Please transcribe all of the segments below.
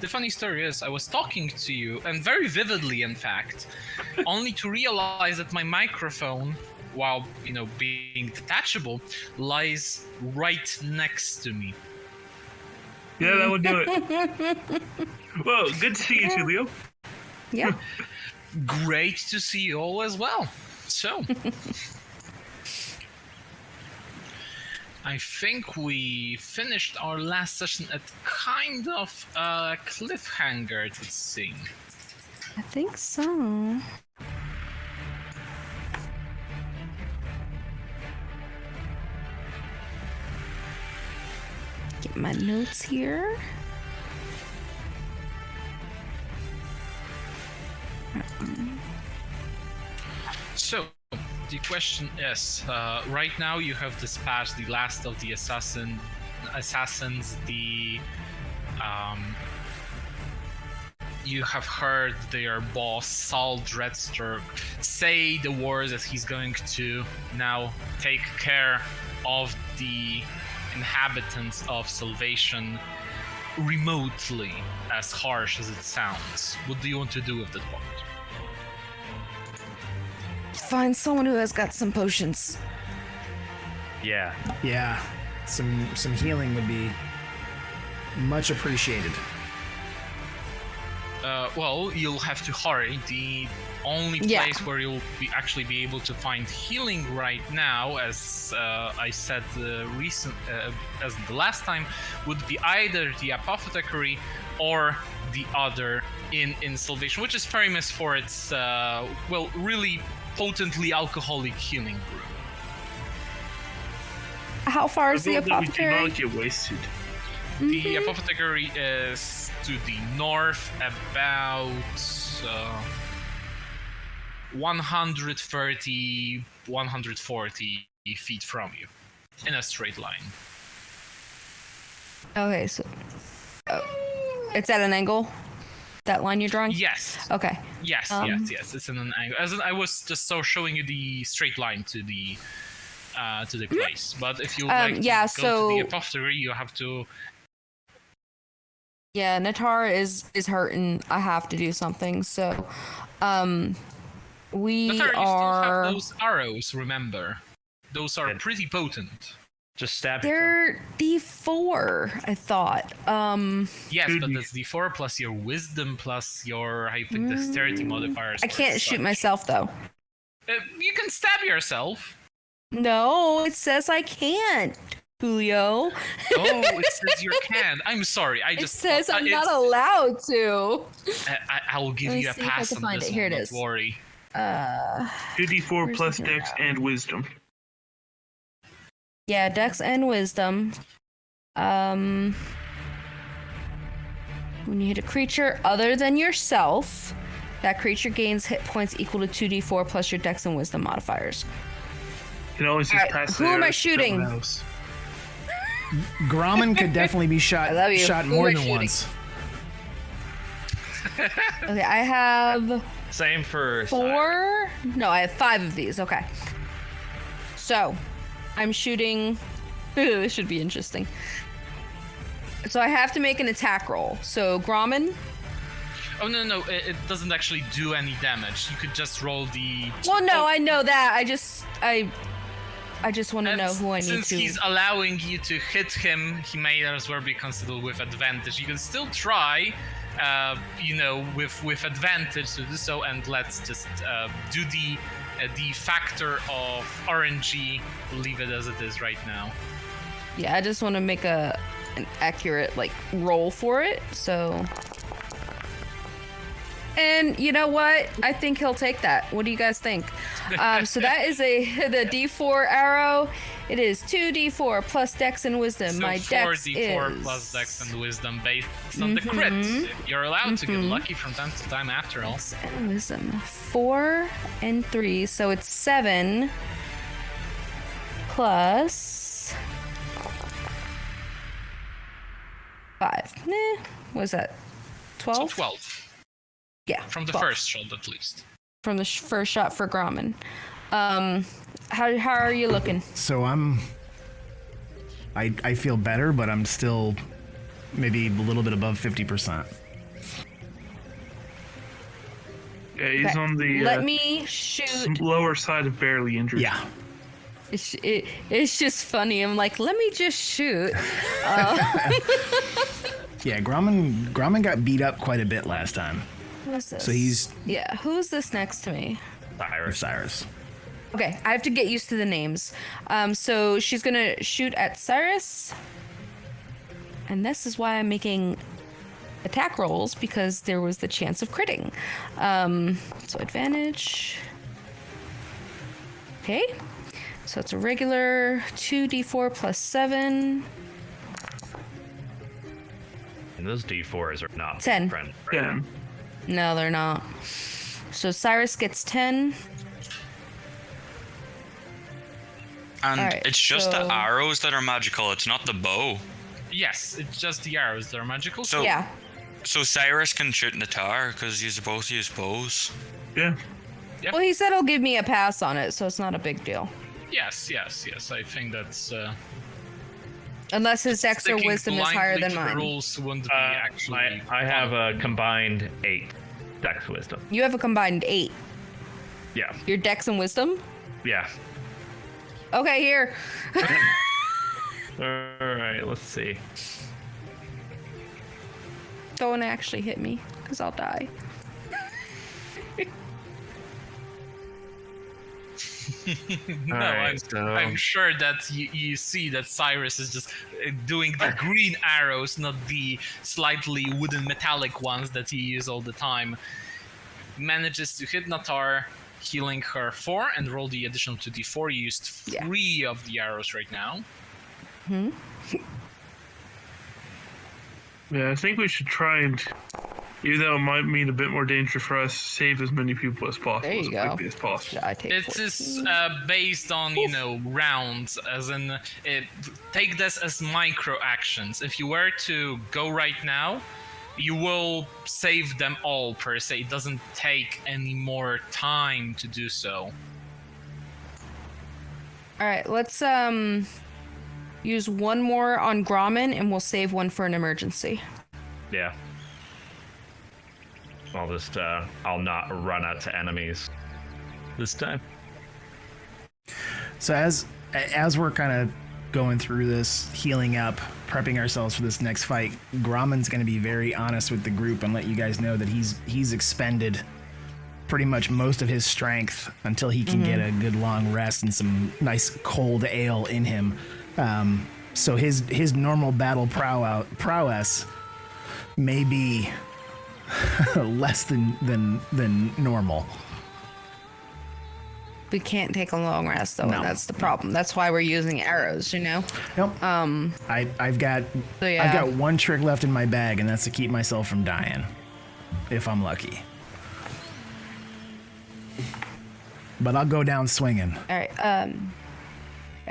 The funny story is, I was talking to you, and very vividly, in fact, only to realize that my microphone, while being detachable, lies right next to me. Yeah, that would do it. Well, good to see you, Tulio. Yeah. Great to see you all as well. So, I think we finished our last session at kind of a cliffhanger, it would seem. I think so. Get my notes here. So, the question is, right now you have dispatched the last of the assassins, you have heard their boss, Saul Dreadster, say the words that he's going to now take care of the inhabitants of Salvation remotely, as harsh as it sounds. What do you want to do with that part? Find someone who has got some potions. Yeah. Some healing would be much appreciated. Well, you'll have to hurry. The only place where you'll actually be able to find healing right now, as I said as the last time, would be either the apothecary or the other in Salvation, which is famous for its really potently alcoholic healing brew. How far is the apothecary? We do not get wasted. The apothecary is to the north, about 130, 140 feet from you, in a straight line. Okay, so it's at an angle. That line you're drawing? Yes. Okay. Yes. It's in an angle. As in, I was just showing you the straight line to the place. But if you like to go to the apothecary, you have to. Yeah, Natar is hurting. I have to do something. So, we Natar, you are. still have those arrows. Remember, those are pretty potent. Just stab They're D4, I thought. Yes, but that's D4 plus your wisdom plus your, I think, dexterity modifiers. I can't shoot myself though. You can stab yourself. No, it says I can't, Julio. Oh, it says you can. I'm sorry. It says I'm not allowed to. I'll give you a pass on this one. Here it don't is. worry. 2d4 plus dex and wisdom. Yeah, dex and wisdom. When you hit a creature other than yourself, that creature gains hit points equal to 2d4 plus your dex and wisdom modifiers. You can always just pass. Who am I shooting? Grommen could definitely be shot more than once. Okay, I have Same for 4. No, I have 5 of these. Okay. So, I'm shooting. Ooh, this should be interesting. So I have to make an attack roll. So Grommen. Oh no, it doesn't actually do any damage. You could just roll the. Well, no, I know that. I just want to know who I need Since to. he's allowing you to hit him, he may as well be considered with advantage. You can still try, with advantage to do so, and let's just do the factor of RNG. Leave it as it is right now. Yeah, I just want to make an accurate roll for it. So. And you know what? I think he'll take that. What do you guys think? So that is the D4 arrow. It is 2d4 plus dex and wisdom. So my dex 4d4 is plus dex and wisdom based on the crit. You're allowed to get lucky from time to time after all. Dex and wisdom. 4 and 3, so it's 7 plus 5. What is that? 12? So 12. Yeah. From the 12. first shot, at least. From the first shot for Grommen. How are you looking? So I feel better, but I'm still maybe a little bit above 50%. Yeah, he's Okay, on the let me shoot. lower side of barely injured. Yeah. It's just funny. I'm like, let me just shoot. Yeah, Grommen got beat up quite a bit last time. Who's this? So he's Yeah, who's this next to me? Cyrus. Okay, I have to get used to the names. So she's gonna shoot at Cyrus. And this is why I'm making attack rolls, because there was the chance of critting. So advantage. Okay. So it's a regular 2d4 plus 7. And those D4s are not 10. friendly. Yeah. No, they're not. So Cyrus gets 10. And Alright, it's just so- the arrows that are magical. It's not the bow. Yes, it's just the arrows that are magical. So Yeah. So Cyrus can shoot in the tower because you're supposed to use bows. Yeah. Well, he said he'll give me a pass on it, so it's not a big deal. Yes. I think that's. Unless his dex or sticking wisdom is higher blindly than to the mine. rules wouldn't be actually. I have a combined 8 dex wisdom. You have a combined 8. Yeah. Your dex and wisdom? Yeah. Okay, here. All right, let's see. Don't actually hit me, because I'll die. No, Alright, I'm sure that you see that Cyrus is just doing the green arrows, not the slightly wooden metallic ones that he uses all the time. Manages to hit Natar, healing her 4, and roll the additional 2d4. You used 3 of the arrows right now. Yeah, I think we should try and, even though it might mean a bit more danger for us, save as many people as possible There you as go. quickly as possible. I take It 14. is based on, rounds, as in, take this as micro actions. If you were to go right now, you will save them all, per se. It doesn't take any more time to do so. All right, let's use one more on Grommen, and we'll save one for an emergency. Yeah. I'll just, I'll not run out to enemies this time. So as we're kind of going through this, healing up, prepping ourselves for this next fight, Grommen's going to be very honest with the group and let you guys know that he's expended pretty much most of his strength until he can get a good long rest and some nice cold ale in him. So his normal battle prowess may be less than normal. We can't take a long rest, though, No. and that's the problem. That's why we're using arrows, Nope. Um, I've got So, yeah. I've got one trick left in my bag, and that's to keep myself from dying, if I'm lucky. But I'll go down swinging. all right.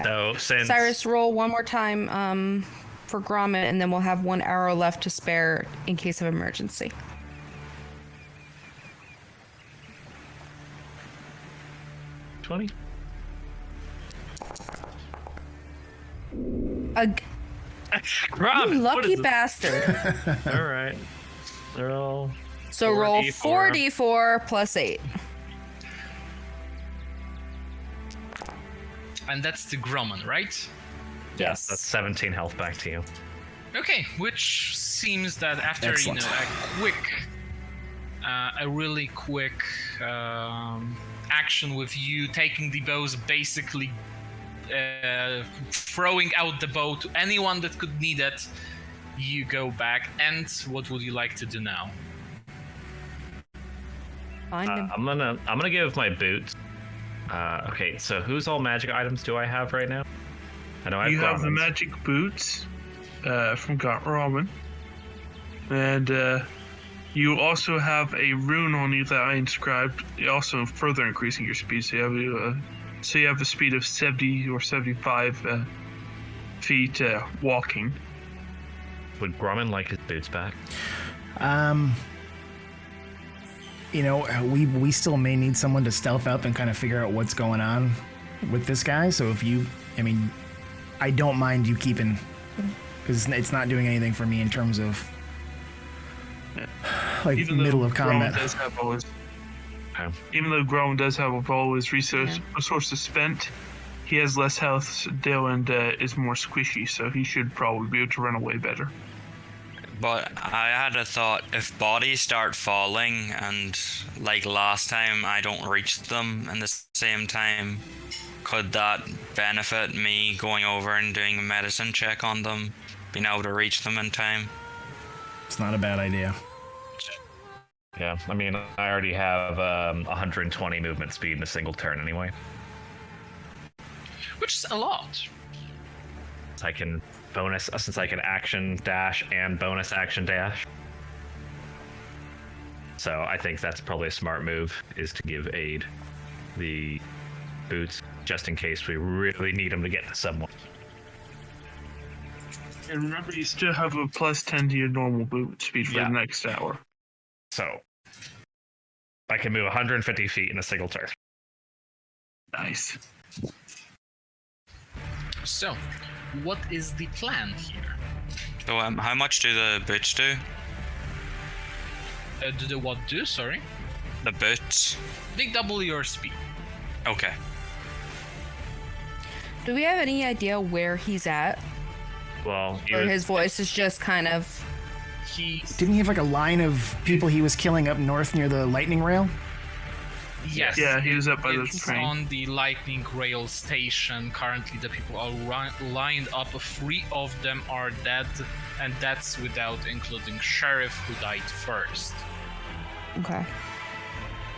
So since Cyrus, roll one more time for Grommen, and then we'll have one arrow left to spare in case of emergency. $20. Rob, You what lucky is this? bastard. All right. Roll. So roll 4d4. 4d4 plus 8. And that's the Grommen, right? Yes. That's 17 health back to you. Okay, which seems that after, Excellent. a really quick action with you taking the bows, basically throwing out the bow to anyone that could need it, you go back. And what would you like to do now? Find him. I'm gonna give my boots. Okay, so whose all magic items do I have right now? I know You have the Grommen's. magic boots from Ramen. And you also have a rune on you that I inscribed, also further increasing your speed. So you have a speed of 70 or 75 feet walking. Would Grommen like his boots back? We still may need someone to stealth up and kind of figure out what's going on with this guy. So I don't mind you keeping, because it's not doing anything for me in terms of like Even middle though of combat. Ramen does have always. Even though Grom does have all his resources spent, he has less health still and is more squishy, so he should probably be able to run away better. But I had a thought, if bodies start falling and like last time I don't reach them in the same time, could that benefit me going over and doing a medicine check on them, being able to reach them in time? It's not a bad idea. Yeah, I mean, I already have 120 movement speed in a single turn anyway. Which is a lot. So I can since I can action dash and bonus action dash. So I think that's probably a smart move, is to give Aid the boots just in case we really need him to get to someone. And remember, you still have a +10 to your normal movement speed for the next hour. So I can move 150 feet in a single turn. Nice. So, what is the plan here? So how much do the boots do? Do the what do? Sorry. The boots? They double your speed. Okay. Do we have any idea where he's at? Well, Or his voice is just kind of... Didn't he have like a line of people he was killing up north near the lightning rail? Yes. Yeah, he was up by the It's train. on the lightning rail station. Currently, the people are lined up. 3 of them are dead, and that's without including Sheriff, who died first. Okay.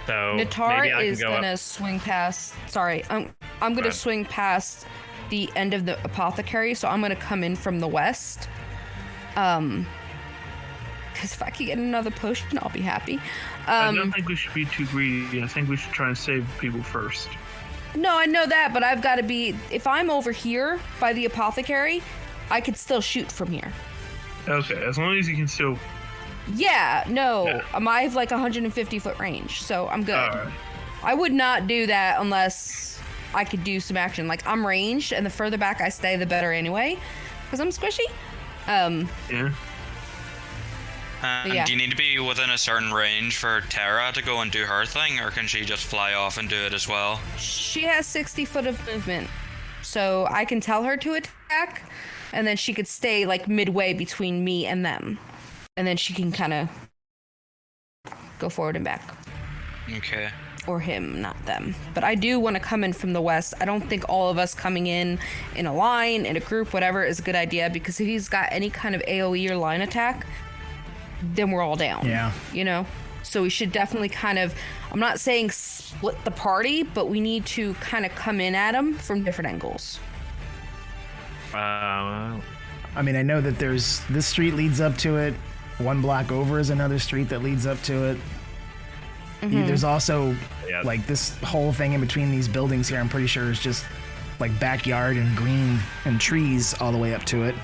So maybe I Natar can is go gonna up. swing past. Sorry, I'm gonna ahead. swing past the end of the apothecary, so I'm gonna come in from the west. Because if I could get another potion, I'll be happy. I don't think we should be too greedy. I think we should try and save people first. No, I know that, but I've got to be. If I'm over here by the apothecary, I could still shoot from here. Okay, as long as you can still... Yeah, no, Yeah. I have like 150 foot range, so I'm good. Alright. I would not do that unless I could do some action. Like, I'm ranged, and the further back I stay, the better anyway, because I'm squishy. Yeah. And Yeah. do you need to be within a certain range for Terra to go and do her thing, or can she just fly off and do it as well? She has 60 foot of movement, so I can tell her to attack, and then she could stay like midway between me and them, and then she can kind of go forward and back. Okay. Or him, not them. But I do want to come in from the west. I don't think all of us coming in a line, in a group, whatever, is a good idea, because if he's got any kind of AoE or line attack, then we're all down. Yeah. You know? So we should definitely kind of, I'm not saying split the party, but we need to kind of come in at him from different angles. I mean, I know that there's this street leads up to it. One block over is another street that leads up to it. There's also like this whole thing in between these buildings here. I'm pretty sure is just like backyard and green and trees all the way up to it.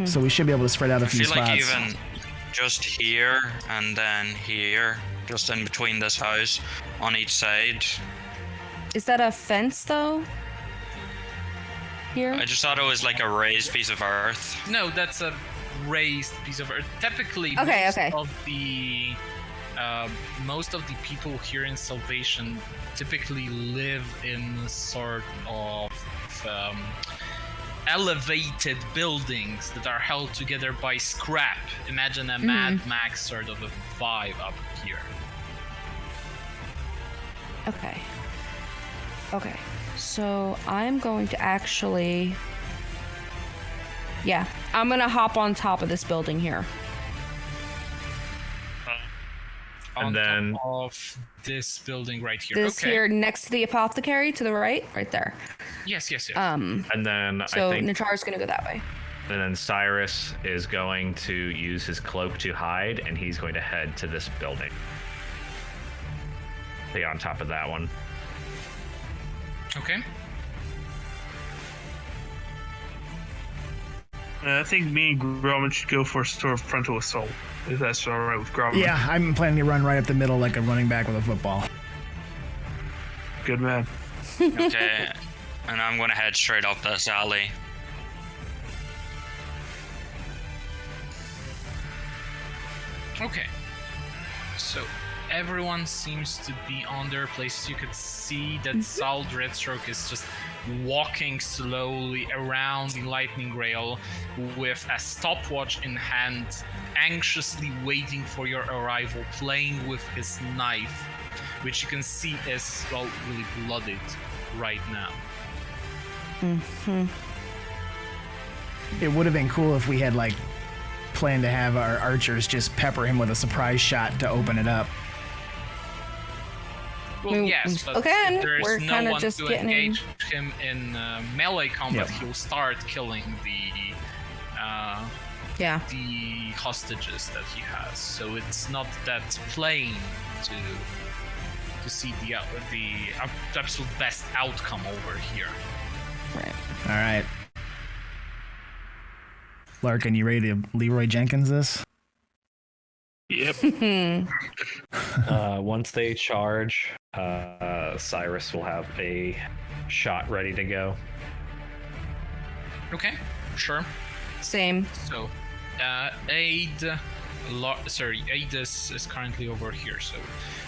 So we should be able to spread out a I few feel spots. like even just here and then here, just in between this house, on each side. Is that a fence, though? Here? I just thought it was like a raised piece of earth. No, that's a raised piece of earth. Typically, Okay. most of the people here in Salvation typically live in sort of elevated buildings that are held together by scrap. Imagine a Mad Max sort of a vibe up here. Okay. So I'm going to actually... Yeah, I'm going to hop on top of this building here. On And then- top of this building right here. This okay. here next to the apothecary to the right there. Yes. And then So I think Natar's going to go that way. and then Cyrus is going to use his cloak to hide, and he's going to head to this building. Be on top of that one. Okay. I think me and Gromit should go for a sort of frontal assault, if that's alright with Gromit. Yeah, I'm planning to run right up the middle like a running back with a football. Good man. Okay. And I'm gonna head straight up this alley. Okay. So everyone seems to be on their places. You could see that Sal Dreadstroke is just walking slowly around the lightning rail with a stopwatch in hand, anxiously waiting for your arrival, playing with his knife, which you can see is, well, really bloodied right now. It would have been cool if we had like planned to have our archers just pepper him with a surprise shot to open it up. Well, yes, but okay, if there's we're no kinda one just to getting engage him in melee combat, Yep. he'll start killing Yeah. the hostages that he has. So it's not that plain to see the absolute best outcome over here. Right. All right. Larkin, you ready to Leroy Jenkins this? Yep. Once they charge, Cyrus will have a shot ready to go. Okay, sure. Same. So, Aid is currently over here. So,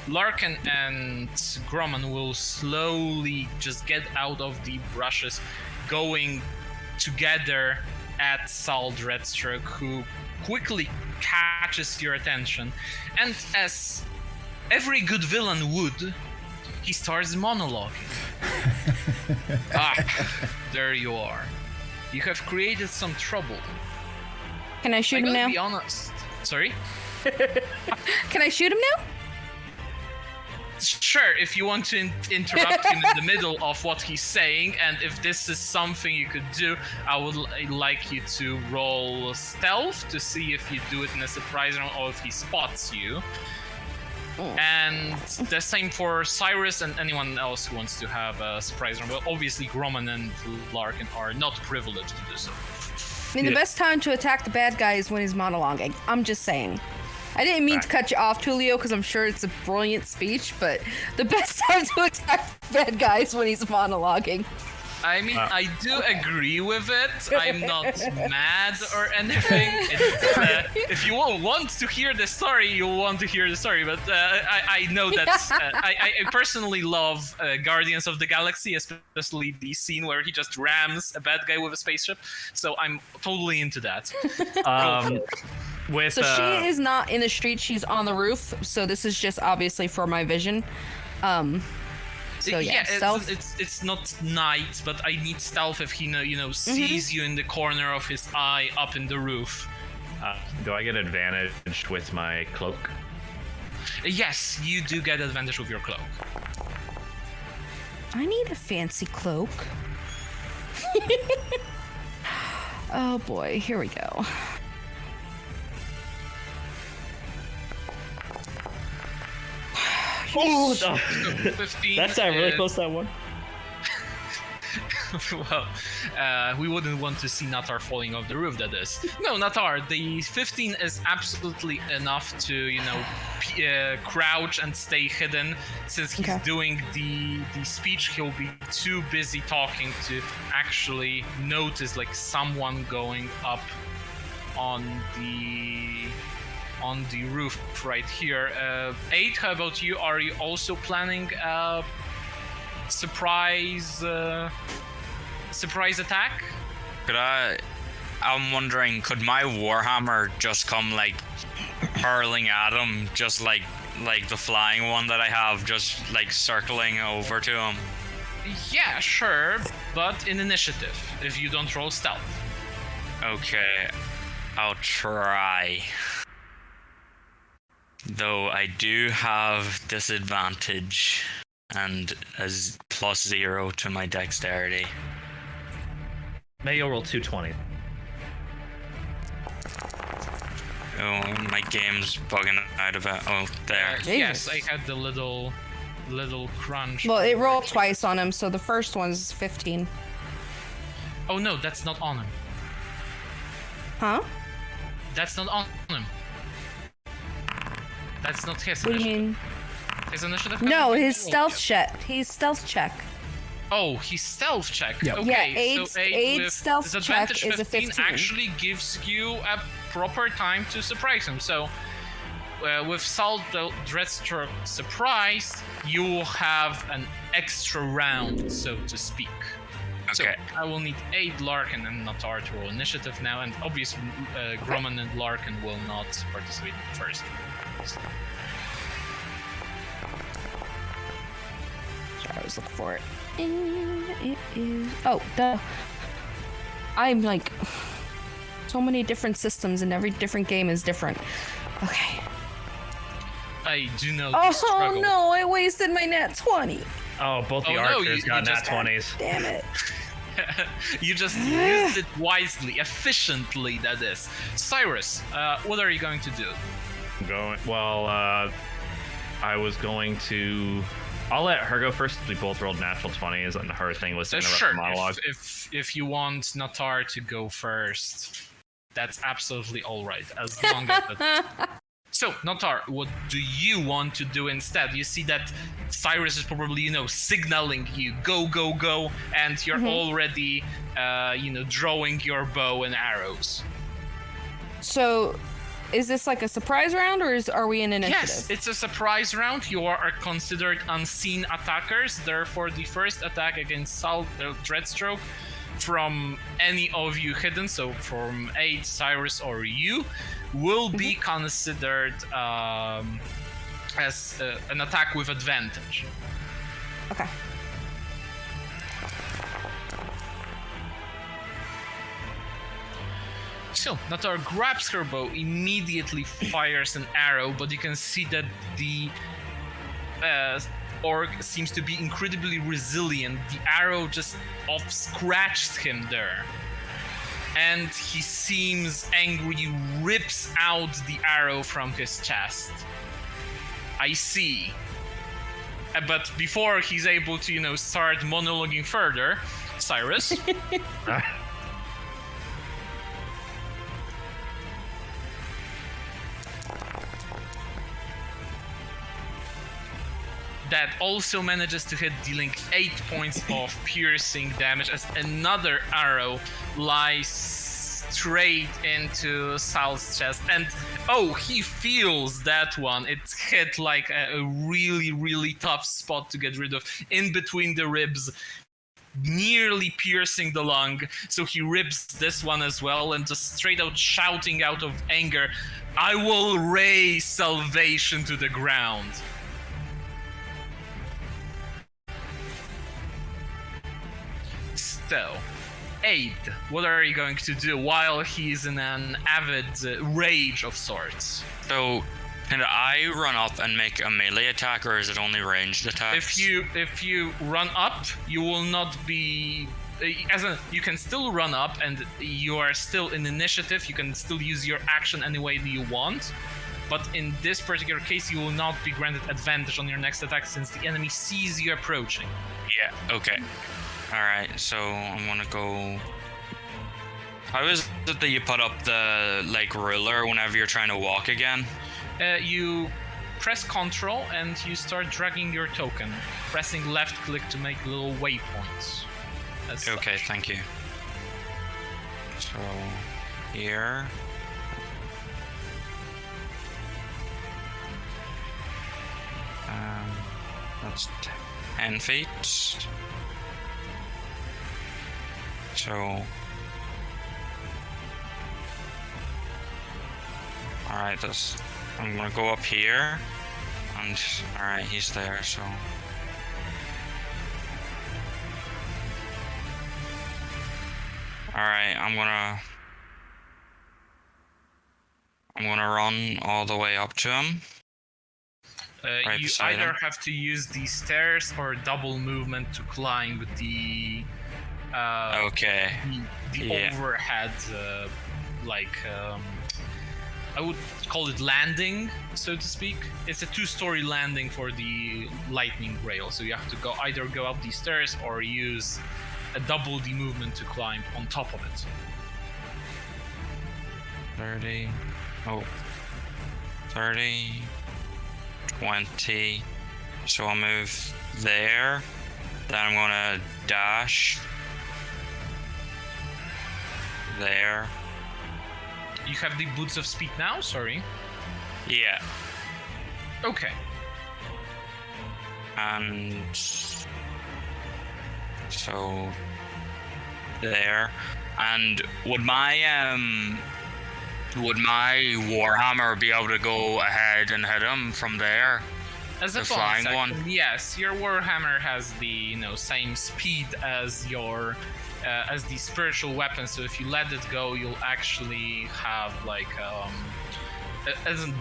Larkin and Grumman will slowly just get out of the brushes, going together at Sal Dreadstroke, who quickly catches your attention, and as every good villain would, he starts monologuing. There you are. You have created some trouble. Can I shoot him I gotta now? be honest. Sorry? Can I shoot him now? Sure, if you want to interrupt him in the middle of what he's saying, and if this is something you could do, I would like you to roll stealth to see if you do it in a surprise round or if he spots you. And the same for Cyrus and anyone else who wants to have a surprise round. Well, obviously Grumman and Larkin are not privileged to do so. I mean, the best time to attack the bad guy is when he's monologuing. I'm just saying. I didn't mean to cut you off, Tulio, because I'm sure it's a brilliant speech, but the best time to attack the bad guy is when he's monologuing. I mean, I do agree with it. I'm not mad or anything. If you want to hear the story, you'll want to hear the story. But I know that I personally love Guardians of the Galaxy, especially the scene where he just rams a bad guy with a spaceship. So I'm totally into that. So she is not in the street, she's on the roof, so this is just obviously for my vision. So yeah, stealth. It's not night, but I need stealth if he sees you in the corner of his eye up in the roof. Do I get advantage with my cloak? Yes, you do get advantage with your cloak. I need a fancy cloak. Oh boy, here we go. Oh, 15 that's really close to that one. Well, we wouldn't want to see Natar falling off the roof, that is. No, Natar, the 15 is absolutely enough to, crouch and stay hidden. Since he's doing the speech, he'll be too busy talking to actually notice, like, someone going up on the roof right here. 8, how about you? Are you also planning a surprise attack? I'm wondering, could my Warhammer just come like hurling at him, just like the flying one that I have, just like circling over to him? Yeah, sure, but in initiative, if you don't roll stealth. Okay, I'll try. Though I do have disadvantage and as +0 to my dexterity. Maybe you'll roll 220. Oh, my game's bugging out a bit. Oh, there. Yes, I had the little crunch. Well, it rolled twice on him, so the first one's 15. Oh no, that's not on him. Huh? That's not on him. That's not his What do initiative. you mean? His initiative? No, his stealth check. His stealth check. Oh, he's stealth check. Yep. Okay, Yeah, so Aid's stealth disadvantage check is a 15 15. actually gives you a proper time to surprise him. So with Salt Dreadstroke surprised, you will have an extra round, so to speak. Okay. So I will need Aid, Larkin, and Natar to roll initiative now, and obviously Grumman and Larkin will not participate in the first. Sorry, I was looking for it. And it is... Oh, duh. I'm like... So many different systems, and every different game is different. Okay. I do know the struggle. Oh no, I wasted my nat 20. Oh, both the archers got nat 20s. Damn it. You just used it wisely, efficiently, that is. Cyrus, what are you going to do? I was going to... I'll let her go first. We both rolled natural 20s, and her thing was to interrupt Sure, the monologue. if you want Natar to go first, that's absolutely all right, as long as it's... So, Natar, what do you want to do instead? You see that Cyrus is probably, signaling you, go, go, go, and you're already, drawing your bow and arrows. So, is this like a surprise round, or are we in initiative? Yes, it's a surprise round. You are considered unseen attackers. Therefore, the first attack against Salt Dreadstroke from any of you hidden, so from Aid, Cyrus, or you, will be considered as an attack with advantage. Okay. So, Natar grabs her bow, immediately fires an arrow, but you can see that the orc seems to be incredibly resilient. The arrow just scratched him there. And he seems angry, rips out the arrow from his chest. I see. But before he's able to, start monologuing further, Cyrus. That also manages to hit, dealing 8 points of piercing damage as another arrow lies straight into Sal's chest. And he feels that one. It hit like a really, really tough spot to get rid of, in between the ribs, nearly piercing the lung. So he rips this one as well, and just straight out shouting out of anger, "I will raise salvation to the ground." So, Aid, what are you going to do while he's in an avid rage of sorts? So, can I run up and make a melee attack, or is it only ranged attacks? If you run up, you will not be... you can still run up, and you are still in initiative. You can still use your action any way that you want. But in this particular case, you will not be granted advantage on your next attack since the enemy sees you approaching. Yeah, okay. Alright, so I'm gonna go... How is it that you put up the, ruler whenever you're trying to walk again? You press Ctrl and you start dragging your token, pressing left click to make little waypoints. Okay, thank you. So, here... that's 10 feet. So... Alright, I'm gonna go up here. And... Alright, he's there, so... Alright, I'm gonna run all the way up to him. Right you beside either him. have to use the stairs or double movement to climb the Okay. the Yeah. overhead, I would call it landing, so to speak. It's a 2-story landing for the lightning rail, so you have to either go up the stairs or use a double the movement to climb on top of it. 30. Oh. 30. 20. So I'll move there. Then I'm gonna dash. There. You have the boots of speed now? Sorry. Yeah. Okay. And so there. And would my Warhammer be able to go ahead and hit him from there? As a The bonus flying action, one? yes, your Warhammer has the same speed as your as the spiritual weapon. So if you let it go, you'll actually have like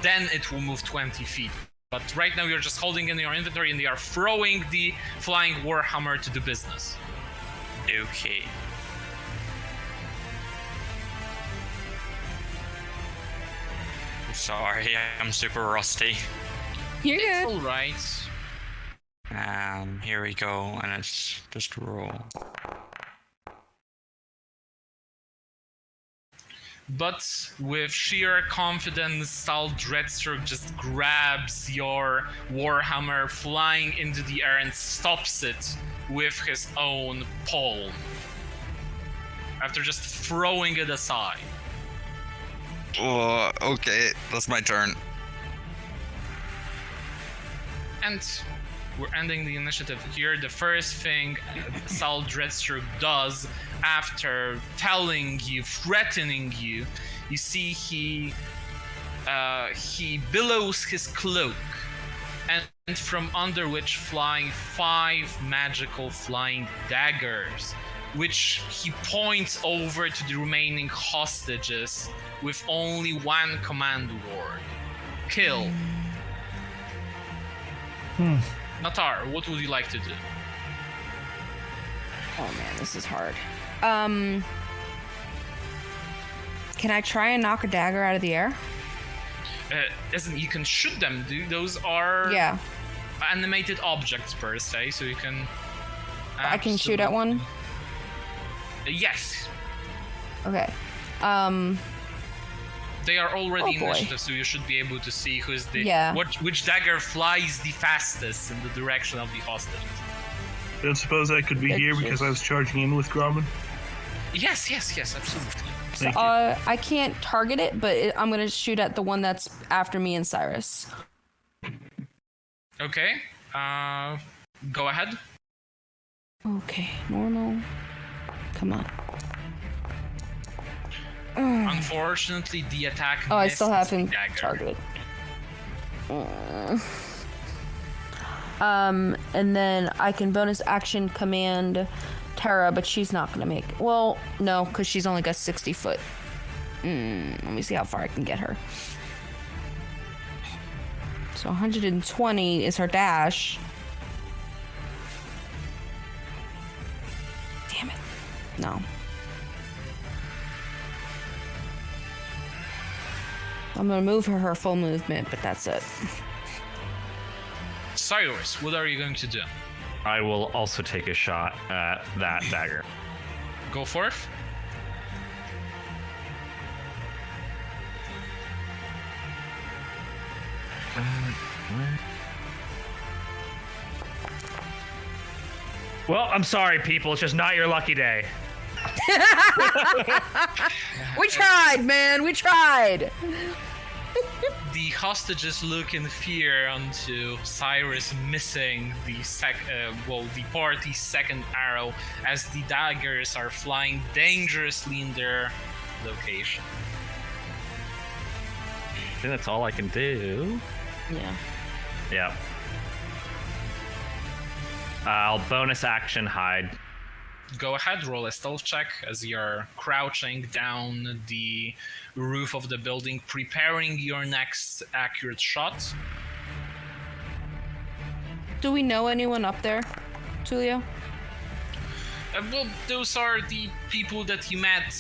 then it will move 20 feet. But right now you're just holding in your inventory and they are throwing the flying Warhammer to do business. Okay. Sorry, I'm super rusty. You're It's good. all right. Here we go, and it's just roll. But with sheer confidence, Sal Dreadstroke just grabs your Warhammer flying into the air and stops it with his own palm. After just throwing it aside. Oh, okay, that's my turn. And we're ending the initiative here. The first thing Sal Dreadstroke does after telling you, threatening you, you see he billows his cloak, and from under which flying 5 magical flying daggers, which he points over to the remaining hostages with only one command word: kill. Natar, what would you like to do? Oh man, this is hard. Can I try and knock a dagger out of the air? Listen, you can shoot them. Those are Yeah. animated objects per se, so you can. I can shoot at one? Yes, Okay. they are already Oh, boy. initiative, so you should be able to see who's the Yeah. which dagger flies the fastest in the direction of the hostages. Don't suppose I could be here because I was charging in with Grommen? Yes, absolutely. Thank you. I can't target it, but I'm gonna shoot at the one that's after me and Cyrus. Okay, go ahead. Okay, normal. Come on. Unfortunately, the attack. Oh, I still misses have the him dagger. targeted. And then I can bonus action command Tara, but she's not gonna make. Well, no, because she's only got 60 foot. Let me see how far I can get her. So 120 is her dash. Damn it. No. I'm gonna move her full movement, but that's it. Cyrus, what are you going to do? I will also take a shot at that dagger. Go forth. Well, I'm sorry, people. It's just not your lucky day. We tried, man. We tried. The hostages look in fear onto Cyrus missing the party's second arrow as the daggers are flying dangerously in their location. I think that's all I can do. Yeah. Yeah. I'll bonus action hide. Go ahead, roll a stealth check as you're crouching down the roof of the building, preparing your next accurate shot. Do we know anyone up there, Tulio? Well, those are the people that you met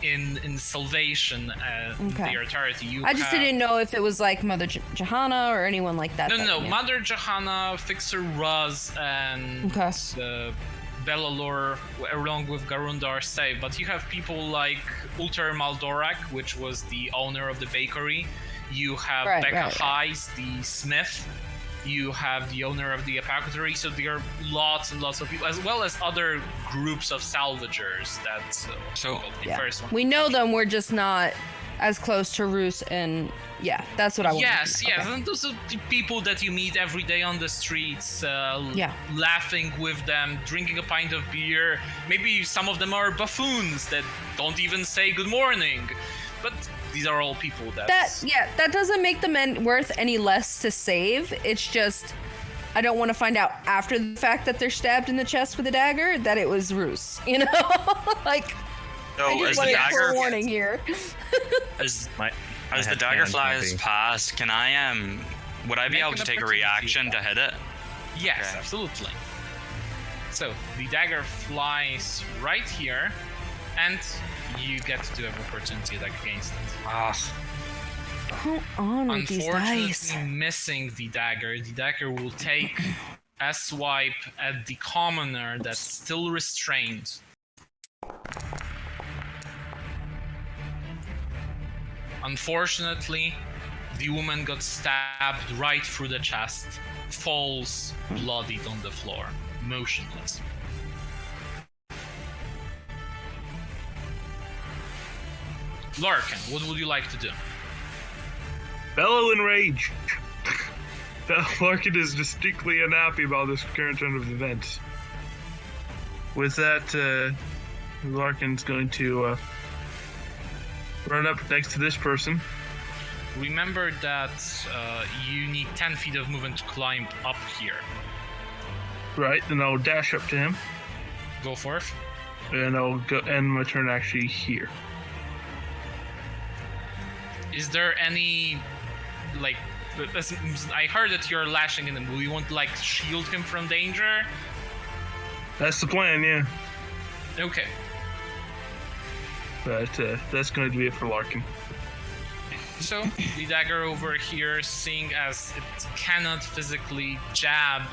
in Salvation in Okay. the entirety. I just didn't know if it was like Mother Johanna or anyone like that. No, yeah. Mother Johanna, Fixer Ruz, and Okay. Belalor, along with Garundar, stay. But you have people like Ulter Maldorak, which was the owner of the bakery. You have Becca Heiss, the smith. You have the owner of the apothecary. So there are lots and lots of people, as well as other groups of salvagers. That's the first one. We know them. We're just not as close to Roos and that's what I want. Yes, yes, and those are the people that you meet every day on the streets, laughing with them, drinking a pint of beer. Maybe some of them are buffoons that don't even say good morning, but these are all people that doesn't make them worth any less to save. It's just I don't want to find out after the fact that they're stabbed in the chest with a dagger that it was Roos, you know? Like, So I just as the want to dagger, warning here. as I the had dagger hands flies maybe. past, can I would I be Make able an to take a opportunity reaction to hit it? Yes, Okay. absolutely. So the dagger flies right here, and you get to do an opportunity attack against it. Come on with these dice. Unfortunately, missing the dagger will take a swipe at the commoner that's still restrained. Unfortunately, the woman got stabbed right through the chest, falls bloodied on the floor, motionless. Larkin, what would you like to do? Bellow in rage. Larkin is distinctly unhappy about this current turn of events. With that, Larkin's going to run up next to this person. Remember that you need 10 feet of movement to climb up here. Right, then I'll dash up to him, Go for it. and I'll go end my turn actually here. Is there any, like, I heard that you're lashing at him. Will you want to, like, shield him from danger? That's the plan, yeah. Okay. But that's going to be it for Larkin. So, the dagger over here, seeing as it cannot physically jab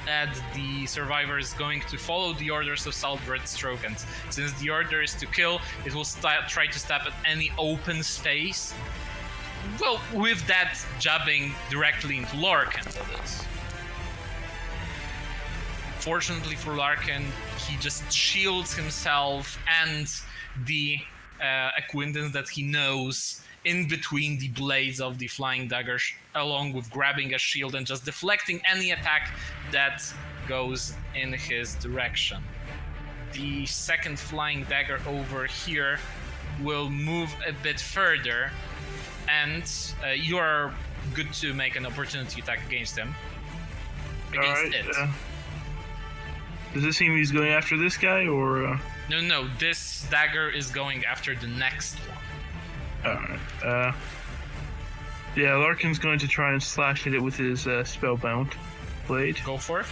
at the survivor, is going to follow the orders of Salvred Stroke, and since the order is to kill, it will try to stab at any open space. Well, with that jabbing directly into Larkin, that is. Fortunately for Larkin, he just shields himself and the acquaintance that he knows in between the blades of the flying dagger, along with grabbing a shield and just deflecting any attack that goes in his direction. The second flying dagger over here will move a bit further, and you are good to make an opportunity attack against him. Against it. Does it seem he's going after this guy, or? No, this dagger is going after the next one. Alright, yeah, Larkin's going to try and slash at it with his spellbound blade. Go for it.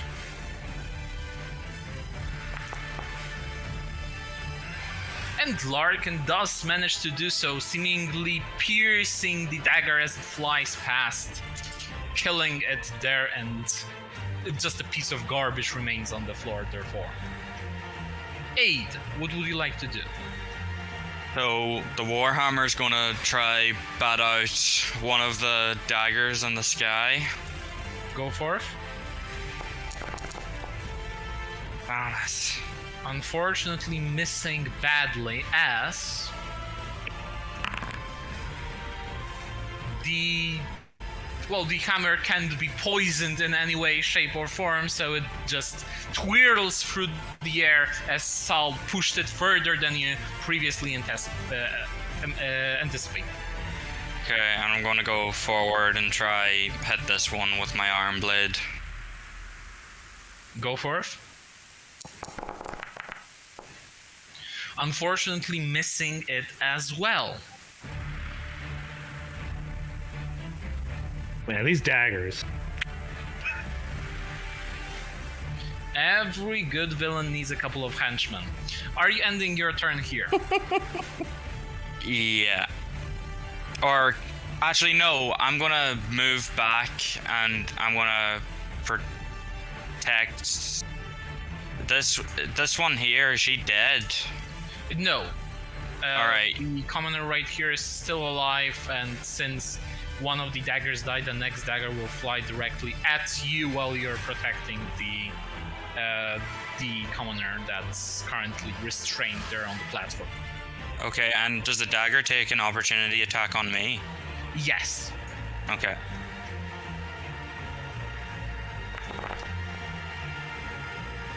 And Larkin does manage to do so, seemingly piercing the dagger as it flies past, killing it there, and just a piece of garbage remains on the floor, therefore. Aid, what would you like to do? So the Warhammer's gonna try bat out one of the daggers in the sky. Go for it. Bonus. Unfortunately missing badly, as the hammer can't be poisoned in any way, shape, or form, so it just twirls through the air as Sal pushed it further than you previously anticipated. Okay, and I'm gonna go forward and try hit this one with my arm blade. Go for it. Unfortunately missing it as well. Man, these daggers. Every good villain needs a couple of henchmen. Are you ending your turn here? Yeah. Or, actually no, I'm gonna move back and I'm gonna protect this one here. Is she dead? No. Alright. The commoner right here is still alive, and since one of the daggers died, the next dagger will fly directly at you while you're protecting the commoner that's currently restrained there on the platform. Okay, and does the dagger take an opportunity attack on me? Yes. Okay.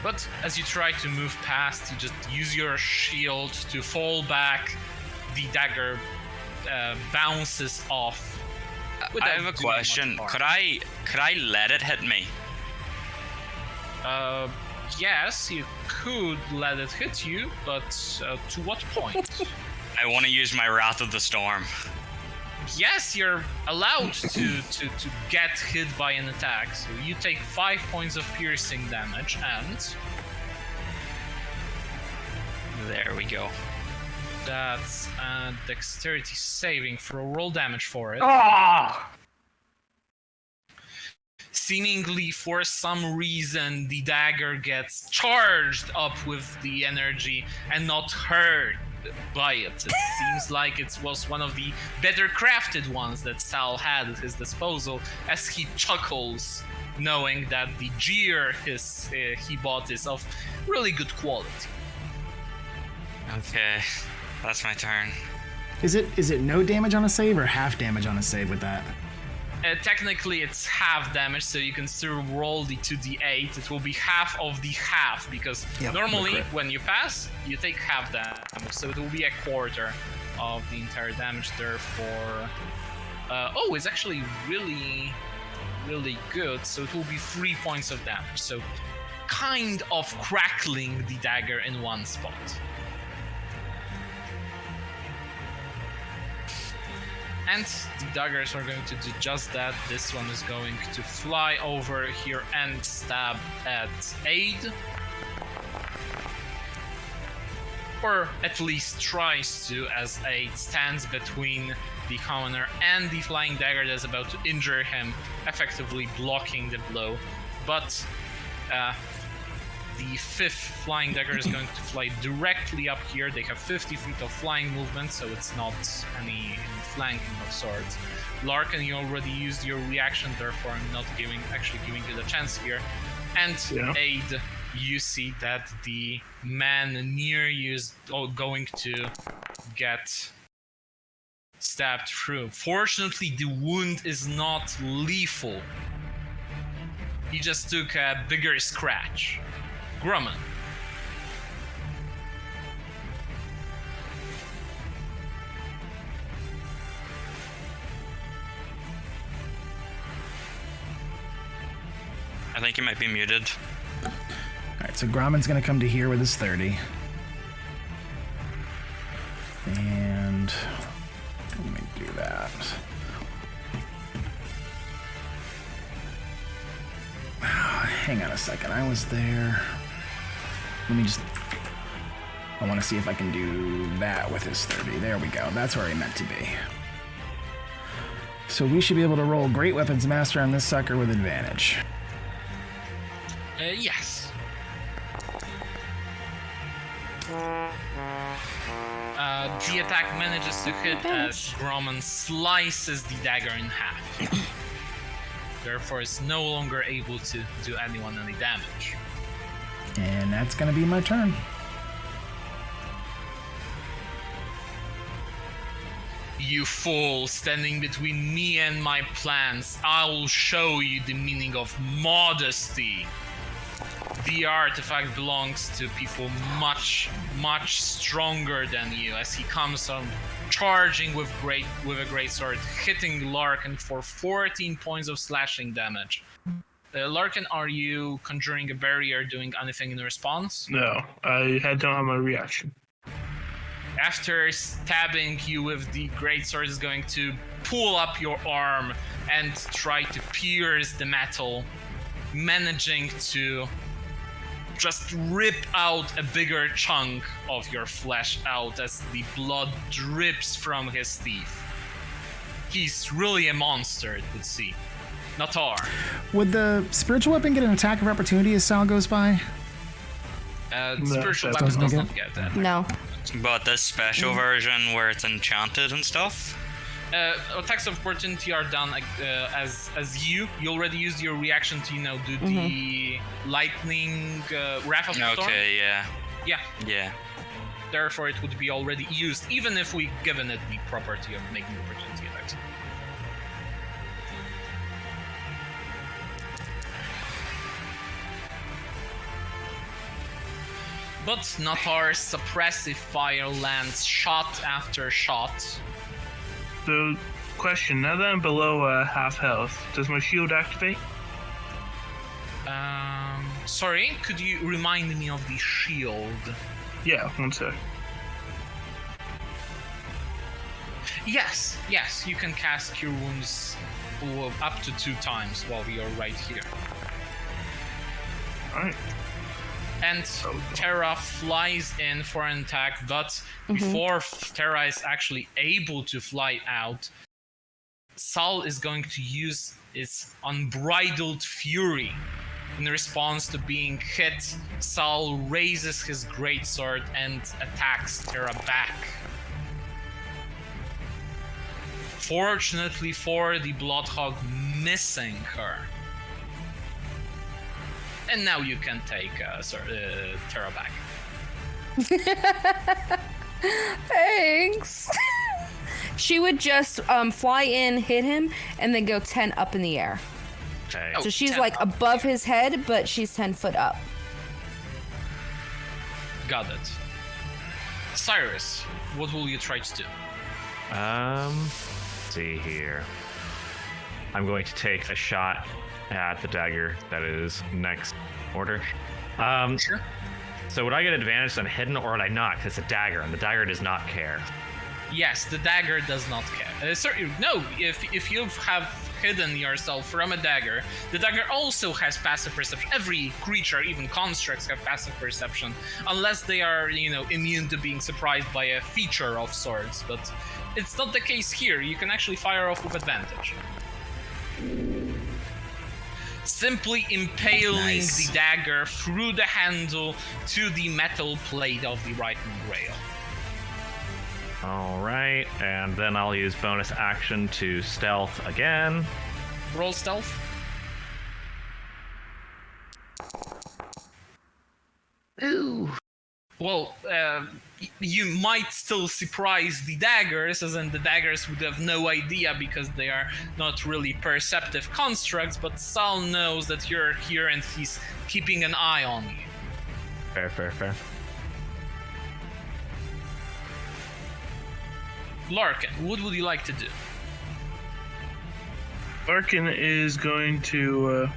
But as you try to move past, you just use your shield to fall back. The dagger bounces off. I without have a doing question. much Could harm. I let it hit me? Yes, you could let it hit you, but to what point? I want to use my Wrath of the Storm. Yes, you're allowed to get hit by an attack. So you take 5 points of piercing damage, and There we go. that's a dexterity saving throw. Roll damage for it. Ah! Seemingly, for some reason, the dagger gets charged up with the energy and not hurt by it. It seems like it was one of the better crafted ones that Sal had at his disposal, as he chuckles, knowing that the gear he bought is of really good quality. Okay, that's my turn. Is it no damage on a save or half damage on a save with that? Technically, it's half damage, so you can still roll the 2d8. It will be half of the half, because Yep, normally correct. when you pass, you take half damage, so it will be a quarter of the entire damage. Therefore, it's actually really, really good. So it will be 3 points of damage. So kind of crackling the dagger in one spot. And the daggers are going to do just that. This one is going to fly over here and stab at Aid. Or at least tries to, as Aid stands between the commoner and the flying dagger that's about to injure him, effectively blocking the blow. But the fifth flying dagger is going to fly directly up here. They have 50 feet of flying movement, so it's not any flanking of sorts. Larkin, you already used your reaction, therefore I'm not giving you the chance here. And Yeah. Aid, you see that the man near you is going to get stabbed through. Fortunately, the wound is not lethal. He just took a bigger scratch. Grumman. I think he might be muted. All right, so Gromman's gonna come to here with his 30. And let me do that. Hang on a second, I was there. Let me just... I want to see if I can do that with his 30. There we go, that's where he meant to be. So we should be able to roll Great Weapons Master on this sucker with advantage. Yes. The attack manages to hit as Grumman slices the dagger in half. Therefore, it's no longer able to do anyone any damage. And that's gonna be my turn. You fool, standing between me and my plans, I will show you the meaning of modesty. The artifact belongs to people much, much stronger than you, as he comes on charging with a great sword, hitting Larkin for 14 points of slashing damage. Larkin, are you conjuring a barrier, doing anything in response? No, I don't have my reaction. After stabbing you with the greatsword, is going to pull up your arm and try to pierce the metal, managing to just rip out a bigger chunk of your flesh out as the blood drips from his teeth. He's really a monster, it would seem. Natar. Would the spiritual weapon get an attack of opportunity as Sal goes by? Spiritual that weapon doesn't does get- not get that. No. But this special version where it's enchanted and stuff? Attacks of opportunity are done as you already used your reaction to do the lightning wrath of the storm. Okay, yeah. Yeah. Yeah. therefore it would be already used, even if we given it the property of making opportunity attacks. But Natar's suppressive fire lands shot after shot. So, question, now that I'm below half health, does my shield activate? Sorry, could you remind me of the shield? Yeah, one sec. Yes, you can cast Cure Wounds up to 2 times while we are right here. Alright. And Terra flies in for an attack, but before Terra is actually able to fly out, Sal is going to use its Unbridled Fury. In response to being hit, Sal raises his greatsword and attacks Terra back. Fortunately for the Bloodhog, missing her. And now you can take Terra back. Thanks. She would just fly in, hit him, and then go 10 up in the air. Okay. So she's 10 like up. above his head, but she's 10 foot up. Got it. Cyrus, what will you try to do? Let's see here. I'm going to take a shot at the dagger that is next order. Sure. So would I get advantage on hidden or would I not? Because it's a dagger and the dagger does not care. Yes, the dagger does not care. No, if you have hidden yourself from a dagger, the dagger also has passive perception. Every creature, even constructs, have passive perception, unless they are, immune to being surprised by a feature of sorts. But it's not the case here. You can actually fire off with advantage. Simply impaling the dagger through the handle to the metal plate of the right-hand rail. All right, and then I'll use bonus action to stealth again. Roll stealth. Ooh. Well, you might still surprise the daggers, as in the daggers would have no idea because they are not really perceptive constructs, but Sal knows that you're here and he's keeping an eye on you. Fair. Larkin, what would you like to do? Larkin is going to,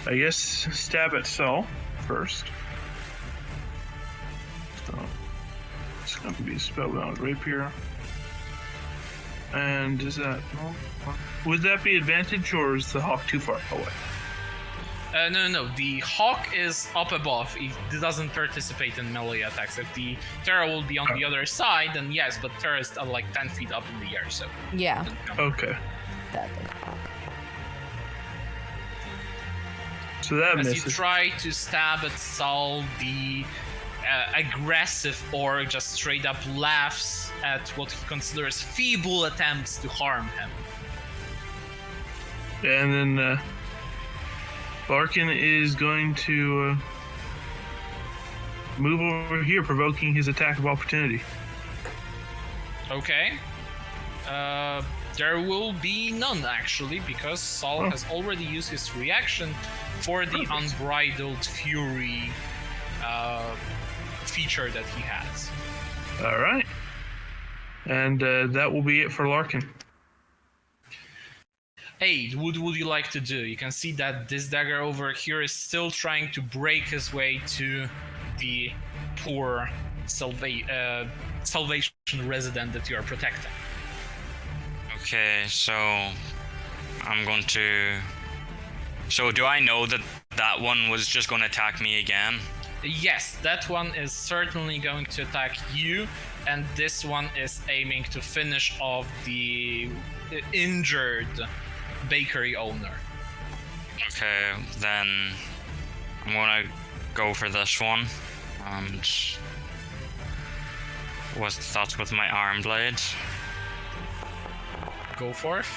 I guess, stab at Saul first. So, it's going to be Spellbound Rapier. And is that... Would that be advantage, or is the hawk too far away? No. The hawk is up above. It doesn't participate in melee attacks. If the Terra will be on the other side, then yes, but Terra is like 10 feet up in the air, so... Yeah. Okay. That thing. So that As misses. you try to stab at Saul, the aggressive orc just straight up laughs at what he considers feeble attempts to harm him. And then Larkin is going to move over here, provoking his attack of opportunity. Okay. There will be none, actually, because Saul has already used his reaction for the Unbridled Fury feature that he has. All right. And that will be it for Larkin. Aid, what would you like to do? You can see that this dagger over here is still trying to break his way to the poor salvation resident that you are protecting. Okay, so I'm going to... So do I know that that one was just going to attack me again? Yes, that one is certainly going to attack you, and this one is aiming to finish off the injured bakery owner. Okay, then I'm going to go for this one. And what's the thoughts with my arm blade? Go forth.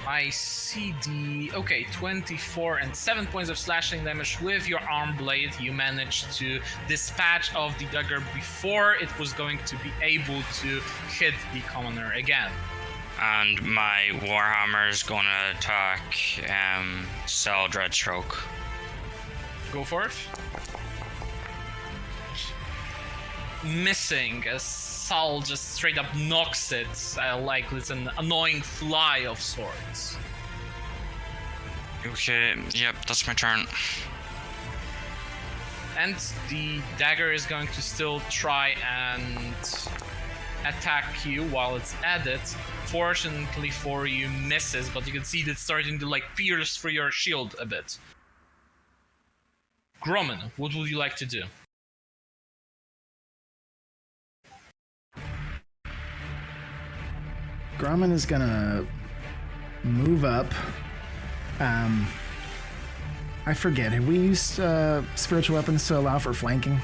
I see the... Okay, 24 and 7 points of slashing damage with your arm blade. You managed to dispatch of the dagger before it was going to be able to hit the commoner again. And my Warhammer is going to attack Cell Dreadstroke. Go for it. Missing as Sal just straight up knocks it like it's an annoying fly of sorts. Okay, yep, that's my turn. And the dagger is going to still try and attack you while it's at it. Fortunately for you, misses, but you can see that it's starting to like pierce through your shield a bit. Grumman, what would you like to do? Grumman is gonna move up. I forget, have we used spiritual weapons to allow for flanking?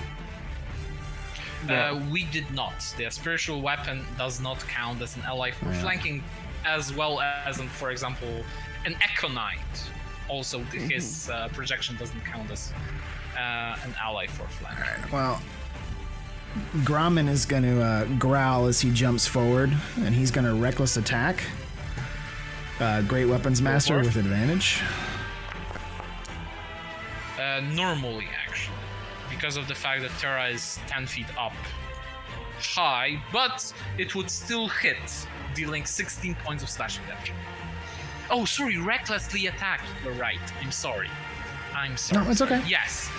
We did not. The spiritual weapon does not count as an ally for flanking, as well as, for example, an Echo Knight. Also, his projection doesn't count as an ally for flanking. Alright, well, Grumman is going to growl as he jumps forward, and he's going to reckless attack. Great Weapons Master with advantage. Normally, actually, because of the fact that Terra is 10 feet up high, but it would still hit, dealing 16 points of slashing damage. Oh, sorry, recklessly attack. You're right. I'm sorry. No, it's okay. Yes.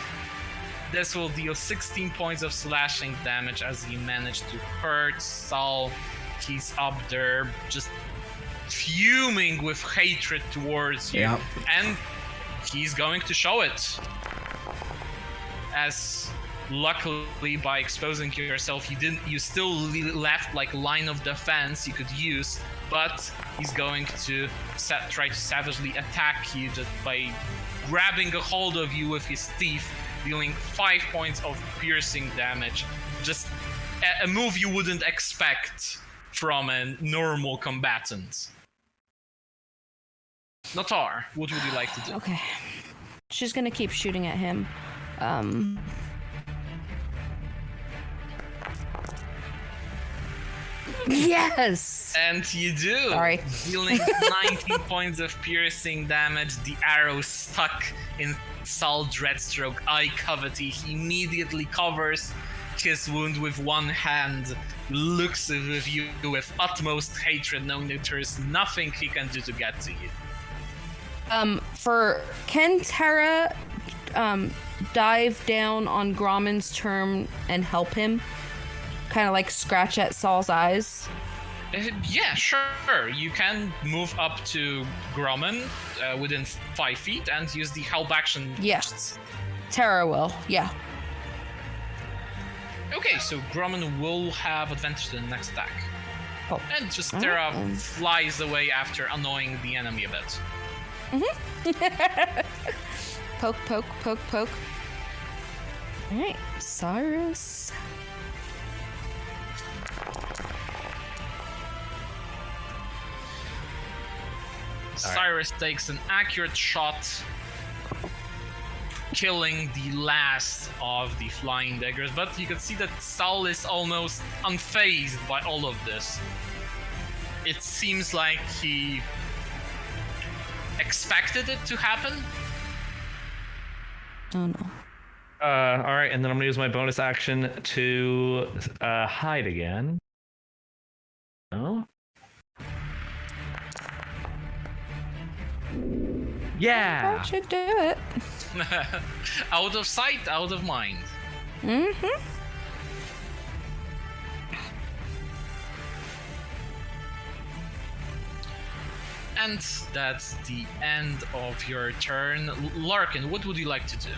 This will deal 16 points of slashing damage as you manage to hurt Sal. He's up there, just fuming with hatred towards you. Yep. And he's going to show it. As luckily by exposing yourself, you still left like line of defense you could use, but he's going to try to savagely attack you just by grabbing a hold of you with his teeth, dealing 5 points of piercing damage. Just a move you wouldn't expect from a normal combatant. Natar, what would you like to do? Okay. She's gonna keep shooting at him. Yes! And you do. Sorry. Dealing 19 points of piercing damage. The arrow stuck in Sal Dreadstroke eye cavity. He immediately covers his wound with one hand, looks at you with utmost hatred, knowing that there is nothing he can do to get to you. Can Terra dive down on Grumman's turn and help him? Kind of like scratch at Sal's eyes? Yeah, sure. You can move up to Grumman within 5 feet and use the help action. Yes. Terra will, yeah. Okay, so Grumman will have advantage to the next attack. Oh. And just Terra flies away after annoying the enemy a bit. Poke, poke, poke, poke. Alright, Cyrus. Cyrus takes an accurate shot, killing the last of the flying daggers, but you can see that Sal is almost unfazed by all of this. It seems like he expected it to happen. Oh no. All right, and then I'm gonna use my bonus action to hide again. Oh. Yeah. That should do it. Out of sight, out of mind. Mm-hmm. And that's the end of your turn. Larkin, what would you like to do?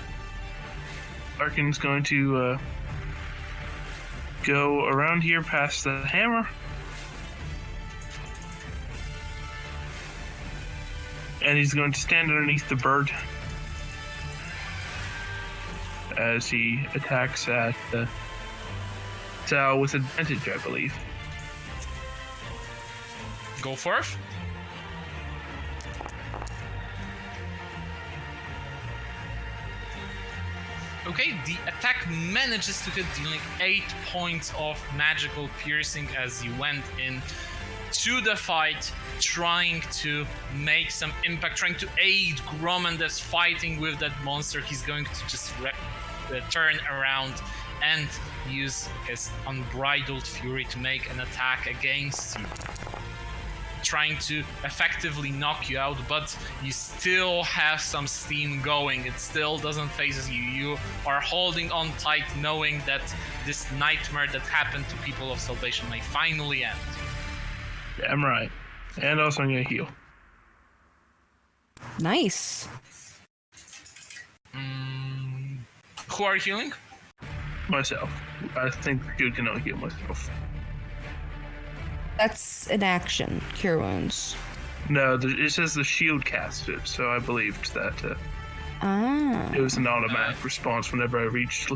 Larkin's going to go around here past the hammer. And he's going to stand underneath the bird as he attacks at Sal with advantage, I believe. Go forth. Okay, the attack manages to hit, dealing 8 points of magical piercing as you went in to the fight, trying to make some impact, trying to aid Gromman that's fighting with that monster. He's going to just turn around and use his unbridled fury to make an attack against you, trying to effectively knock you out, but you still have some steam going. It still doesn't phase you. You are holding on tight, knowing that this nightmare that happened to people of Salvation may finally end. Damn right. And also I'm gonna heal. Nice. Who are you healing? Myself. I think you can only heal myself. That's an action. Cure wounds. No, it says the shield cast it, so I believed that it was an automatic response whenever I reached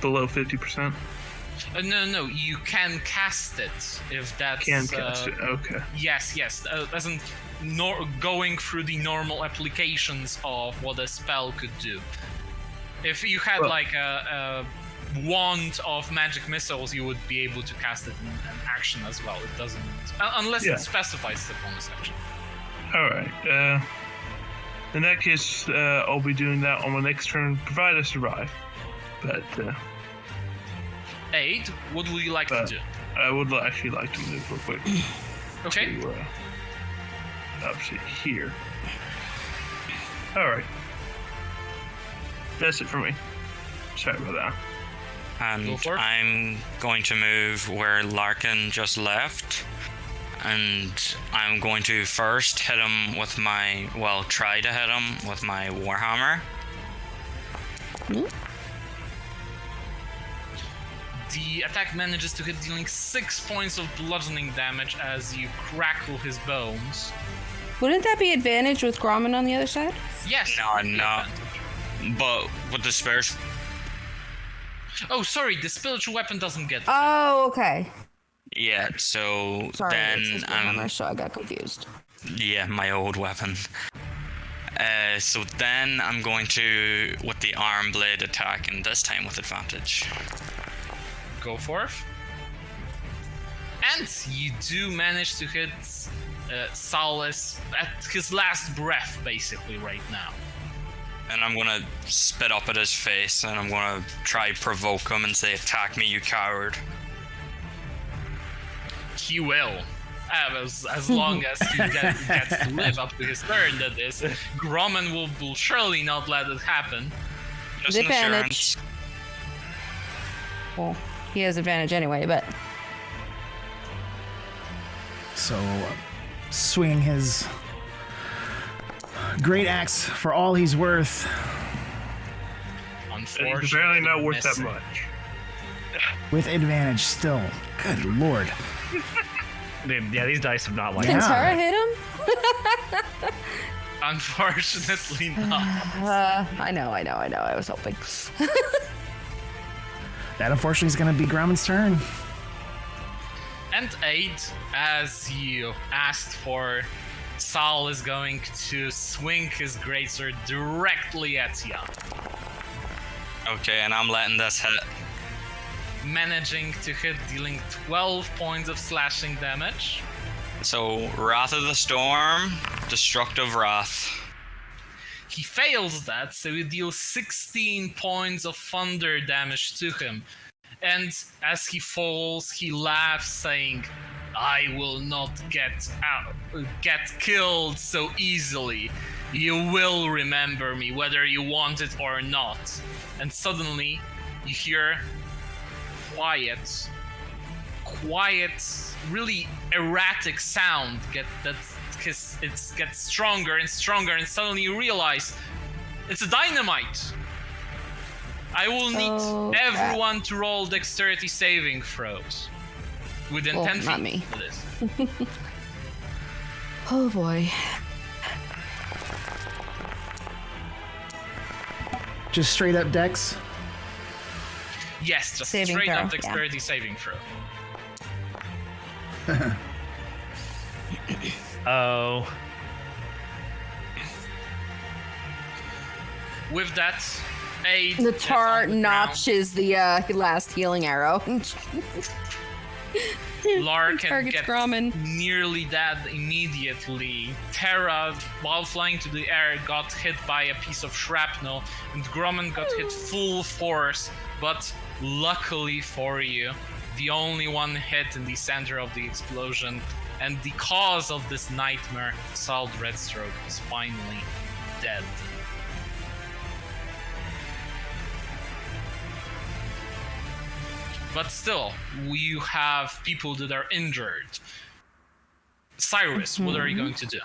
below 50%. No, you can cast it if that's... Can cast it, okay. Yes, doesn't going through the normal applications of what a spell could do. If you had like a wand of magic missiles, you would be able to cast it in an action as well. It doesn't, unless it specifies the bonus action. Alright, in that case, I'll be doing that on my next turn, provided I survive. But, Aid, what would you like to do? I would actually like to move real quick. Okay. To, up here. Alright. That's it for me. Sorry about that. And I'm going to move where Larkin just left. And I'm going to first hit him with my... Well, try to hit him with my Warhammer. The attack manages to hit, dealing 6 points of bludgeoning damage as you crackle his bones. Wouldn't that be advantage with Gromman on the other side? Yes. No. But with the spares... Oh, sorry, the spiritual weapon doesn't get... Oh, okay. Yeah, so Sorry, then... it's his hammer, so I got confused. Yeah, my old weapon. So then I'm going to, with the arm blade attack, and this time with advantage. Go forth. And you do manage to hit Salas at his last breath, basically, right now. And I'm gonna spit up at his face, and I'm gonna try provoke him and say, "Attack me, you coward." He will. As long as he gets to live up to his turn, that is. Gromman will surely not let it happen. Just an Advantage. assurance. Well, he has advantage anyway, but... So, swinging his great axe for all he's worth. Unfortunately, It's barely not worth that missing. much. With advantage still. Good lord. Dude, yeah, these dice have not like Can Yeah. Tara hit him? Unfortunately not. I know. I was hoping. That unfortunately is going to be Gromman's turn. And 8, as you asked for, Sal is going to swing his greatsword directly at you, Okay, and I'm letting this hit. managing to hit, dealing 12 points of slashing damage. So, Wrath of the Storm, Destructive Wrath. He fails that, so you deal 16 points of thunder damage to him. And as he falls, he laughs, saying, "I will not get killed so easily. You will remember me, whether you want it or not." And suddenly, you hear quiet, really erratic sound gets stronger and stronger, and suddenly you realize it's a dynamite. I will need everyone to roll dexterity saving throws within 10 feet. Not me. Of this. Oh boy. Just straight up dex. Yes, just Saving straight throw, up yeah. dexterity saving throw. Oh. With that, aid. The is tar on the ground. notches the last healing arrow. Larkin Targets gets Grommen. nearly dead immediately. Terra, while flying to the air, got hit by a piece of shrapnel, and Grommen got hit full force, but luckily for you, the only one hit in the center of the explosion, and the cause of this nightmare, Salt Redstroke, is finally dead. But still, you have people that are injured. Cyrus, what are you going to do?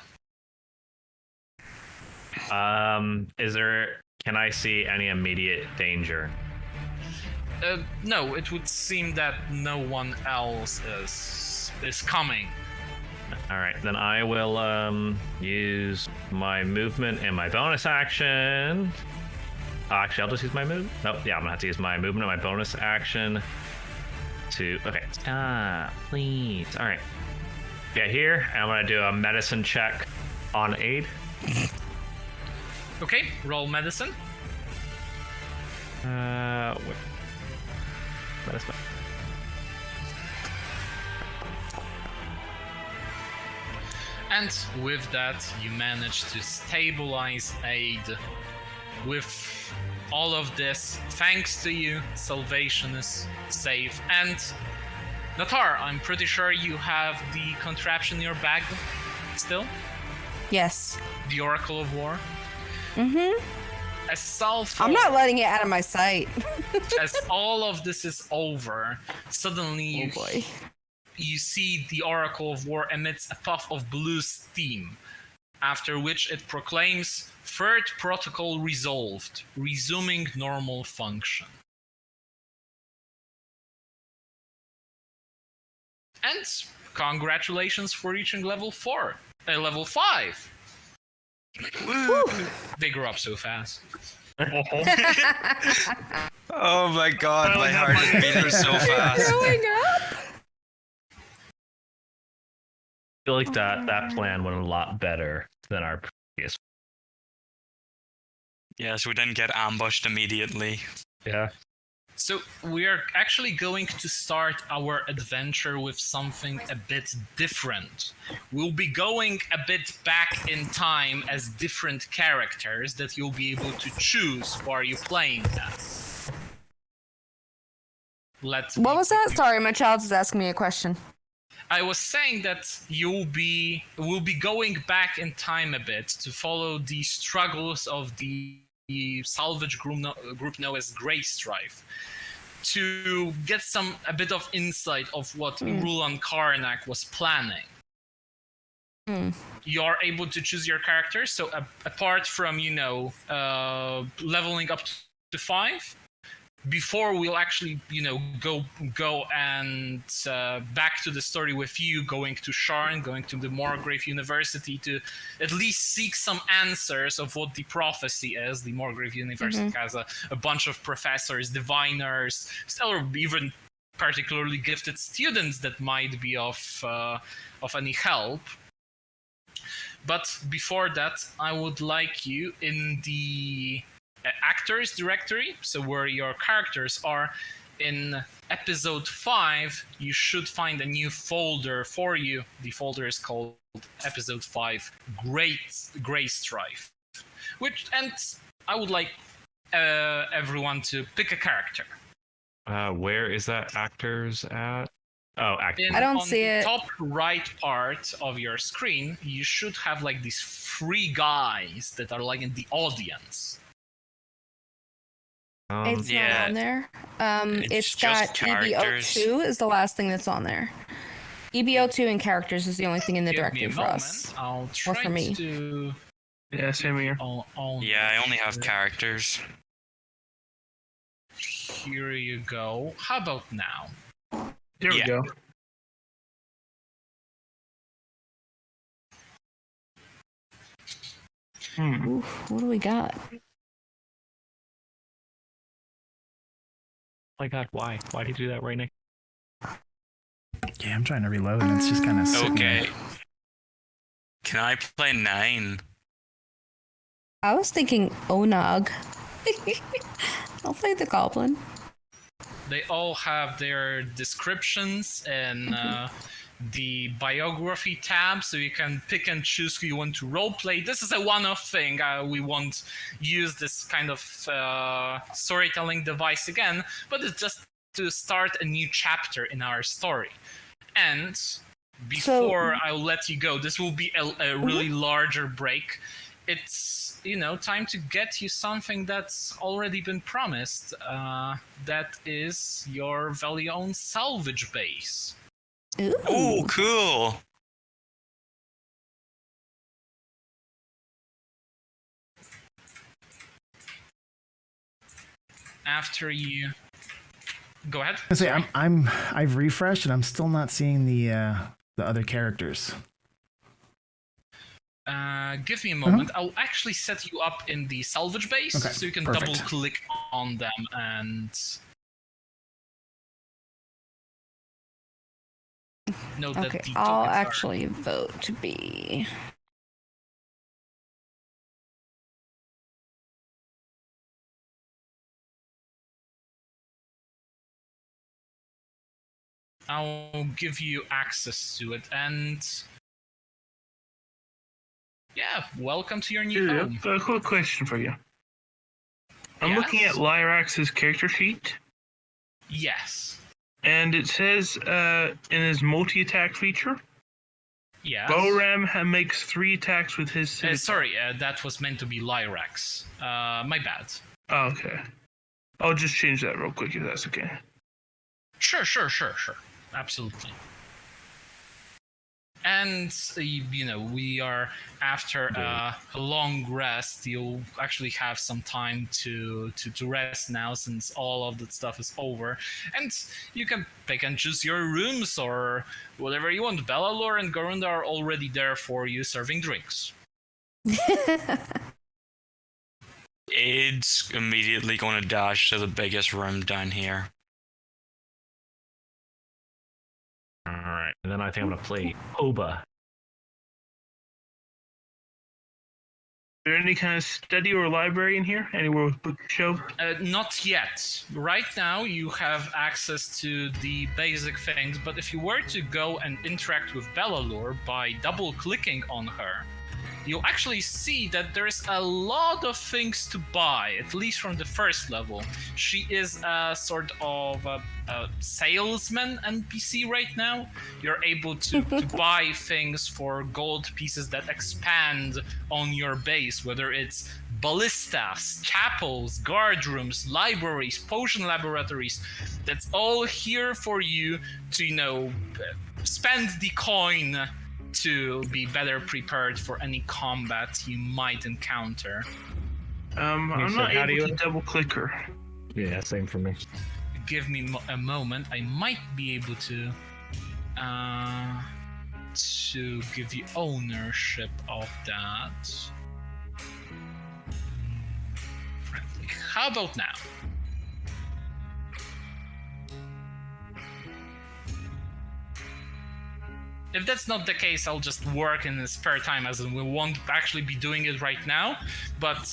Can I see any immediate danger? No, it would seem that no one else is coming. All right, then I will use my movement and my bonus action. Actually, I'll just use my move. Nope, yeah, I'm gonna have to use my movement and my bonus action to. Okay, please. All right, get here, and I'm gonna do a medicine check on aid. Okay, roll medicine. Wait. Medicine. And with that, you manage to stabilize aid. With all of this, thanks to you, salvation is safe. And Natar, I'm pretty sure you have the contraption in your bag still? Yes. The Oracle of War? Mm-hmm. As Salve, I'm not letting it out of my sight. as all of this is over, suddenly you see the Oracle of War emits a puff of blue steam, after which it proclaims Third Protocol resolved, resuming normal function. And congratulations for reaching level 5. Woo. They grew up so fast. Oh my god, my heart is beating so fast. Growing up? I feel like that plan went a lot better than our previous. Yes, we didn't get ambushed immediately. Yeah. So we are actually going to start our adventure with something a bit different. We'll be going a bit back in time as different characters that you'll be able to choose while you're playing as. What was that? Sorry, my child is asking me a question. I was saying that we'll be going back in time a bit to follow the struggles of the salvage group known as Grey Strife, to get a bit of insight of what Rulan Karnak was planning. You are able to choose your character, so apart from leveling up to 5, before we'll actually go and back to the story with you going to Sharn, going to the Morgrave University to at least seek some answers of what the prophecy is. The Morgrave University has a bunch of professors, diviners, or even particularly gifted students that might be of any help. But before that, I would like you in the actors directory, so where your characters are, in episode 5, you should find a new folder for you. The folder is called episode 5 Grey Strife, and I would like everyone to pick a character. Where is that actors at? Oh, actors. I don't see it. On the top right part of your screen, you should have like these 3 guys that are like in the audience. It's not on there. It's got just characters. EBO2 is the last thing that's on there. EBO2 and characters is the only thing in the Give me directory a for moment. us. I'll try for me. to. Yeah, same here. Yeah, I only have characters. Here you go. How about now? There we Yeah. go. Ooh, what do we got? Oh my god, why? Why did you do that right, Nick? Yeah, I'm trying to reload and it's just kind of sitting Okay. there. Can I play 9? I was thinking Onag. I'll play the goblin. They all have their descriptions and the biography tab, so you can pick and choose who you want to roleplay. This is a one-off thing. We won't use this kind of storytelling device again, but it's just to start a new chapter in our story. And before I'll let you go, this will be a really larger break. It's, time to get you something that's already been promised. That is your very own salvage base. Ooh. Oh, cool. After you go ahead. I say I've refreshed and I'm still not seeing the other characters. Give me a moment. I'll actually set you up in the salvage base, Okay, so you can perfect. double click on them and note that Okay, the I'll tokens are- actually vote to be. I'll give you access to it, and yeah, welcome to your new home. A quick question for you. I'm looking at Yes? Lyrax's character sheet, Yes. and it says in his multi-attack feature, Yes. Boram makes 3 attacks with his scimitar. Sorry, that was meant to be Lyrax. My bad. Oh, okay. I'll just change that real quick if that's okay. Sure. Absolutely. And, we are after a long rest. You'll actually have some time to rest now, since all of that stuff is over. And you can pick and choose your rooms or whatever you want. Belalor and Gorunda are already there for you, serving drinks. Aid's immediately going to dash to the biggest room down here. All right, and then I think I'm gonna play Oba. Is there any kind of study or library in here? Anywhere with bookshelf? Not yet. Right now, you have access to the basic things, but if you were to go and interact with Belalor by double-clicking on her, you'll actually see that there's a lot of things to buy, at least from the first level. She is a sort of a salesman NPC right now. You're able to buy things for gold pieces that expand on your base, whether it's ballistas, chapels, guard rooms, libraries, potion laboratories. That's all here for you to, spend the coin to be better prepared for any combat you might encounter. I'm So not how do able you- to double click her. Yeah, same for me. Give me a moment. I might be able to give you ownership of that. Friendly. How about now? If that's not the case, I'll just work in the spare time, as in we won't actually be doing it right now. But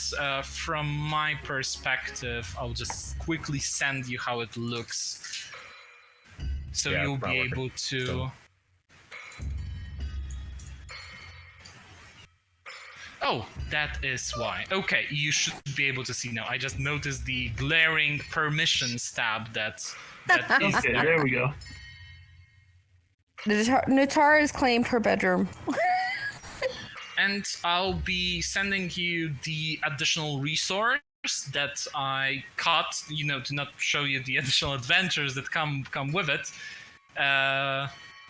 from my perspective, I'll just quickly send you how it looks. So Yeah, you'll be probably. able to... So- Oh, that is why. Okay, you should be able to see now. I just noticed the glaring permissions tab that is Okay, there we go. Natara has claimed her bedroom. And I'll be sending you the additional resource that I cut, to not show you the additional adventures that come with it,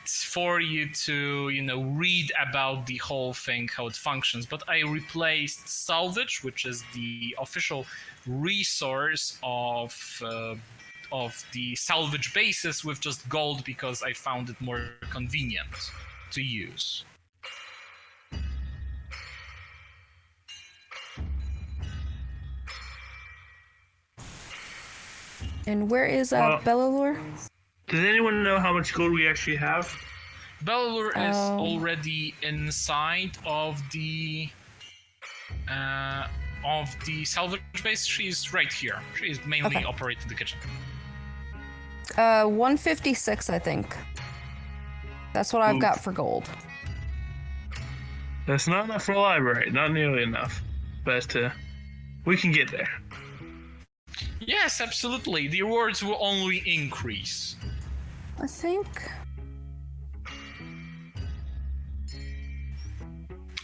for you to, read about the whole thing, how it functions. But I replaced Salvage, which is the official resource of the salvage basis, with just gold, because I found it more convenient to use. And where is Well- Belalor? Does anyone know how much gold we actually have? Belalor is Oh. already inside of the of the salvage base, she's right here. She's mainly Okay. operating the kitchen. 156, I think. That's what I've Oof. got for gold. That's not enough for a library. Not nearly enough. But we can get there. Yes, absolutely. The rewards will only increase. I think.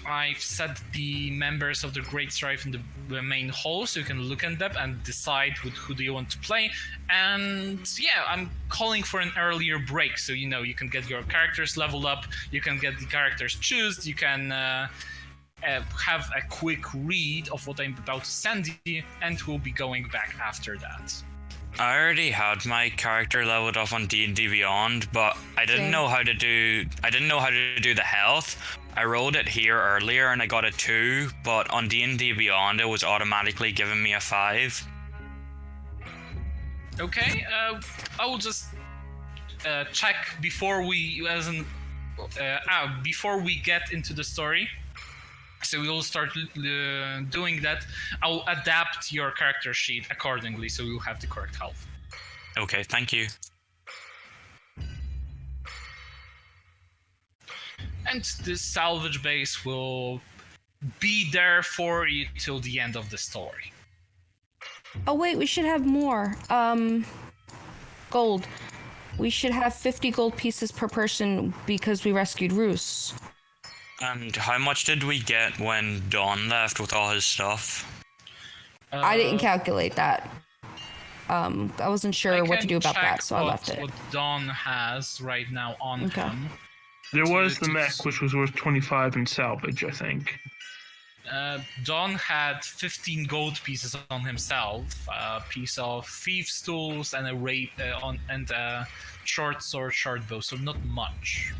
I've set the members of the Great Strife in the main hall, so you can look at them and decide with who do you want to play. And yeah, I'm calling for an earlier break, so you know you can get your characters leveled up, you can get the characters chosen, you can have a quick read of what I'm about to send you, and we'll be going back after that. I already had my character leveled up on D&D Beyond, but I didn't Same. know how to do the health. I rolled it here earlier and I got a 2, but on D&D Beyond it was automatically giving me a 5. Okay, I will just check before we before we get into the story. So we will start doing that. I will adapt your character sheet accordingly, so you'll have the correct health. Okay, thank you. And this salvage base will be there for you till the end of the story. Oh wait, we should have more. Gold. We should have 50 gold pieces per person because we rescued Roos. And how much did we get when Don left with all his stuff? I didn't calculate that. I wasn't sure what to do about that, so I left it. What Don has right now on Okay. him. There was the mech, which was worth 25 in salvage, I think. Don had 15 gold pieces on himself, a piece of thieves' tools, and a short sword, short bow, so not much.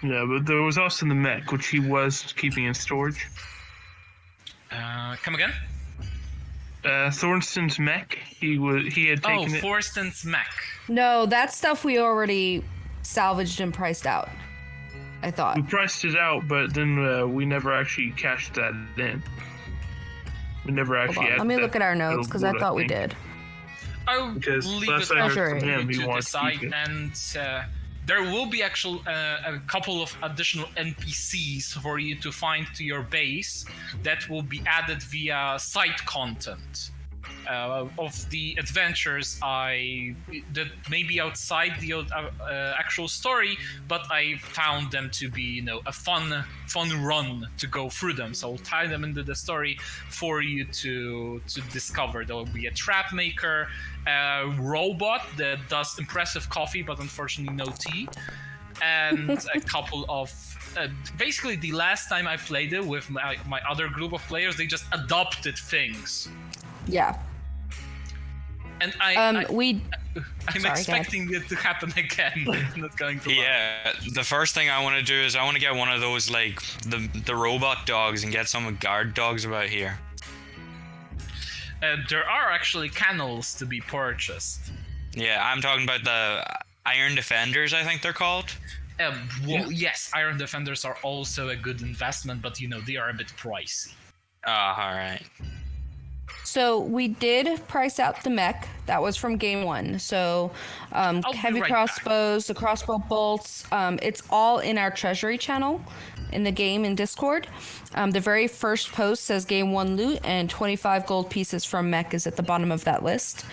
Yeah, but there was also the mech, which he was keeping in storage. Come again? Thornston's mech, he had taken it. Thorsten's mech. No, that stuff we already salvaged and priced out. I thought. We priced it out, but then we never actually cashed that in. We never Hold actually. on, let me look at our notes because I thought we did. I'll Because leave last it I up heard to from you him, he to wanted to decide, keep it. and there will be a couple of additional NPCs for you to find to your base that will be added via side content of the adventures that may be outside the actual story, but I found them to be, a fun run to go through them. So I'll tie them into the story for you to discover. There will be a trap maker, a robot that does impressive coffee, but unfortunately no tea, and a couple of. Basically, the last time I played it with my other group of players, they just adopted things. Yeah. And I'm I'm expecting it to happen again. Not going to lie. Yeah, the first thing I want to do is I want to get one of those, like, the robot dogs and get some guard dogs about here. There are actually kennels to be purchased. Yeah, I'm talking about the Iron Defenders, I think they're called. Yes, Iron Defenders are also a good investment, but they are a bit pricey. Alright. So we did price out the mech. That was from game 1. So be heavy right crossbows, the crossbow bolts, it's all in our treasury channel in the game in Discord. The very first post says game 1 loot, and 25 gold pieces from mech is at the bottom of that list.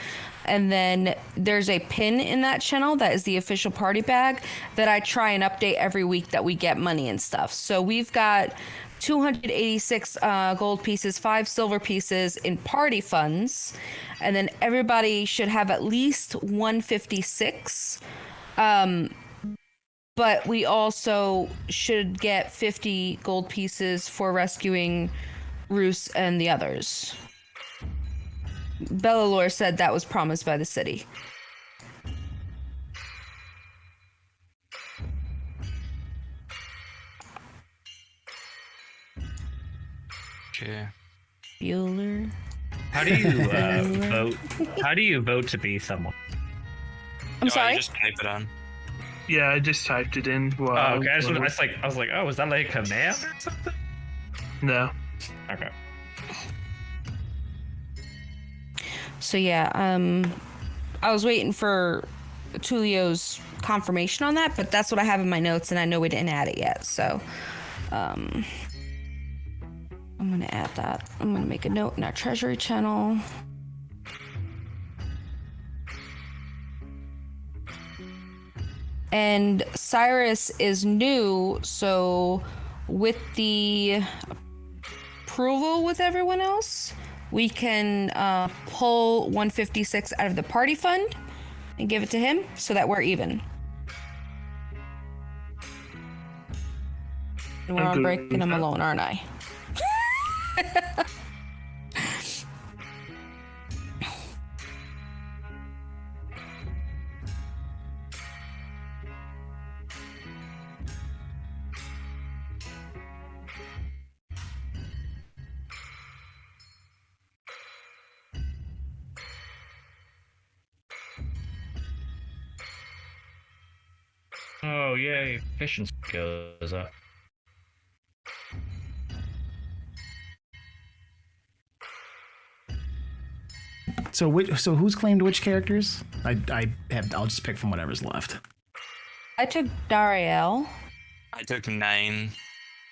And then there's a pin in that channel that is the official party bag that I try and update every week that we get money and stuff. So we've got 286 gold pieces, 5 silver pieces in party funds, and then everybody should have at least 156. But we also should get 50 gold pieces for rescuing Roos and the others. Bellalore said that was promised by the city. Okay. Bueller. How do you vote? How do you vote to be someone? I'm sorry? Just type it on. Yeah, I just typed it in. Well, Oh, okay. I was like, oh, was that like a command or something? No. Okay. So yeah, I was waiting for Tulio's confirmation on that, but that's what I have in my notes, and I know we didn't add it yet. So I'm gonna add that. I'm gonna make a note in our treasury channel. And Cyrus is new, so with the approval with everyone else, we can pull 156 out of the party fund and give it to him so that we're even. And we're on break and I'm alone, aren't I? Oh, yay. Efficiency goes up. So who's claimed which characters? I'll just pick from whatever's left. I took Dariel. I took 9.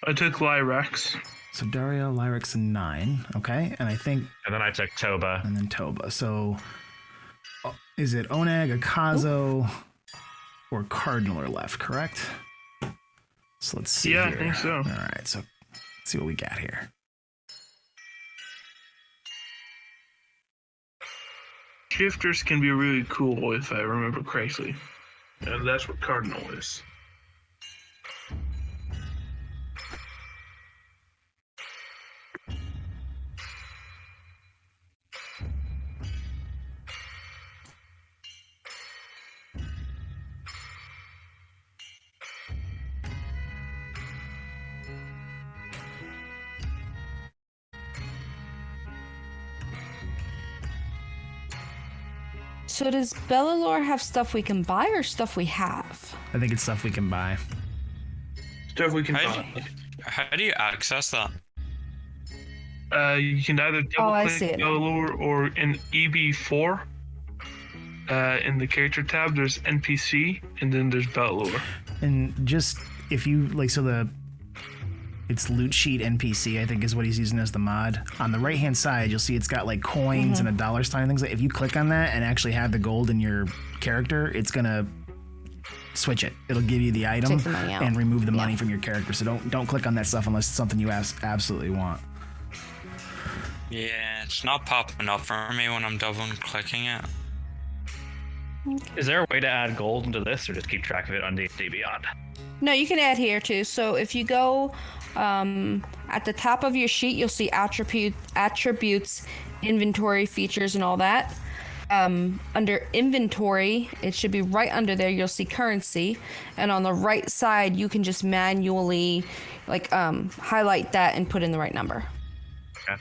I took Lyrax. So Dario, Lyrax, and 9. Okay, and I think. And then I took Toba. And then Toba. So is it Oneg, Akazo, or Cardinal are left? Correct. So let's see. Yeah, here. I think so. All right, so let's see what we got here. Shifters can be really cool if I remember correctly. And that's what Cardinal is. So does Bellalore have stuff we can buy or stuff we have? I think it's stuff we can buy. Stuff we can How buy. do you access that? You can either I double see click it. Bellalore or in EB4. In the character tab, there's NPC, and then there's Bellalore. And just if you like, so it's loot sheet NPC, I think is what he's using as the mod. On the right hand side, you'll see it's got like coins and a dollar sign and things. If you click on that and actually have the gold in your character, it's gonna switch it. It'll give you the item Take the money out. and remove the money from your character. So don't click on that stuff unless it's something you absolutely want. Yeah, it's not popping up for me when I'm double clicking it. Is there a way to add gold into this, or just keep track of it on D&D Beyond? No, you can add here too. So if you go at the top of your sheet, you'll see attributes, inventory, features, and all that. Under inventory, it should be right under there. You'll see currency, and on the right side, you can just manually highlight that and put in the right number. Okay.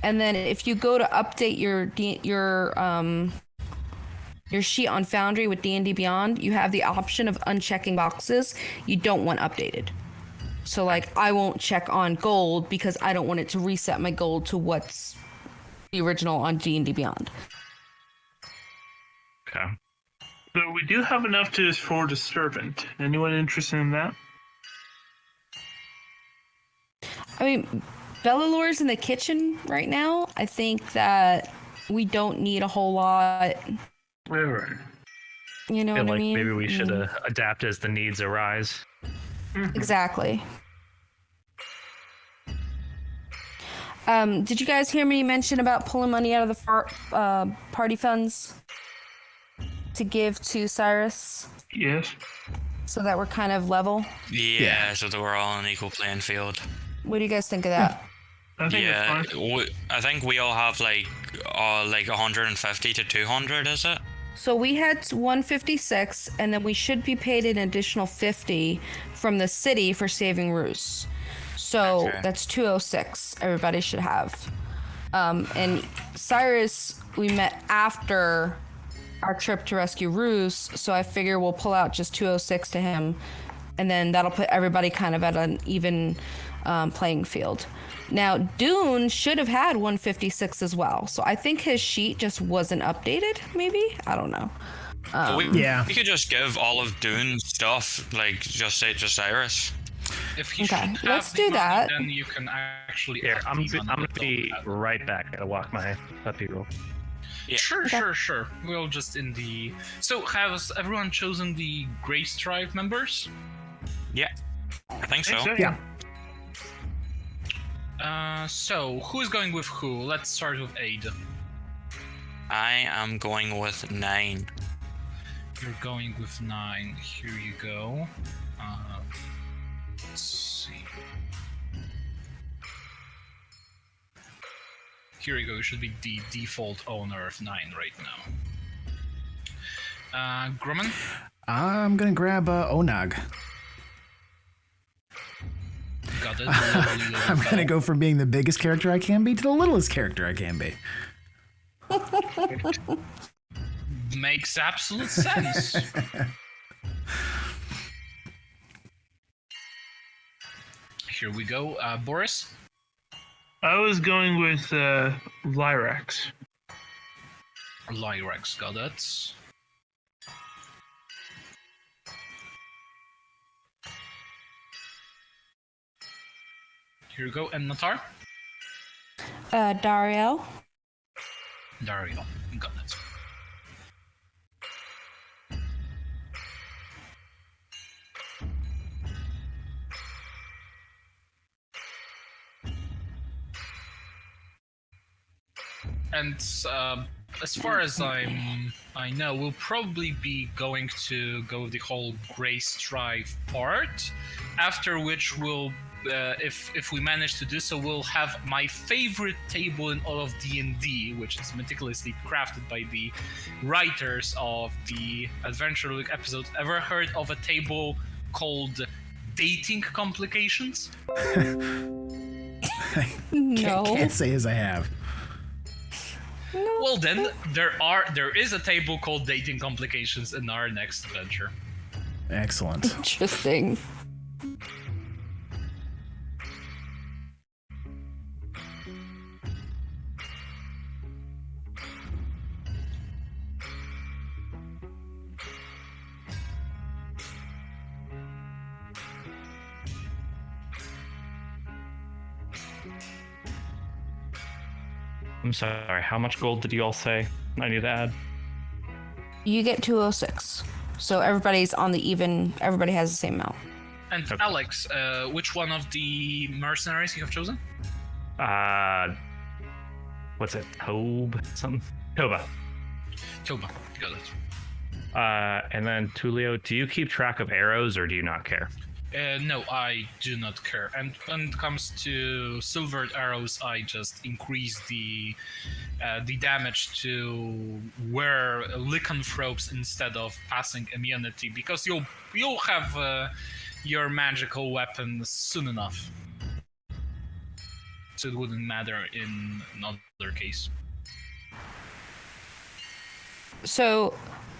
And then if you go to update your sheet on Foundry with D&D Beyond, you have the option of unchecking boxes you don't want updated. So I won't check on gold because I don't want it to reset my gold to what's the original on D&D Beyond. Okay. So we do have enough to afford a servant. Anyone interested in that? I mean, Bellalore's in the kitchen right now. I think that we don't need a whole lot. Alright. You know I feel what I like mean? maybe we should adapt as the needs arise. Exactly. Did you guys hear me mention about pulling money out of the party funds to give to Cyrus Yes. so that we're kind of level? Yeah, so that we're all on an equal playing field. What do you guys think of that? I think Yeah, it's fine. I think we all have like 150 to 200, is it? So we had 156, and then we should be paid an additional 50 from the city for saving Roos. So Okay. that's 206. Everybody should have. And Cyrus, we met after our trip to rescue Roos, so I figure we'll pull out just 206 to him and then that'll put everybody kind of at an even playing field. Now, Dune should have had 156 as well, so I think his sheet just wasn't updated, maybe? I don't know. We could just give all of Dune's stuff, like, just say just Iris. If he Okay, should have let's the do money, that. then you can actually... Here, add I'm the money gonna to be that. right back. I gotta walk my puppy roll. Yeah. Sure. We'll just in the... So, has everyone chosen the Grace Drive members? Yeah, I think so. Yeah. So, who's going with who? Let's start with Aid. I am going with 9. You're going with 9. Here you go. Let's see. Here you go. You should be the default owner of 9 right now. Grumman? I'm gonna grab Onag. Got it. Lovely I'm gonna fellow. go from being the biggest character I can be to the littlest character I can be. Makes absolute sense. Here we go. Boris? I was going with Lyrax. Lyrax, got it. Here we go. And Natar? Dario. Dario, got it. And as far as I know, we'll probably be going to go the whole Grace Drive part, after which we'll, if we manage to do so, we'll have my favorite table in all of D&D, which is meticulously crafted by the writers of the Adventure League episodes. Ever heard of a table called Dating Complications? No. Can't say as I have. Well then, there is a table called Dating Complications in our next adventure. Excellent. Interesting. I'm sorry, how much gold did you all say I need to add? You get 206. So everybody's on the even, everybody has the same amount. And Okay. Alex, which one of the mercenaries you have chosen? What's it? Something? Toba. Toba, got it. And then Tulio, do you keep track of arrows or do you not care? No, I do not care. And when it comes to silvered arrows, I just increase the damage to wear lycanthropes instead of passing immunity, because you'll have your magical weapons soon enough, so it wouldn't matter in another case. So,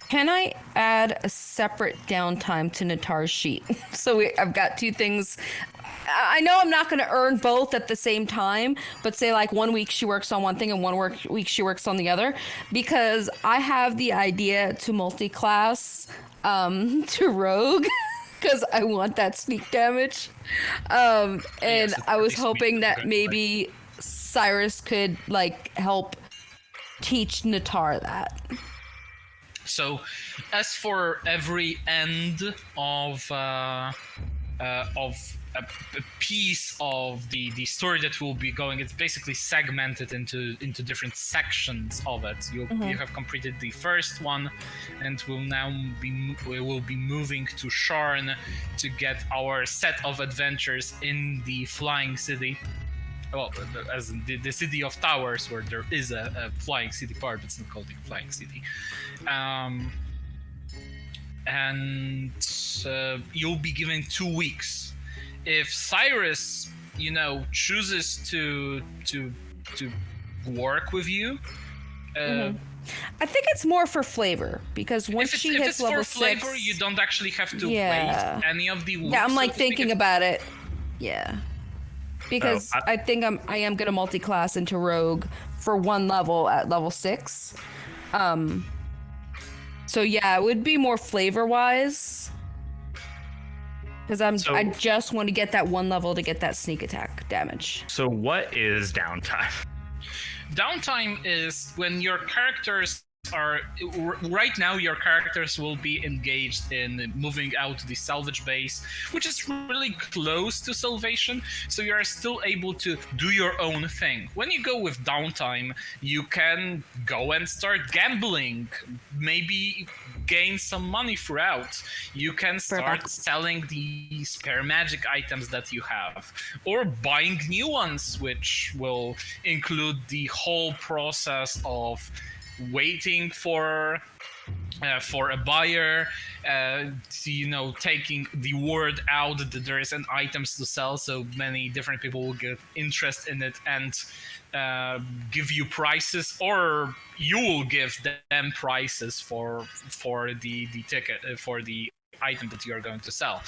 can I add a separate downtime to Natar's sheet? So I've got two things. I know I'm not going to earn both at the same time, but say like 1 week she works on one thing and week she works on the other, because I have the idea to multi-class to rogue because I want that sneak damage. And it's I was pretty hoping sweet. that Okay, maybe Cyrus could like help teach Natar that. So, as for every end of a piece of the story that will be going, it's basically segmented into different sections of it. You have completed the first one, and we will be moving to Sharn to get our set of adventures in the Flying City. Well, as in the City of Towers, where there is a Flying City part, but it's not called the Flying City. And you'll be given 2 weeks. If Cyrus, chooses to work with you, I think it's more for flavor because once if she hits it's level for flavor, 6, you don't actually have to Yeah. waste any of the wounds. yeah, I'm so like to speak. thinking about it. Yeah, because I think I am gonna multi-class into rogue for 1 level at level 6. So yeah, it would be more flavor-wise. Because I just want to get that 1 level to get that sneak attack damage. So what is downtime? Downtime is when your characters are right now your characters will be engaged in moving out to the salvage base, which is really close to salvation, so you are still able to do your own thing. When you go with downtime, you can go and start gambling, maybe gain some money throughout. You can start selling the spare magic items that you have, or buying new ones, which will include the whole process of waiting for a buyer, taking the word out that there is an items to sell, so many different people will get interest in it and give you prices, or you will give them prices for the ticket for the item that you are going to sell.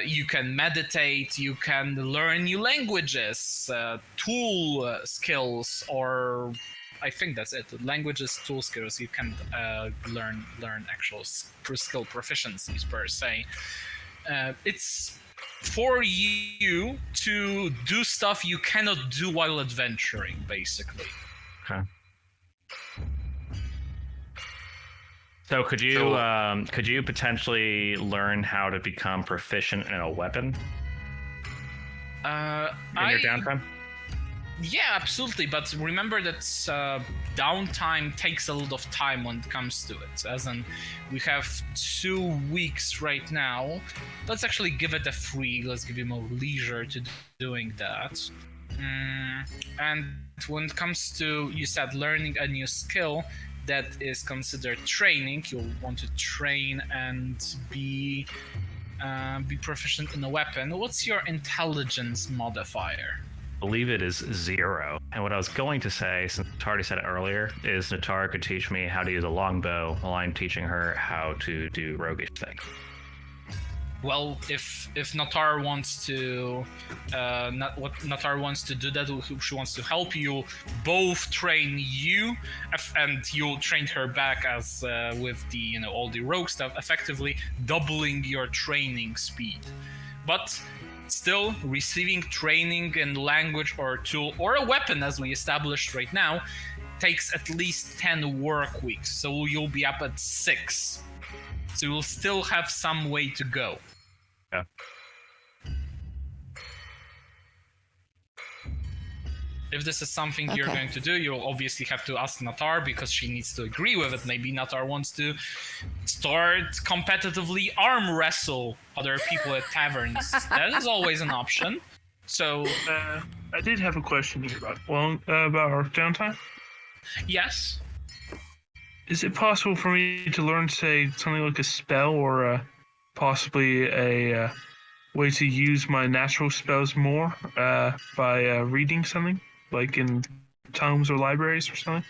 You can meditate, you can learn new languages, tool skills, or I think that's it. Languages, tool skills. You can learn actual skill proficiencies per se. It's for you to do stuff you cannot do while adventuring, basically. Okay. So could you potentially learn how to become proficient in a weapon in your downtime? Yeah, absolutely. But remember that downtime takes a lot of time when it comes to it. As in, we have 2 weeks right now. Let's actually give it a free. Let's give you more leisure to doing that. And when it comes to, you said, learning a new skill, that is considered training. You'll want to train and be proficient in a weapon. What's your intelligence modifier? I believe it is 0. And what I was going to say, since Tardy said it earlier, is Natara could teach me how to use a longbow while I'm teaching her how to do roguish things. Well, if Natar wants to, what Natar wants to do that, she wants to help you both train you, and you'll train her back as with the all the rogue stuff, effectively doubling your training speed. But still, receiving training in language or tool or a weapon, as we established right now, takes at least 10 work weeks. So you'll be up at 6. So you'll still have some way to go. Yeah. If this is something you're going to do, you'll obviously have to ask Natar, because she needs to agree with it. Maybe Natar wants to start competitively arm wrestle other people at taverns. That is always an option. So I did have a question here about our downtime. Yes. Is it possible for me to learn, say, something like a spell, or possibly a way to use my natural spells more by reading something, like in tomes or libraries or something?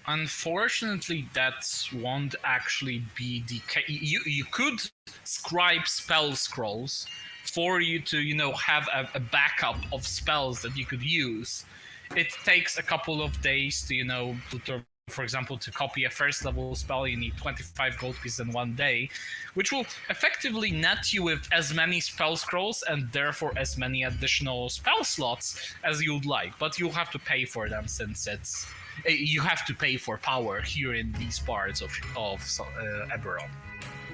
Unfortunately, that won't actually be the case. You could scribe spell scrolls for you to, have a backup of spells that you could use. It takes a couple of days to, for example, to copy a first level spell, you need 25 gold pieces in 1 day, which will effectively net you with as many spell scrolls and therefore as many additional spell slots as you'd like. But you'll have to pay for them, since you have to pay for power here in these parts of Eberron.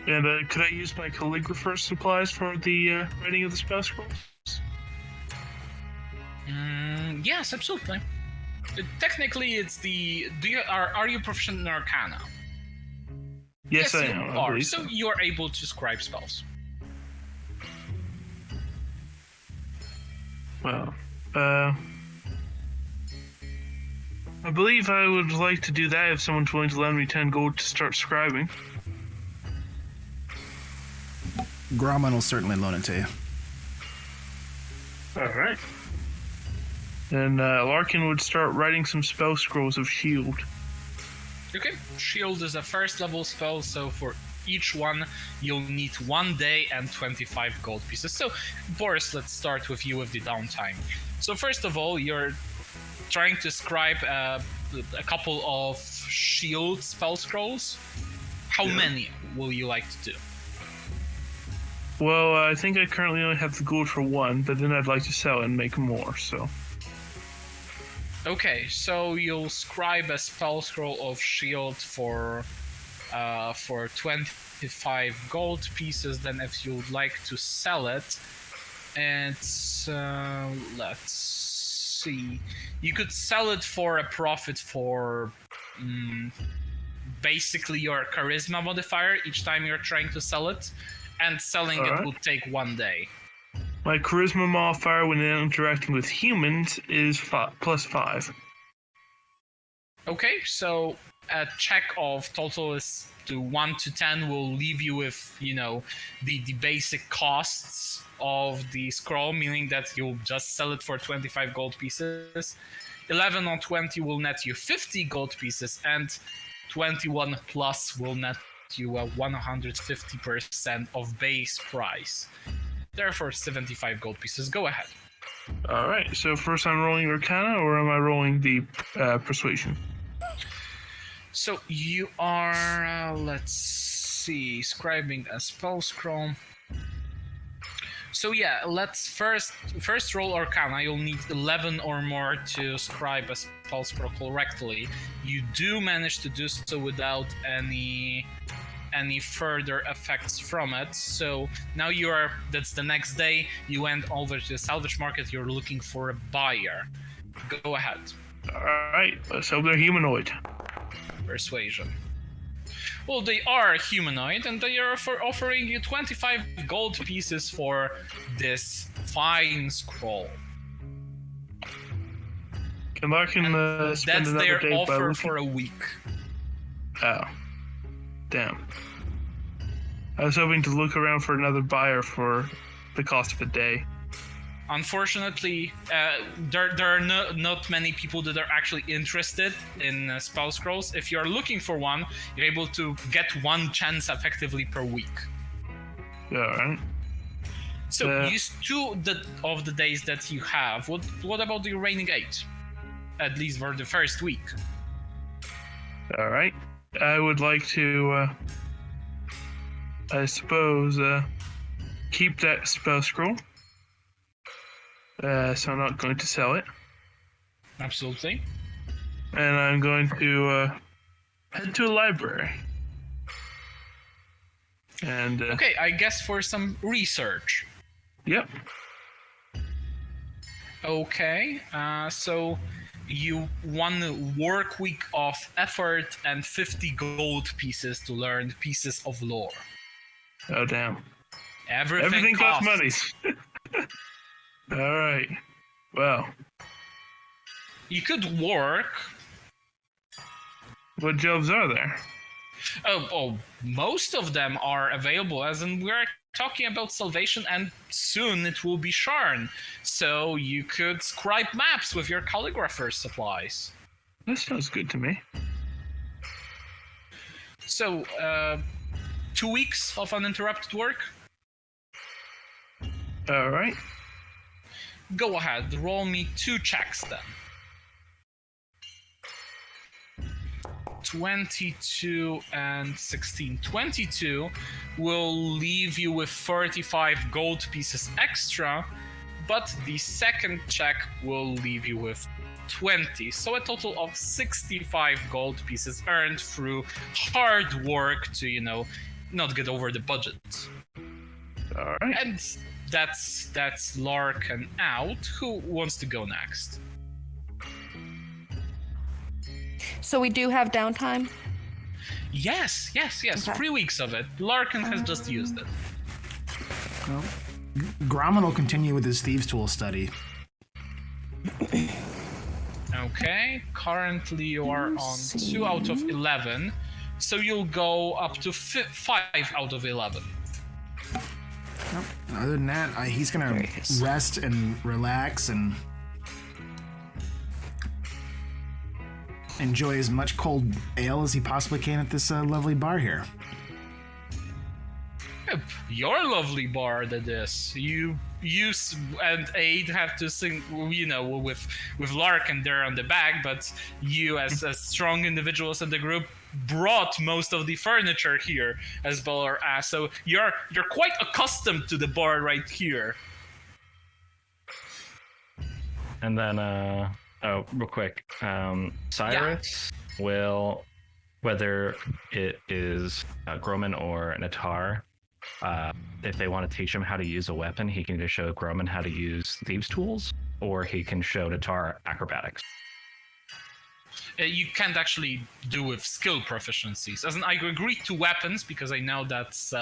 And could I use my calligrapher supplies for the writing of the spell scrolls? Yes, absolutely. Technically, it's the. Are you proficient in Arcana? Yes, I you am. are. So you are able to scribe spells. Well, I believe I would like to do that if someone's willing to lend me 10 gold to start scribing. Gromman will certainly loan it to you. All right. And Larkin would start writing some spell scrolls of shield Okay, shield is a first level spell, so for each one you'll need 1 day and 25 gold pieces. So Boris, let's start with you with the downtime. So first of all, you're trying to scribe a couple of shield spell scrolls. How many will you like to do? Well, I think I currently only have the gold for one, but then I'd like to sell and make more, so... Okay, so you'll scribe a spell scroll of shield for 25 gold pieces. Then if you'd like to sell it, it's let's see, you could sell it for a profit for basically your charisma modifier each time you're trying to sell it, and selling it would take 1 day. My charisma modifier when interacting with humans is +5. Okay, so a check of total is to 1 to 10 will leave you with, the basic costs of the scroll, meaning that you'll just sell it for 25 gold pieces. 11 on 20 will net you 50 gold pieces, and 21 plus will net you a 150% of base price. Therefore, 75 gold pieces. Go ahead. All right. So first, I'm rolling Arcana, or am I rolling the Persuasion? So you are, let's see, scribing a spell scroll. So yeah, let's first roll Arcana. You'll need 11 or more to scribe a spell scroll correctly. You do manage to do so without any further effects from it. So now that's the next day, you went over to the salvage market, you're looking for a buyer. Go ahead. Alright, so they're humanoid. Persuasion. Well, they are humanoid, and they are offering you 25 gold pieces for this fine scroll. And I can spend that's another their day by offer looking. for a week. Oh. Damn. I was hoping to look around for another buyer for the cost of a day. Unfortunately, there are not many people that are actually interested in spell scrolls. If you're looking for one, you're able to get one chance effectively per week. Alright. So use 2 of the days that you have. What about the remaining 8? At least for the first week. Alright. I would like to, I suppose, keep that spell scroll. So I'm not going to sell it. Absolutely. And I'm going to head to a library. And okay, I guess for some research. Yep. Okay, so you 1 work week of effort and 50 gold pieces to learn pieces of lore. Oh damn. Everything costs money. Alright. Well. You could work. What jobs are there? Oh, most of them are available, as in we're talking about Salvation, and soon it will be Sharn. So you could scribe maps with your calligrapher's supplies. That sounds good to me. So, 2 weeks of uninterrupted work? Alright. Go ahead, roll me 2 checks then. 22 and 16. 22 will leave you with 35 gold pieces extra, but the second check will leave you with 20. So a total of 65 gold pieces earned through hard work to, not get over the budget. Alright. And that's Larkin out. Who wants to go next? So we do have downtime? Yes. Okay. 3 weeks of it. Larkin has just used it. Well, Gromit will continue with his Thieves' Tool study. Okay, currently you are on 2 out of 11, so you'll go up to 5 out of 11. Well, other than that, he's gonna rest and relax and enjoy as much cold ale as he possibly can at this lovely bar here. Your lovely bar, that is. You and Aid have to sing, with Larkin there on the back, but you, as strong individuals in the group, brought most of the furniture here, as Beller asked. So you're quite accustomed to the bar right here. And then, real quick, Cyrus will, whether it is Groman or Natar, if they want to teach him how to use a weapon, he can just show Groman how to use thieves' tools, or he can show Natar acrobatics. You can't actually do with skill proficiencies. As in, I agree to weapons because I know that's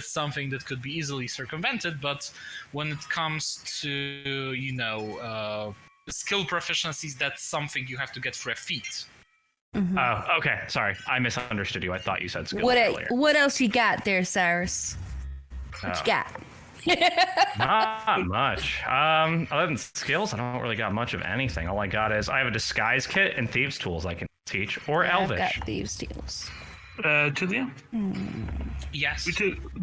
something that could be easily circumvented. But when it comes to skill proficiencies, that's something you have to get through a feat. Mm-hmm. Oh, okay. Sorry, I misunderstood you. I thought you said skill earlier. What else you got there, Cyrus? What you got? Not much. Other than skills, I don't really got much of anything. All I got is I have a disguise kit and thieves' tools I can teach, or Elvish. I've got thieves' tools. Tilia? Yes.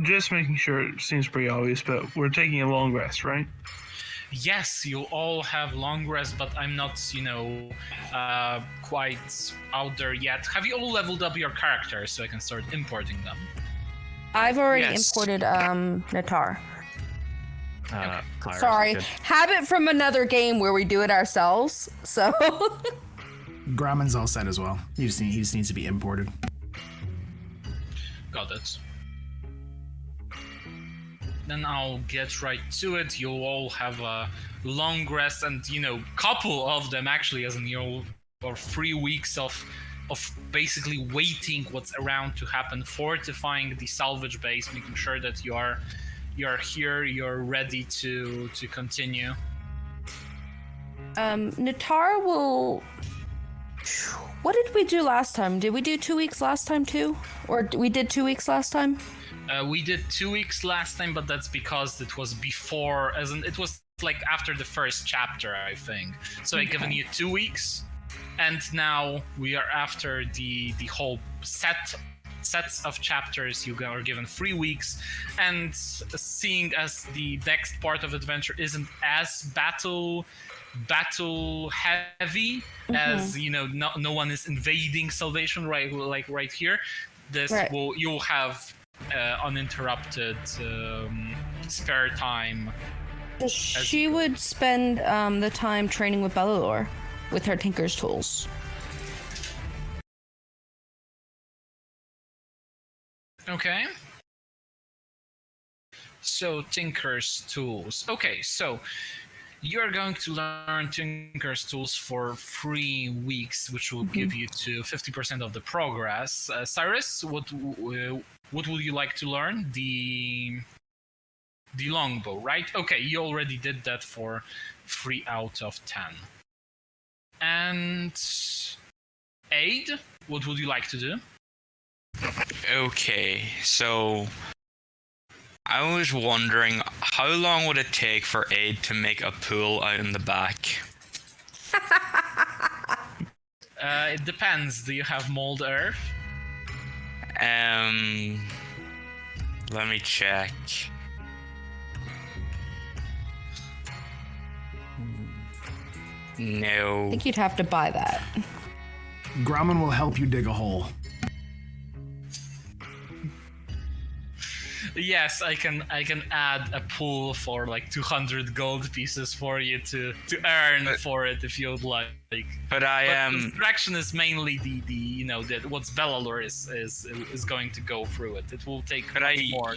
Just making sure, it seems pretty obvious, but we're taking a long rest, right? Yes, you all have long rest, but I'm not, quite out there yet. Have you all leveled up your characters so I can start importing them? I've already Yes. imported Natar. Clara, Sorry, good. habit from another game where we do it ourselves. So Grauman's all set as well. He just needs to be imported. Got it. Then I'll get right to it. You'll all have a long rest, and couple of them actually, as in or 3 weeks of basically waiting what's around to happen, fortifying the salvage base, making sure that you're here, you're ready to continue. Natar will. What did we do last time? Did we do 2 weeks last time too, or we did 2 weeks last time? We did 2 weeks last time, but that's because it was before, as in it was like after the first chapter, I think. So I've given you 2 weeks, and now we are after the whole sets of chapters. You are given 3 weeks, and seeing as the next part of adventure isn't as battle heavy, as no one is invading Salvation right here. You'll have uninterrupted spare time. She would spend the time training with Bellalor with her Tinker's tools. Okay. So Tinker's tools. Okay, so you're going to learn Tinker's tools for 3 weeks, which will give you to 50% of the progress. Cyrus, what would you like to learn? The longbow, right? Okay, you already did that for 3 out of 10. And Aid, what would you like to do? Okay, so I was wondering, how long would it take for Aid to make a pool out in the back? It depends. Do you have mold earth? Let me check. No. I think you'd have to buy that. Grauman will help you dig a hole. Yes, I can add a pool for like 200 gold pieces for you to earn for it if you'd like. But construction is mainly the what's Bellalor is going to go through it. It will take more.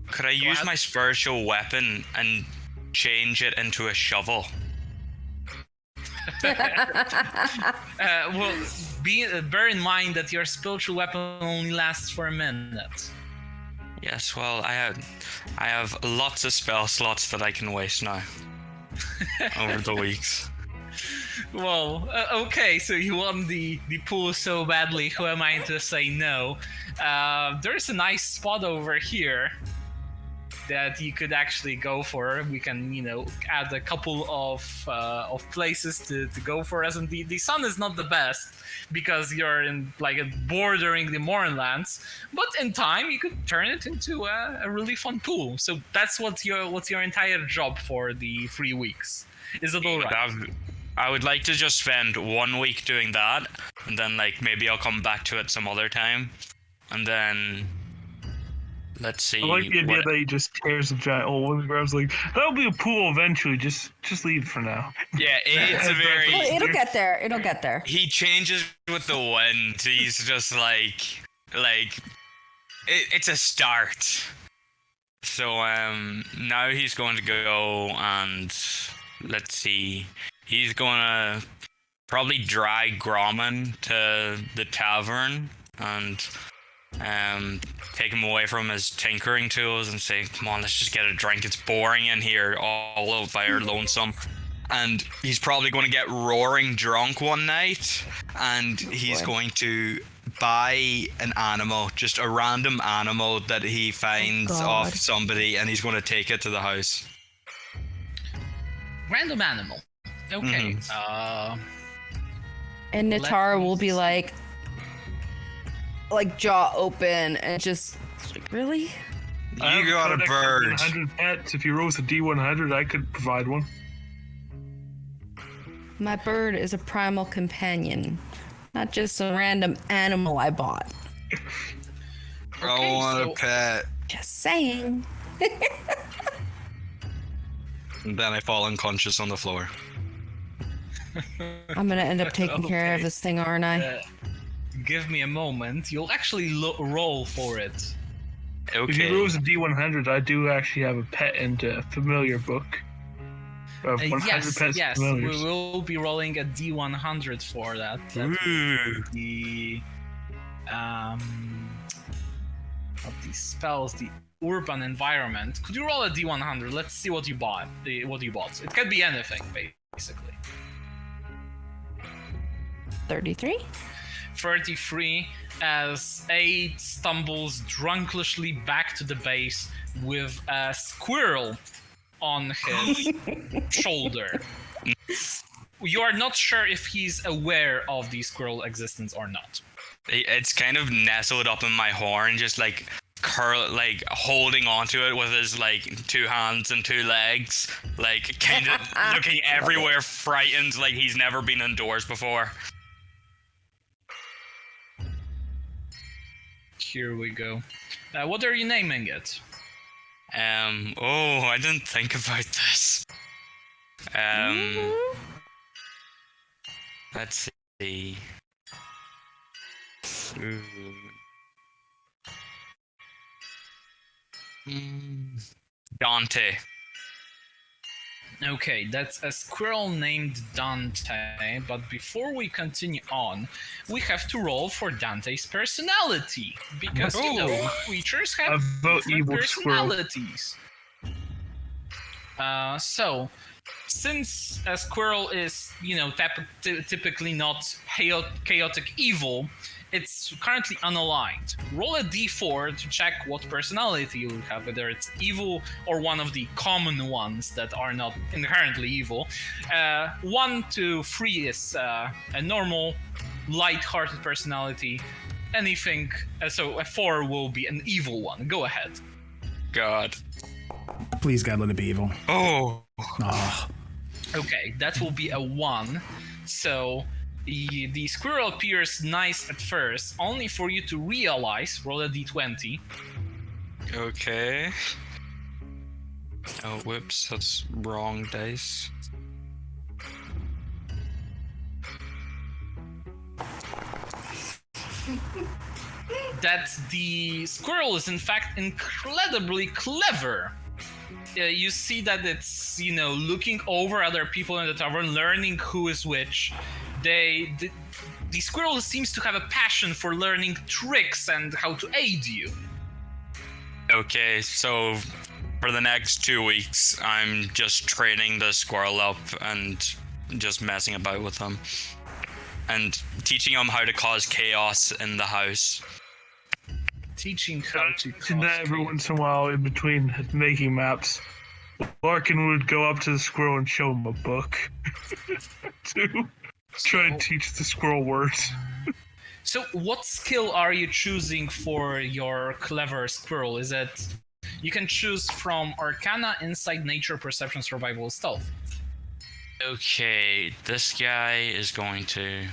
Could I use my spiritual weapon and change it into a shovel? Well, bear in mind that your spiritual weapon only lasts for a minute. Yes, well, I have lots of spell slots that I can waste now over the weeks. Well, okay, so you want the pool so badly, who am I to say no? There's a nice spot over here. that you could actually go for. We can, add a couple of places to go for. As in the sun is not the best because you're in bordering the Mournlands, but in time you could turn it into a really fun pool. So that's what's your entire job for the 3 weeks. Is it all right? I would like to just spend 1 week doing that, and then maybe I'll come back to it some other time, and then let's see. I like the idea that he just tears a giant hole in the ground. That'll be a pool eventually. Just leave it for now. Yeah, it's a very. Well, it'll get there. It'll get there. He changes with the wind. He's just it's a start. So now he's going to go and let's see. He's gonna probably drag Grommen to the tavern and take him away from his tinkering tools and say, come on, let's just get a drink. It's boring in here all out by our lonesome. And he's probably going to get roaring drunk one night, and he's going to buy an animal, just a random animal that he finds off somebody, and he's going to take it to the house. Random animal. Okay. Mm-hmm. And Natara will be like jaw open and just really? You got a bird. 100 pets. If you rose a D100, I could provide one. My bird is a primal companion, not just a random animal I bought. I want a pet. Just saying. And then I fall unconscious on the floor. I'm gonna end up taking care of this thing, aren't I? Give me a moment. You'll actually roll for it. Okay. If you rose a D100, I do actually have a pet and a familiar book. 100 pets yes, familiars. we will be rolling a D100 for that. The these spells, the urban environment. Could you roll a D100? Let's see what you bought. What you bought. It can be anything, basically. 33. 33, as Aid stumbles drunkenly back to the base with a squirrel on his shoulder. You are not sure if he's aware of the squirrel existence or not. It's kind of nestled up in my horn, just holding onto it with his 2 hands and 2 legs, kind of looking everywhere, frightened, like he's never been indoors before. Here we go. What are you naming it? I didn't think about this. Let's see. Dante. Okay, that's a squirrel named Dante, but before we continue on, we have to roll for Dante's personality, because, creatures have different personalities. So, since a squirrel is, typically not chaotic evil, it's currently unaligned. Roll a d4 to check what personality you have, whether it's evil or one of the common ones that are not inherently evil. 1 to 3 is a normal, light-hearted personality. Anything, so a 4 will be an evil one. Go ahead. God. Please, God, let it be evil. Oh. Okay, that will be a 1. So the squirrel appears nice at first, only for you to realize, roll a d20. Okay. Oh, whoops, that's wrong dice. That the squirrel is in fact incredibly clever. You see that it's, looking over other people in the tavern, learning who is which. The squirrel seems to have a passion for learning tricks and how to aid you. Okay, so for the next 2 weeks, I'm just training the squirrel up and just messing about with him. And teaching him how to cause chaos in the house. Teaching how to And that every once in a while, in between making maps, Larkin would go up to the squirrel and show him a book to try and teach the squirrel words. So what skill are you choosing for your clever squirrel? Is it... You can choose from Arcana, Insight, Nature, Perception, Survival, Stealth. Okay, this guy is going to...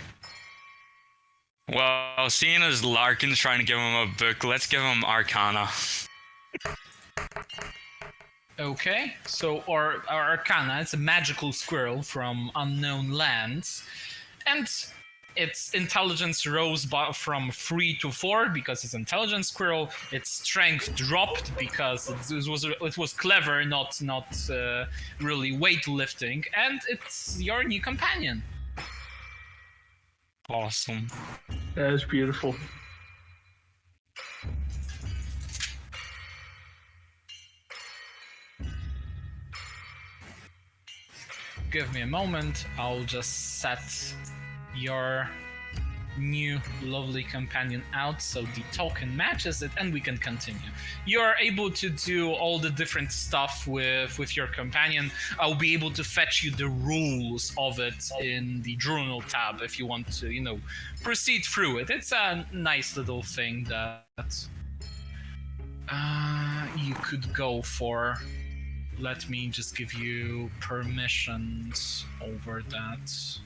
Well, seeing as Larkin's trying to give him a book, let's give him Arcana. Okay, so our Arcana, it's a magical squirrel from unknown lands, and its intelligence rose from 3 to 4 because it's intelligent squirrel. Its strength dropped because it was clever, not really weightlifting, and it's your new companion. Awesome. That is beautiful. Give me a moment. I'll just set your new lovely companion out so the token matches it, and we can continue. You are able to do all the different stuff with your companion. I'll be able to fetch you the rules of it in the journal tab if you want to, proceed through it. It's a nice little thing that you could go for. Let me just give you permissions over that.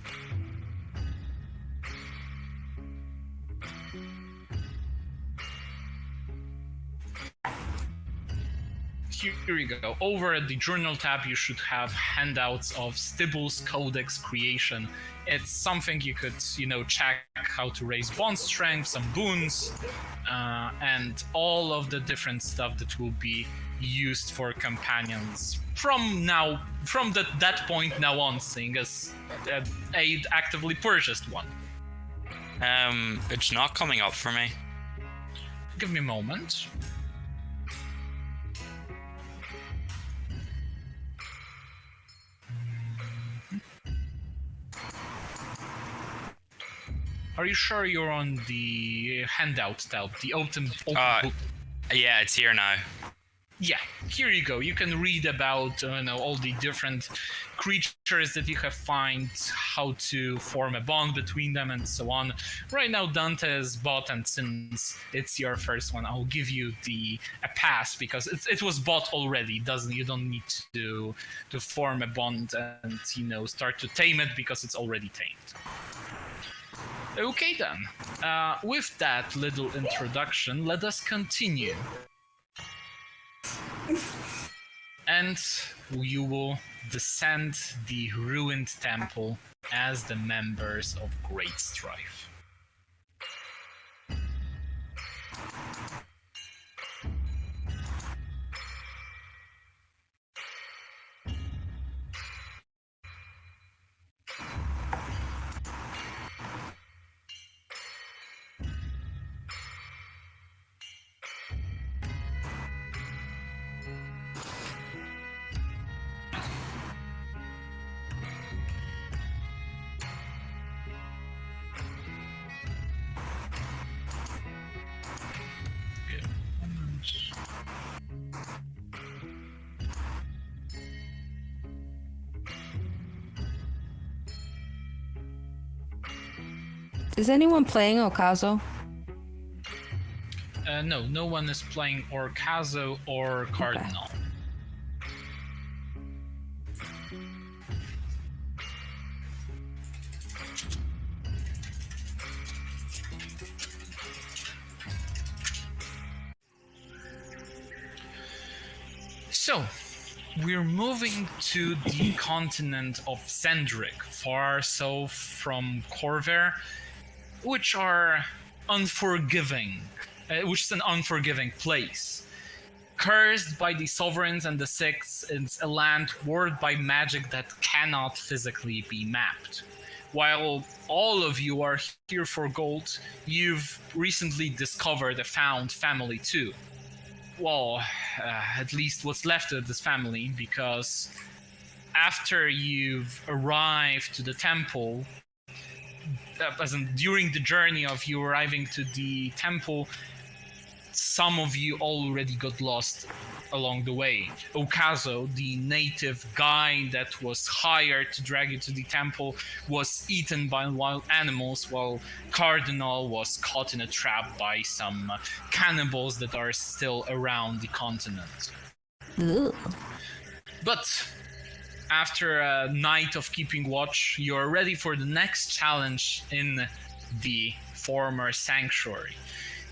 Here you go. Over at the journal tab, you should have handouts of Stibble's Codex creation. It's something you could, check how to raise bond strength, some boons, and all of the different stuff that will be used for companions from that point now on, seeing as Aid actively purchased one. It's not coming up for me. Give me a moment. Are you sure you're on the handout tab, the open book? Yeah, it's here now. Yeah, here you go. You can read about all the different creatures that you have found, how to form a bond between them, and so on. Right now, Dante is bought, and since it's your first one, I'll give you a pass because it was bought already. You don't need to form a bond and start to tame it because it's already tamed. Okay then. With that little introduction, let us continue. And you will descend the ruined temple as the members of Great Strife. Is anyone playing Okazo? No one is playing Orcazo or Cardinal. Okay. So, we're moving to the continent of Sendrick, far south from Corvair, which is an unforgiving place. Cursed by the sovereigns and the Six, it's a land warped by magic that cannot physically be mapped. While all of you are here for gold, you've recently discovered a found family too. Well, at least what's left of this family, because after you've arrived to the temple, as in during the journey of you arriving to the temple, some of you already got lost along the way. Okazo, the native guy that was hired to drag you to the temple, was eaten by wild animals, while Cardinal was caught in a trap by some cannibals that are still around the continent. Ugh. But after a night of keeping watch, you're ready for the next challenge in the former sanctuary.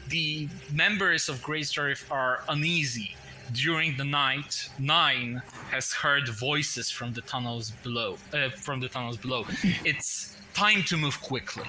The members of Great Starif are uneasy. During the night, 9 has heard voices from the tunnels below. It's time to move quickly.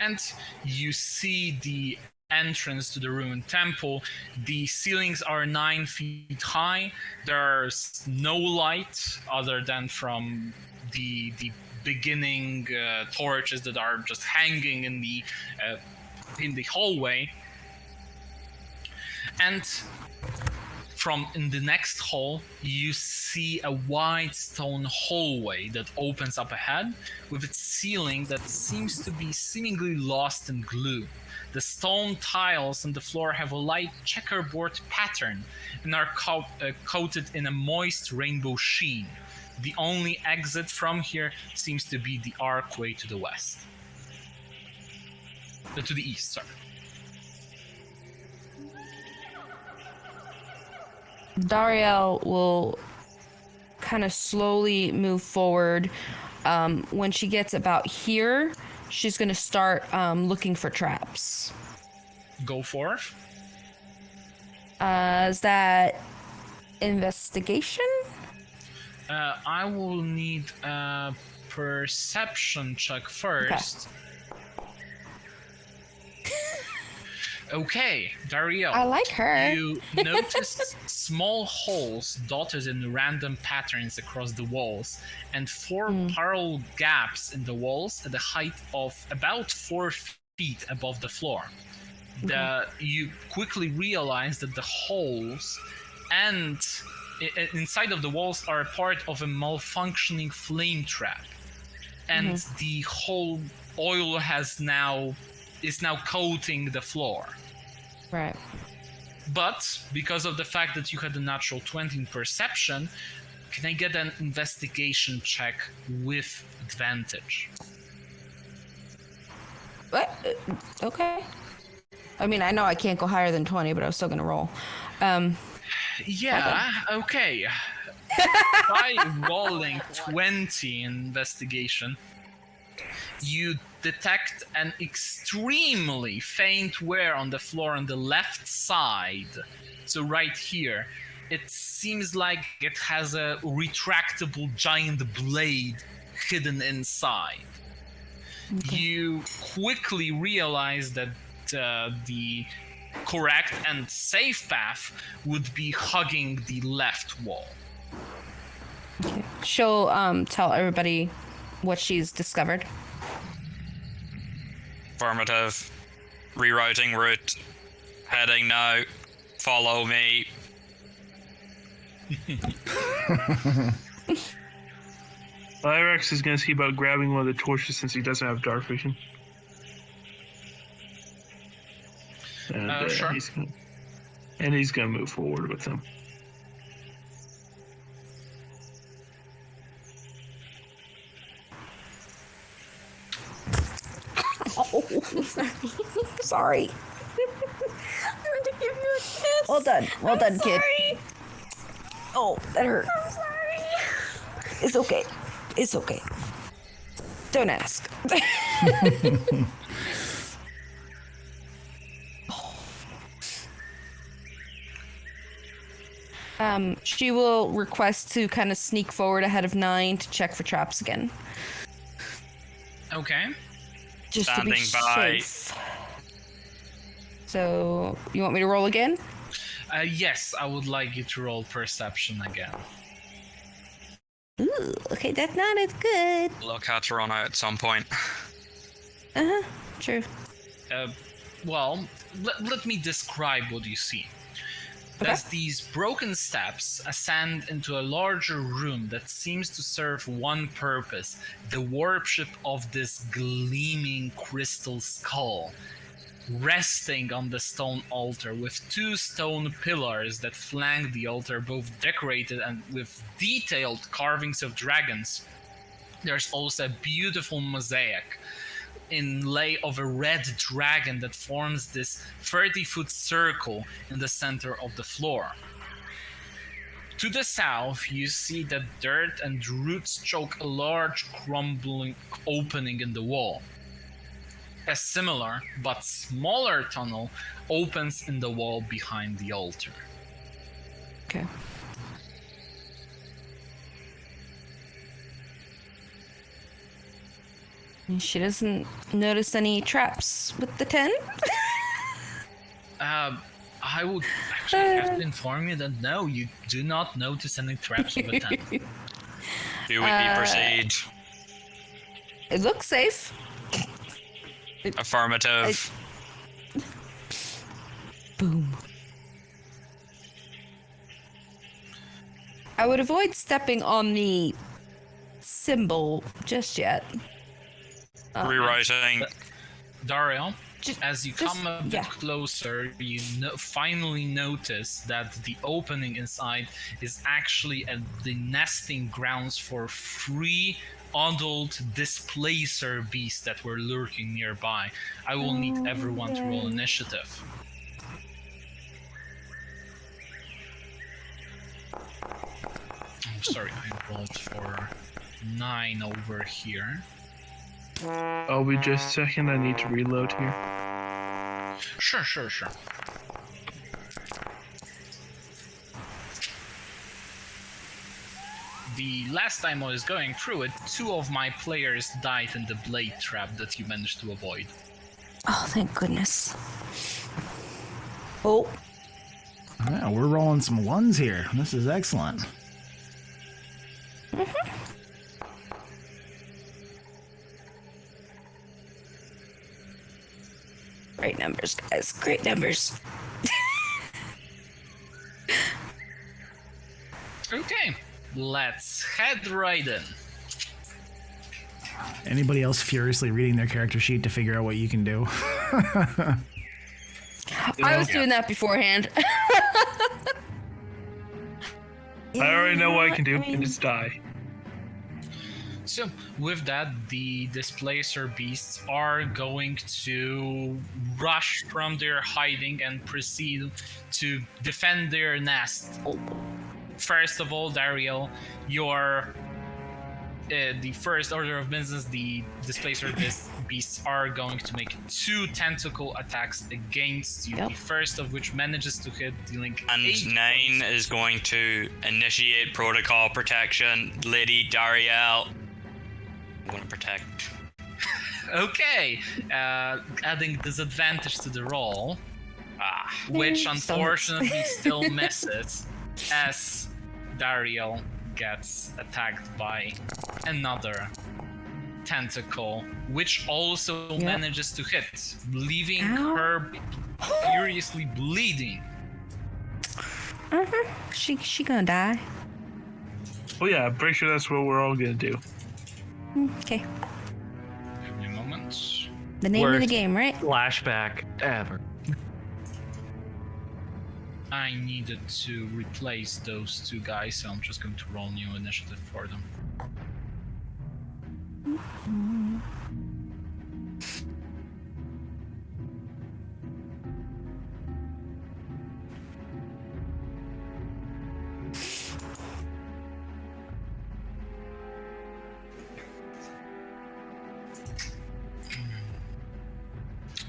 And you see the entrance to the ruined temple. The ceilings are 9 feet high. There's no light other than from the beginning torches that are just hanging in the hallway. And from in the next hall, you see a wide stone hallway that opens up ahead, with its ceiling that seems to be seemingly lost in glue. The stone tiles on the floor have a light checkerboard pattern and are coated in a moist rainbow sheen. The only exit from here seems to be the archway to the west. To the east, sorry. Dariel will kind of slowly move forward. When she gets about here, she's going to start looking for traps. Go for it. Is that investigation? I will need a perception check first. Okay, Dariel. I like her. You noticed small holes dotted in random patterns across the walls, and 4 parallel gaps in the walls at a height of about 4 feet above the floor. You quickly realize that the holes and inside of the walls are part of a malfunctioning flame trap, and the whole oil is now coating the floor. Right. But because of the fact that you had a natural 20 in perception, can I get an investigation check with advantage? What? Okay. I mean, I know I can't go higher than 20, but I was still gonna roll. Yeah, okay. By rolling 20 in investigation, you detect an extremely faint wear on the floor on the left side. So right here, it seems like it has a retractable giant blade hidden inside. Okay. You quickly realize that the correct and safe path would be hugging the left wall. Okay. She'll tell everybody what she's discovered. Affirmative. Rerouting route. Heading now. Follow me. Lyrax is going to see about grabbing one of the torches since he doesn't have dark vision. And, sure. He's going to move forward with them. Oh, sorry. I wanted to give you a kiss. Well done, kid. Oh, that hurt. I'm sorry. It's okay. Don't ask. She will request to kind of sneak forward ahead of 9 to check for traps again. Okay. Just Standing to be by. safe. So, you want me to roll again? Yes, I would like you to roll perception again. Ooh, okay, that's not as good. Look at her on out at some point. True. Well, let me describe what you see. As these broken steps ascend into a larger room that seems to serve one purpose, the worship of this gleaming crystal skull, resting on the stone altar with 2 stone pillars that flank the altar, both decorated and with detailed carvings of dragons. There's also a beautiful mosaic inlay of a red dragon that forms this 30-foot circle in the center of the floor. To the south, you see that dirt and roots choke a large crumbling opening in the wall. A similar but smaller tunnel opens in the wall behind the altar. Okay. And she doesn't notice any traps with the 10? I would actually have to inform you that no, you do not notice any traps with a 10. Do we proceed? It looks safe. Affirmative. Boom. I would avoid stepping on the symbol just yet. Rewriting. Dario, as you come a bit yeah. closer, you finally notice that the opening inside is actually the nesting grounds for 3 adult displacer beasts that were lurking nearby. I will need everyone to roll initiative. I'm sorry, I rolled for 9 over here. I'll be just a second. I need to reload here. Sure. The last time I was going through it, 2 of my players died in the blade trap that you managed to avoid. Oh, thank goodness. Oh. Yeah, we're rolling some 1s here. This is excellent. Great numbers, guys. Great numbers. Okay, let's head right in. Anybody else furiously reading their character sheet to figure out what you can do? I was doing that beforehand. I already know what I can do. I can just die. So, with that, the displacer beasts are going to rush from their hiding and proceed to defend their nest. First of all, Dario, your the first order of business, the displacer beasts are going to make 2 tentacle attacks against you. Yep. The first of which manages to hit, dealing And 8 9 points. is going to initiate protocol protection. Lady Dariel. I'm going to protect. Okay, adding disadvantage to the roll, which unfortunately still misses, as Dario gets attacked by another tentacle, which also manages to hit, leaving her furiously bleeding. She gonna die. Oh yeah, I'm pretty sure that's what we're all gonna do. Okay. Give me a moment. The name of the Worst game, right? Flashback ever. I needed to replace those 2 guys, so I'm just going to roll new initiative for them.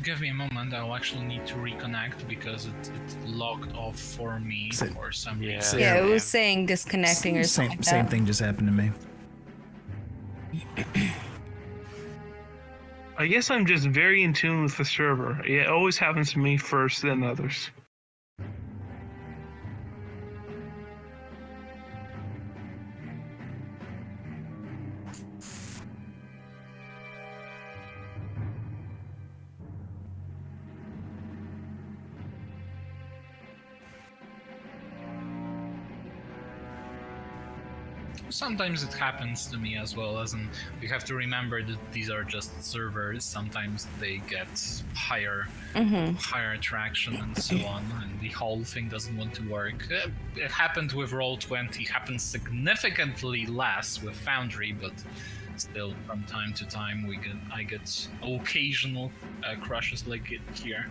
Give me a moment, I'll actually need to reconnect because it logged off for me for some reason. Yeah, it was saying disconnecting or something. Same thing just happened to me. I guess I'm just very in tune with the server. It always happens to me first, then others. Sometimes it happens to me as well, as in we have to remember that these are just servers. Sometimes they get higher attraction and so on, and the whole thing doesn't want to work. It happened with Roll20, happens significantly less with Foundry, but still from time to time I get occasional crashes like it here.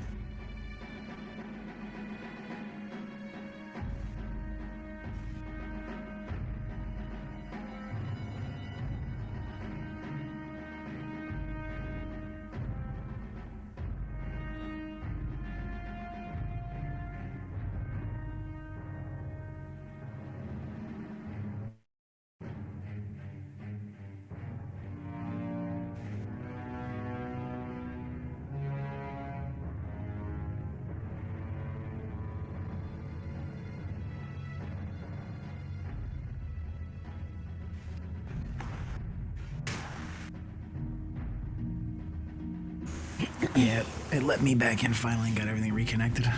Yeah, it let me back in finally and got everything reconnected.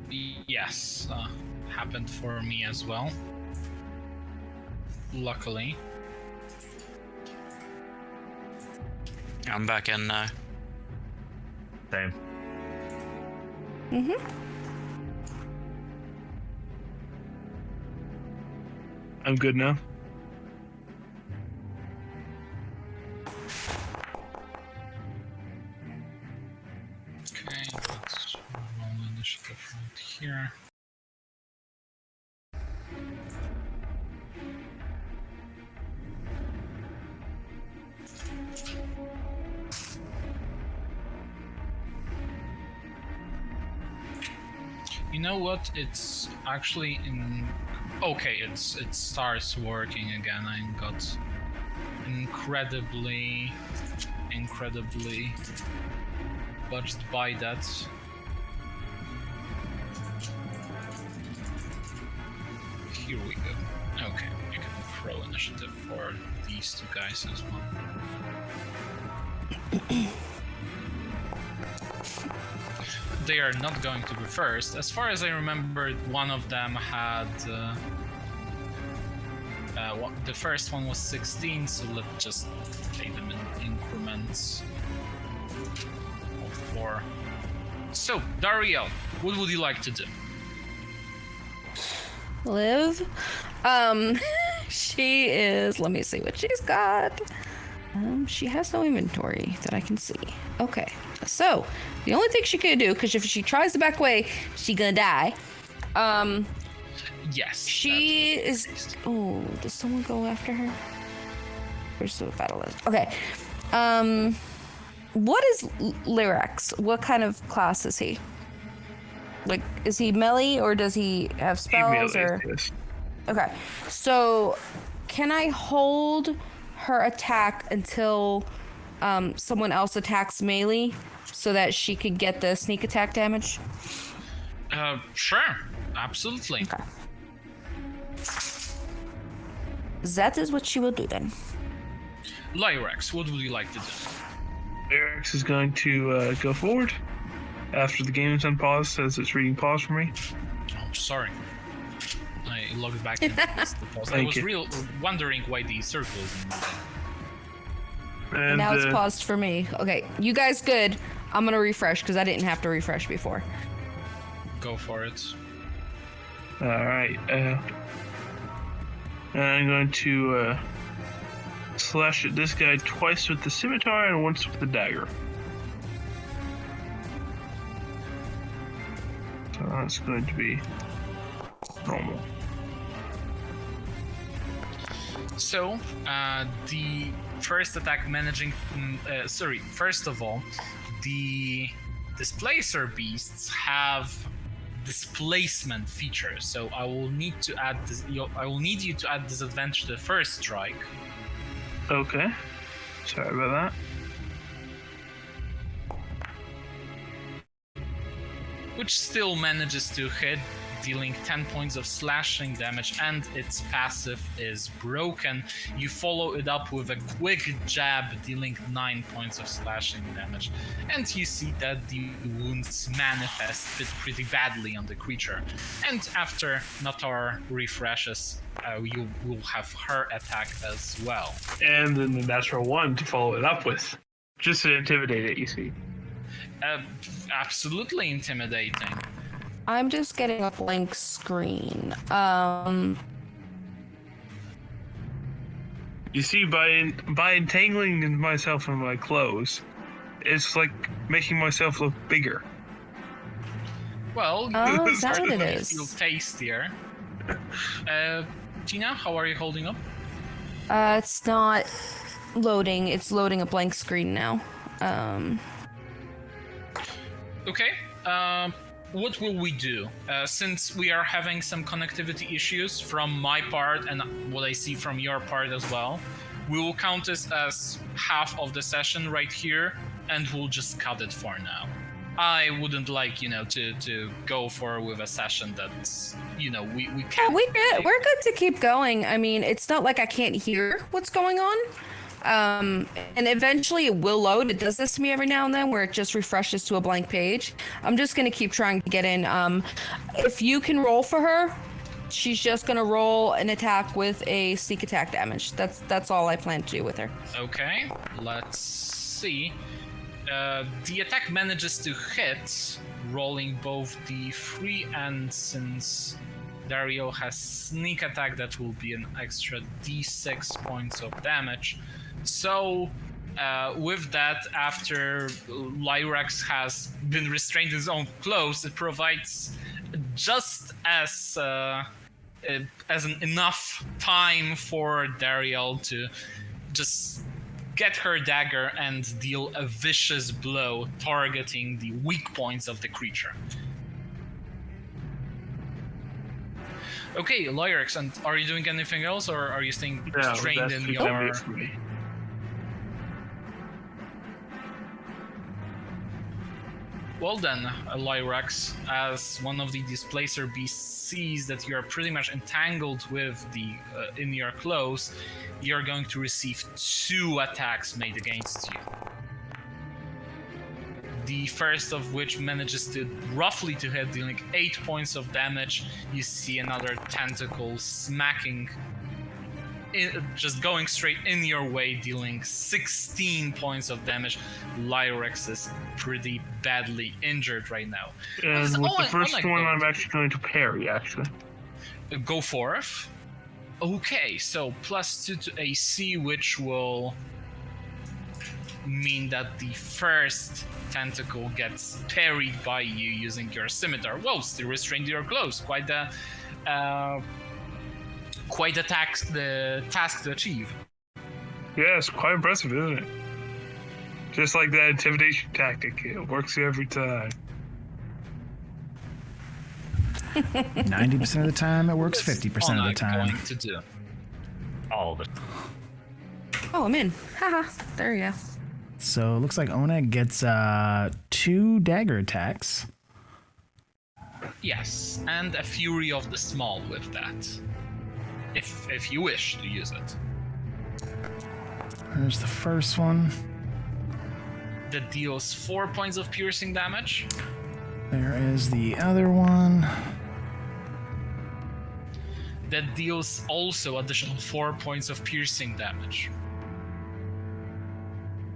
Yes, happened for me as well. Luckily. I'm back in now. Same. I'm good now. Okay, let's roll initiative right here. You know what? It's actually in. Okay, it starts working again. I got incredibly budged by that. Here we go. Okay, you can throw initiative for these two guys as well. They are not going to be first. As far as I remember, one of them had... the first one was 16, so let's just take them in increments of 4. So, Dariel, what would you like to do? Liv. She is. Let me see what she's got. She has no inventory that I can see. Okay. So, the only thing she can do, because if she tries to back away, she gonna die. Yes. She is. Oh, does someone go after her? Where's the battle list? Okay. What is Lyrax? What kind of class is he? Like, is he melee or does he have spells or? Yes. Okay. So, can I hold her attack until someone else attacks melee so that she could get the sneak attack damage? Sure. Absolutely. Okay. That is what she will do then. Lyrax, what would you like to do? Lyrax is going to go forward after the game is unpaused, says it's reading pause for me. Oh, sorry. I logged back in. I Thank was you. wondering why the circle isn't moving. And Now it's paused for me. Okay, you guys good. I'm gonna refresh because I didn't have to refresh before. Go for it. Alright, and I'm going to slash at this guy twice with the scimitar and once with the dagger. So that's going to be normal. So, the first attack first of all, the displacer beasts have displacement features, so I will need to add this. I will need you to add disadvantage to the first strike. Okay. Sorry about that. Which still manages to hit, dealing 10 points of slashing damage, and its passive is broken. You follow it up with a quick jab, dealing 9 points of slashing damage, and you see that the wounds manifest pretty badly on the creature. And after Natar refreshes, you will have her attack as well. And then the natural one to follow it up with. Just to intimidate it, you see. Absolutely intimidating. I'm just getting a blank screen. You see, by entangling myself in my clothes, it's like making myself look bigger. Well, Is that what it you is? feel tastier. Tina, how are you holding up? It's not loading. It's loading a blank screen now. Okay. What will we do? Since we are having some connectivity issues from my part and what I see from your part as well, we will count this as half of the session right here, and we'll just cut it for now. I wouldn't like, to go for with a session that's, we can't. We're good to keep going. I mean, it's not like I can't hear what's going on. And eventually it will load. It does this to me every now and then where it just refreshes to a blank page. I'm just going to keep trying to get in. If you can roll for her, she's just going to roll an attack with a sneak attack damage. That's all I plan to do with her. Okay, let's see. The attack manages to hit, rolling both the free, and since Dario has sneak attack, that will be an extra d6 points of damage. So with that, after Lyrax has been restrained in his own clothes, it provides just as enough time for Dario to just get her dagger and deal a vicious blow targeting the weak points of the creature. Okay, Lyrax, and are you doing anything else, or are you staying trained in your... For me. Well then, Lyrax, as one of the displacer beasts sees that you're pretty much entangled with the in your clothes, you're going to receive 2 attacks made against you. The first of which manages to roughly to hit, dealing 8 points of damage. You see another tentacle smacking, just going straight in your way, dealing 16 points of damage. Lyrax is pretty badly injured right now. And with the first one, I'm actually going to parry, actually. Go forth. Okay, so +2 to AC, which will mean that the first tentacle gets parried by you using your scimitar. Whoa, still restrained to your clothes. Quite the task to achieve. Yeah, it's quite impressive, isn't it? Just like that intimidation tactic, it works every time. 90% of the time, it works 50% of the time. Going to do. All of it. Oh, I'm in. Haha. There you go. So it looks like Ona gets 2 dagger attacks. Yes, and a Fury of the Small with that. If you wish to use it. There's the first one. That deals 4 points of piercing damage. There is the other one. That deals also additional 4 points of piercing damage.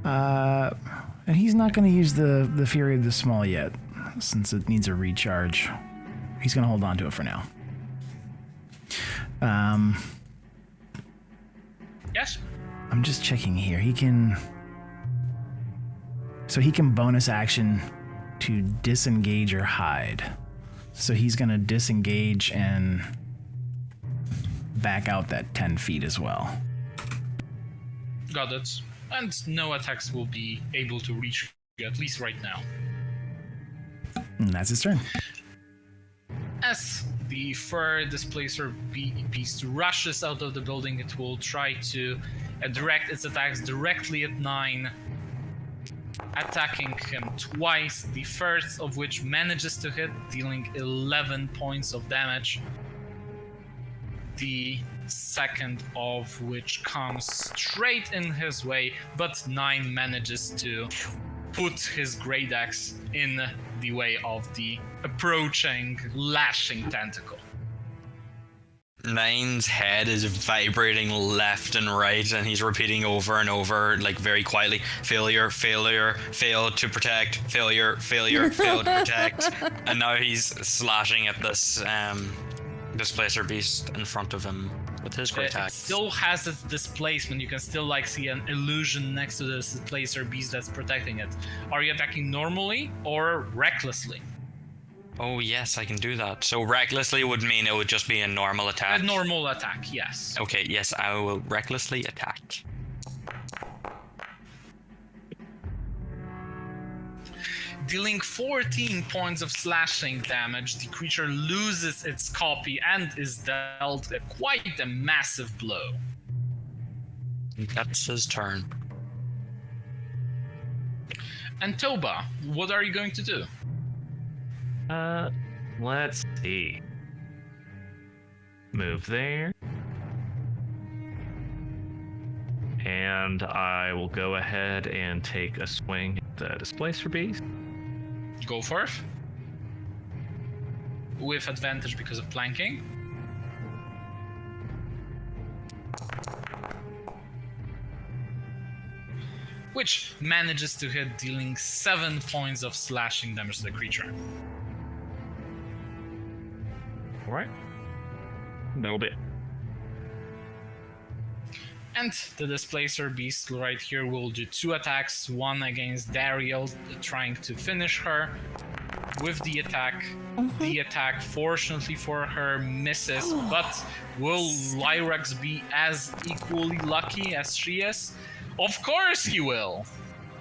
And he's not going to use the Fury of the Small yet, since it needs a recharge. He's going to hold on to it for now. Yes. I'm just checking here. He can bonus action to disengage or hide. So he's going to disengage and back out that 10 feet as well. Got it. And no attacks will be able to reach you, at least right now. And that's his turn. As the fur displacer beast rushes out of the building, it will try to direct its attacks directly at 9. attacking him twice, the first of which manages to hit, dealing 11 points of damage. The second of which comes straight in his way, but 9 manages to put his great axe in the way of the approaching, lashing tentacle. 9's head is vibrating left and right, and he's repeating over and over, like very quietly, failure, failure, fail to protect, failure, failure, fail to protect. And now he's slashing at this displacer beast in front of him with his great It axe. still has its displacement. You can still like see an illusion next to this displacer beast that's protecting it. Are you attacking normally or recklessly? Oh yes, I can do that. So recklessly would mean it would just be a normal attack. A normal attack, yes. Okay, yes, I will recklessly attack. Dealing 14 points of slashing damage, the creature loses its copy and is dealt quite a massive blow. That's his turn. And Toba, what are you going to do? Let's see. Move there. And I will go ahead and take a swing at the displacer beast. Go for it. With advantage because of flanking. Which manages to hit, dealing 7 points of slashing damage to the creature. Alright. That'll be it. And the displacer beast right here will do 2 attacks, one against Dariel, trying to finish her with the attack. The attack, fortunately for her, misses, but will Lyrax be as equally lucky as she is? Of course he will!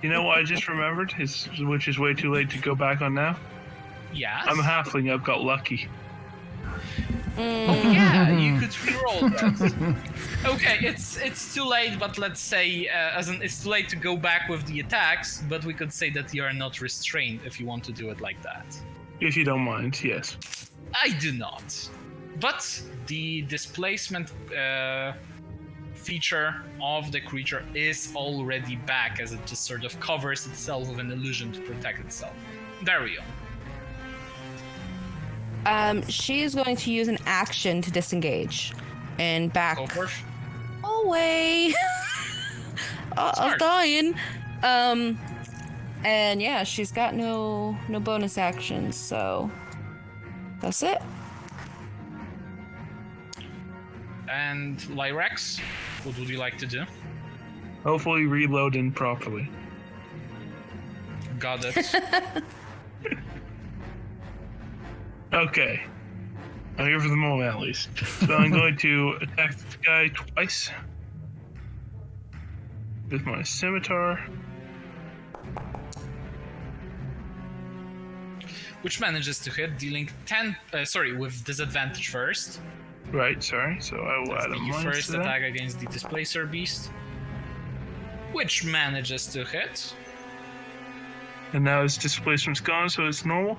You know what I just remembered? Which is way too late to go back on now? Yes? I'm a halfling, I've got lucky. Yeah, you could reroll that. Okay, it's too late, but let's say, it's too late to go back with the attacks, but we could say that you are not restrained if you want to do it like that. If you don't mind, yes. I do not. But the displacement feature of the creature is already back, as it just sort of covers itself with an illusion to protect itself. Dario. She is going to use an action to disengage and back Go for it. away. I was Smart. dying. And yeah, she's got no bonus actions, so that's it. And Lyrax, what would you like to do? Hopefully reloading properly. Got it. Okay. I'm here for the moment, at least. So I'm going to attack this guy twice. With my scimitar. Which manages to hit, dealing 10... with disadvantage first. Right, sorry. So I will That's add a the minus first to that. attack against the displacer beast. Which manages to hit. And now its displacement's gone, so it's normal.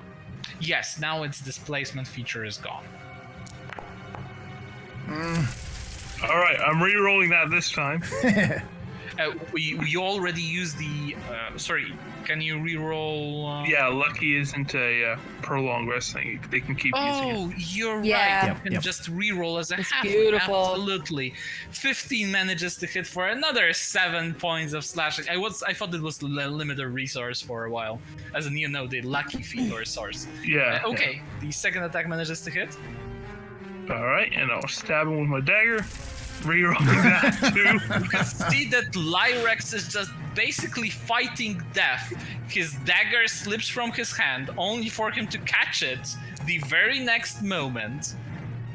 Yes, now its displacement feature is gone. Alright, I'm re-rolling that this time. We already used the... sorry, can you reroll... Yeah, lucky isn't a prolonged rest thing. They can keep using it. Oh, you're Yeah. right. Yep, You can yep. just reroll as a It's half. beautiful. Absolutely. 15 manages to hit for another 7 points of slashing. I thought it was limited resource for a while. As in, the lucky feat or source. Yeah. Okay, the second attack manages to hit. Alright, and I'll stab him with my dagger. Re-rolling that too. You can see that Lyrax is just basically fighting death. His dagger slips from his hand, only for him to catch it the very next moment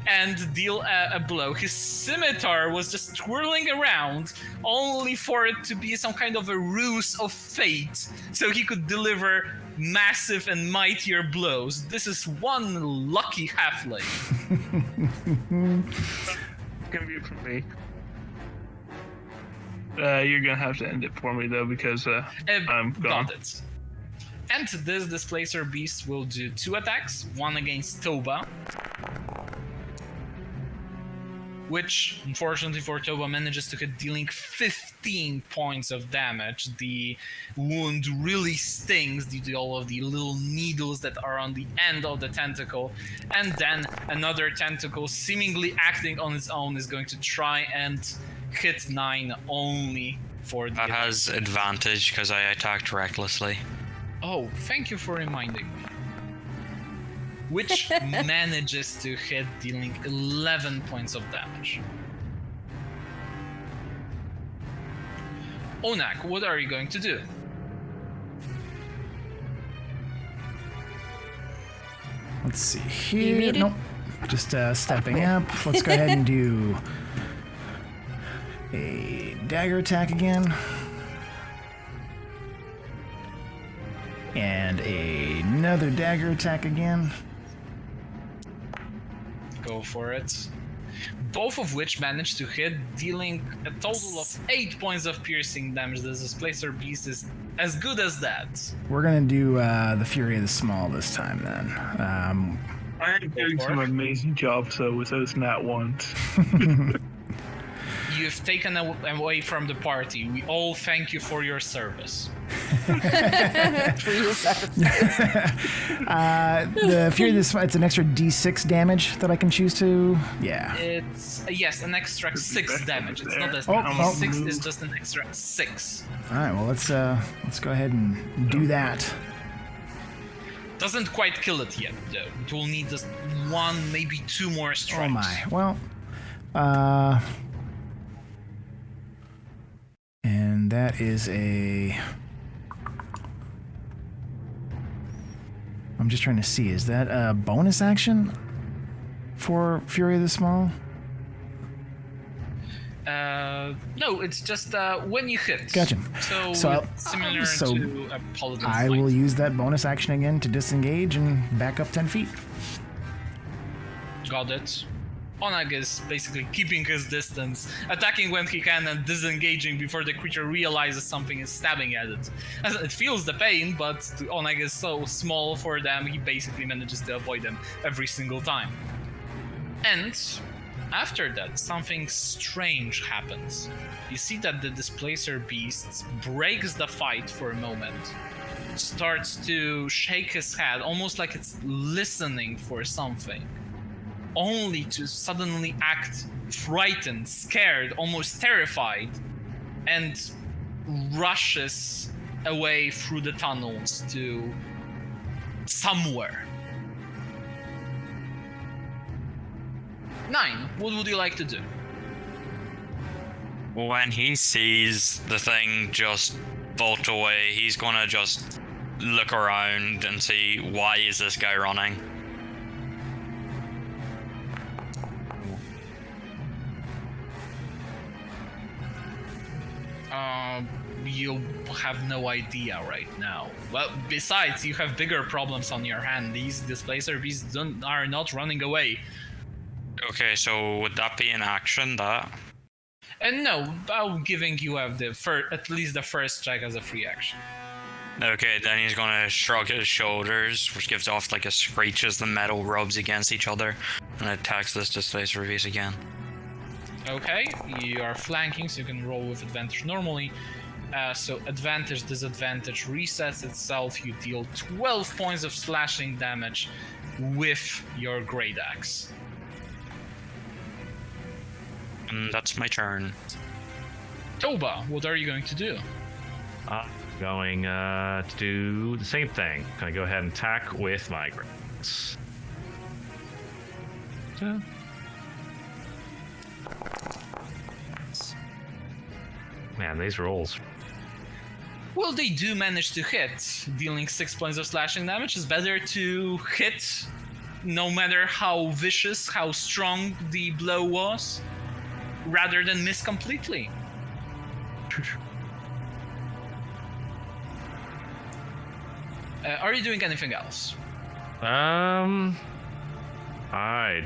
and deal a blow. His scimitar was just twirling around, only for it to be some kind of a ruse of fate, so he could deliver massive and mightier blows. This is one lucky halfling. Gonna be it from me. You're gonna have to end it for me though, because I'm gone. Got it. And this Displacer Beast will do 2 attacks, one against Toba, which, unfortunately for Toba, manages to hit, dealing 15 points of damage. The wound really stings due to all of the little needles that are on the end of the tentacle. And then another tentacle, seemingly acting on its own, is going to try and hit 9 only for the... That has advantage because I attacked recklessly. Oh, thank you for reminding me. Which manages to hit, dealing 11 points of damage. Onak, what are you going to do? Let's see here. muted? Nope. Just stepping up. Let's go ahead and do a dagger attack again. And another dagger attack again. Go for it. Both of which managed to hit, dealing a total of 8 points of piercing damage. This Displacer Beast is as good as that. We're gonna do the Fury of the Small this time then. I am doing some amazing jobs though with those nat ones. You've taken away from the party. We all thank you for your service. For your sacrifice. The Fury of the Small, it's an extra D6 damage that I can choose to. Yeah. It's yes, an extra 6 damage. It's not a Oh, 6 is just an extra 6. All right. Well, let's go ahead and do that. Doesn't quite kill it yet, though. It will need just 1, maybe 2 more strikes. Oh my. Well. And that is a... I'm just trying to see, is that a bonus action for Fury of the Small? No, it's just when you hit. Gotcha. So, So similar so to a Paladin's I Light. will use that bonus action again to disengage and back up 10 feet. Got it. Onag is basically keeping his distance, attacking when he can and disengaging before the creature realizes something is stabbing at it. As it feels the pain, but Onag is so small for them, he basically manages to avoid them every single time. And after that, something strange happens. You see that the Displacer Beast breaks the fight for a moment, starts to shake his head, almost like it's listening for something, only to suddenly act frightened, scared, almost terrified, and rushes away through the tunnels to somewhere. 9, what would you like to do? When he sees the thing just bolt away, he's gonna just look around and see, why is this guy running? You have no idea right now. Well, besides, you have bigger problems on your hand. These Displacer Beasts are not running away. Okay, so would that be an action, that? And no, I'm giving you have at least the first strike as a free action. Okay, then he's gonna shrug his shoulders, which gives off like a screech as the metal rubs against each other, and attacks this Displacer Beast again. Okay, you are flanking, so you can roll with advantage normally. So advantage, disadvantage resets itself. You deal 12 points of slashing damage with your Great Axe. And that's my turn. Toba, what are you going to do? Going to do the same thing. Gonna go ahead and attack with my greats. So. Man, these rolls. Well, they do manage to hit, dealing 6 points of slashing damage. It's better to hit, no matter how vicious, how strong the blow was, rather than miss completely. Are you doing anything else? I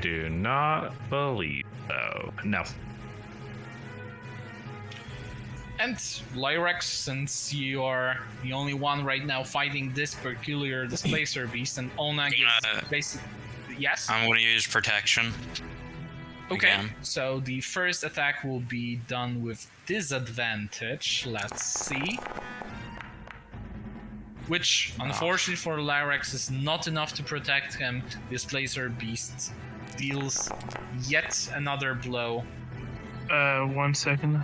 do not believe so. No. And Lyrex, since you are the only one right now fighting this peculiar displacer beast, and Onag is basically... Yes? I'm going to use protection. Okay, Again. so the first attack will be done with disadvantage. Let's see. Which, unfortunately for Lyrex, is not enough to protect him. Displacer beast deals yet another blow. 1 second.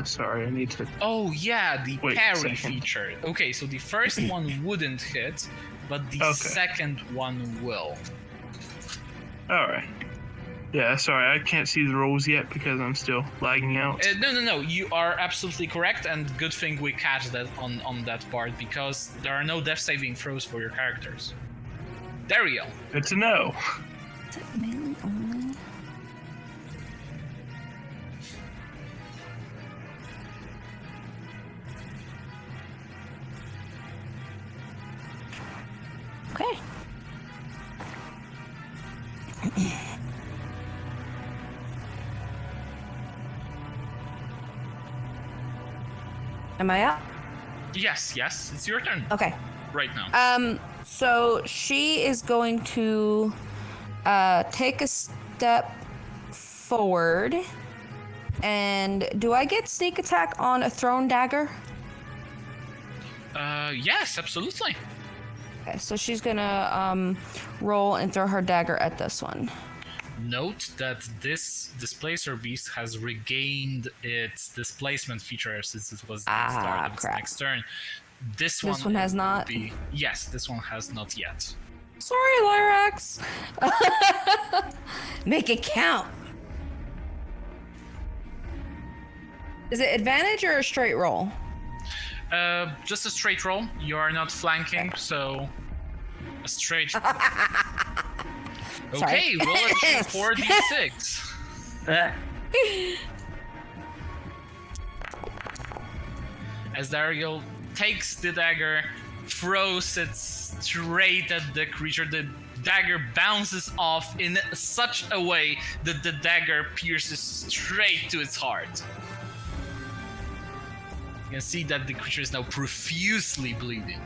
Sorry, I need to... Oh yeah, the Wait a parry second. feature. Okay, so the first one wouldn't hit, but the second one will. Alright. Yeah, sorry, I can't see the rolls yet because I'm still lagging out. No, you are absolutely correct, and good thing we catch that on that part, because there are no death saving throws for your characters. There we go. Good to know. Is it melee only? Okay. Am I up? Yes, it's your turn Okay. right now. So she is going to take a step forward. And do I get sneak attack on a thrown dagger? Yes, absolutely. Okay, so she's gonna roll and throw her dagger at this one. Note that this displacer beast has regained its displacement feature since it was the start of its crap. next turn. This one has not? Yes, this one has not yet. Sorry, Lyrax. Make it count. Is it advantage or a straight roll? Just a straight roll. You are not flanking, so a straight. Okay, roll a 4d6. As Dario takes the dagger, throws it straight at the creature. The dagger bounces off in such a way that the dagger pierces straight to its heart. You can see that the creature is now profusely bleeding.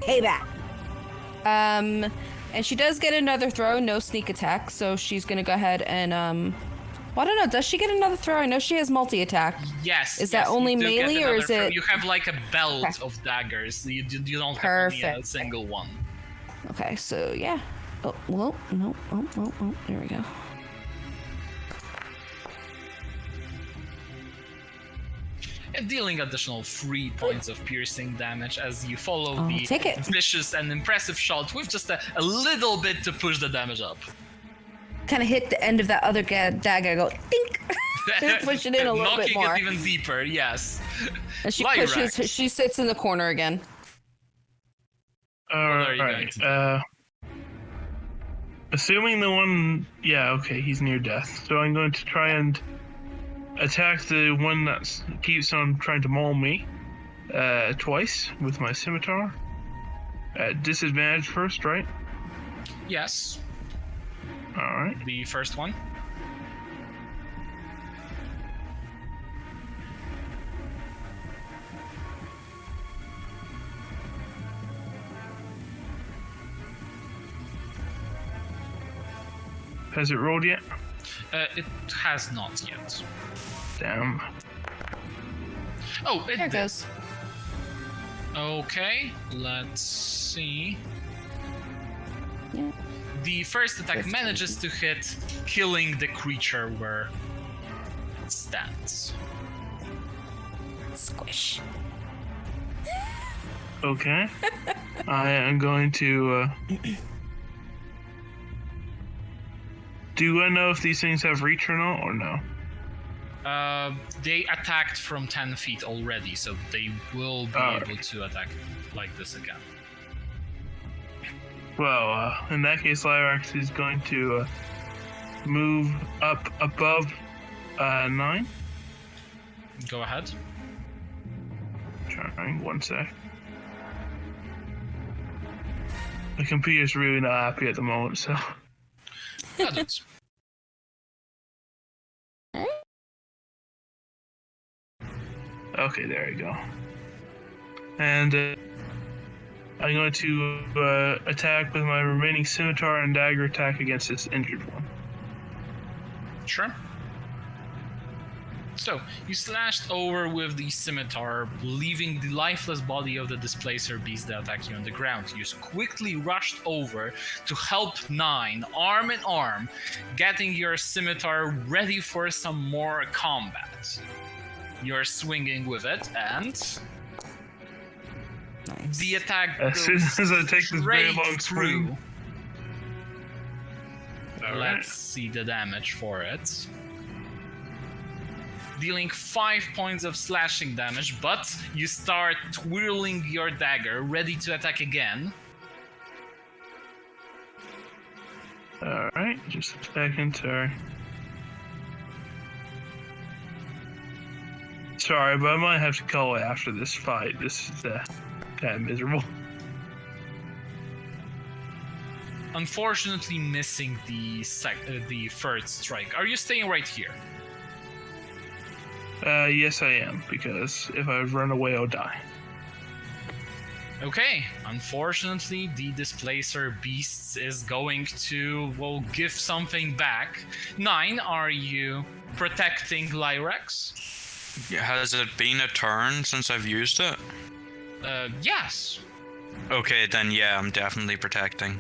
Payback. And she does get another throw, no sneak attack, so she's gonna go ahead and well, I don't know, does she get another throw? I know she has multi-attack. Yes. Is that only you do get melee or another is throw. it? You have like a belt Okay. of daggers. You don't have only a Perfect. single one. Okay, so yeah. Oh, well, no, oh, there we go. And dealing additional 3 points of piercing damage as you follow the take it. vicious and impressive shot with just a little bit to push the damage up. Kind of hit the end of that other dagger, go dink. Push it in a little bit more. Knocking it even deeper, yes. And she Lyrax. pushes. She sits in the corner again. are you going to Assuming the one... Yeah, okay, he's near death. So I'm going to try and attack the one that keeps on trying to maul me twice with my scimitar. At disadvantage first, right? Yes, Alright. the first one. Has it rolled yet? It has not yet. Damn. Oh, it There it did. goes. Okay, let's see. Yeah. The first attack 15. manages to hit, killing the creature where it stands. Squish. Okay. I am going to... Do I know if these things have reach or not, or no? They attacked from 10 feet already, so they will be able to attack like this again. Well, in that case, Lyrax is going to move up above 9. Go ahead. Trying 1 sec. The computer's really not happy at the moment, so... Got it. Okay, there you go. And I'm going to attack with my remaining scimitar and dagger attack against this injured one. Sure. So, you slashed over with the scimitar, leaving the lifeless body of the displacer beast that attacked you on the ground. You quickly rushed over to help 9, arm in arm, getting your scimitar ready for some more combat. You're swinging with it, and the attack as soon as I take this very long through. swing. Let's see the damage for it. Dealing 5 points of slashing damage, but you start twirling your dagger, ready to attack again. Alright, just a second, sorry. Sorry, but I might have to call it after this fight. This is kind of miserable. Unfortunately, missing the first strike. Are you staying right here? Yes, I am, because if I run away, I'll die. Okay, unfortunately, the displacer beast is going to, well, give something back. 9, are you protecting Lyrax? Has it been a turn since I've used it? Yes. Okay, then yeah, I'm definitely protecting.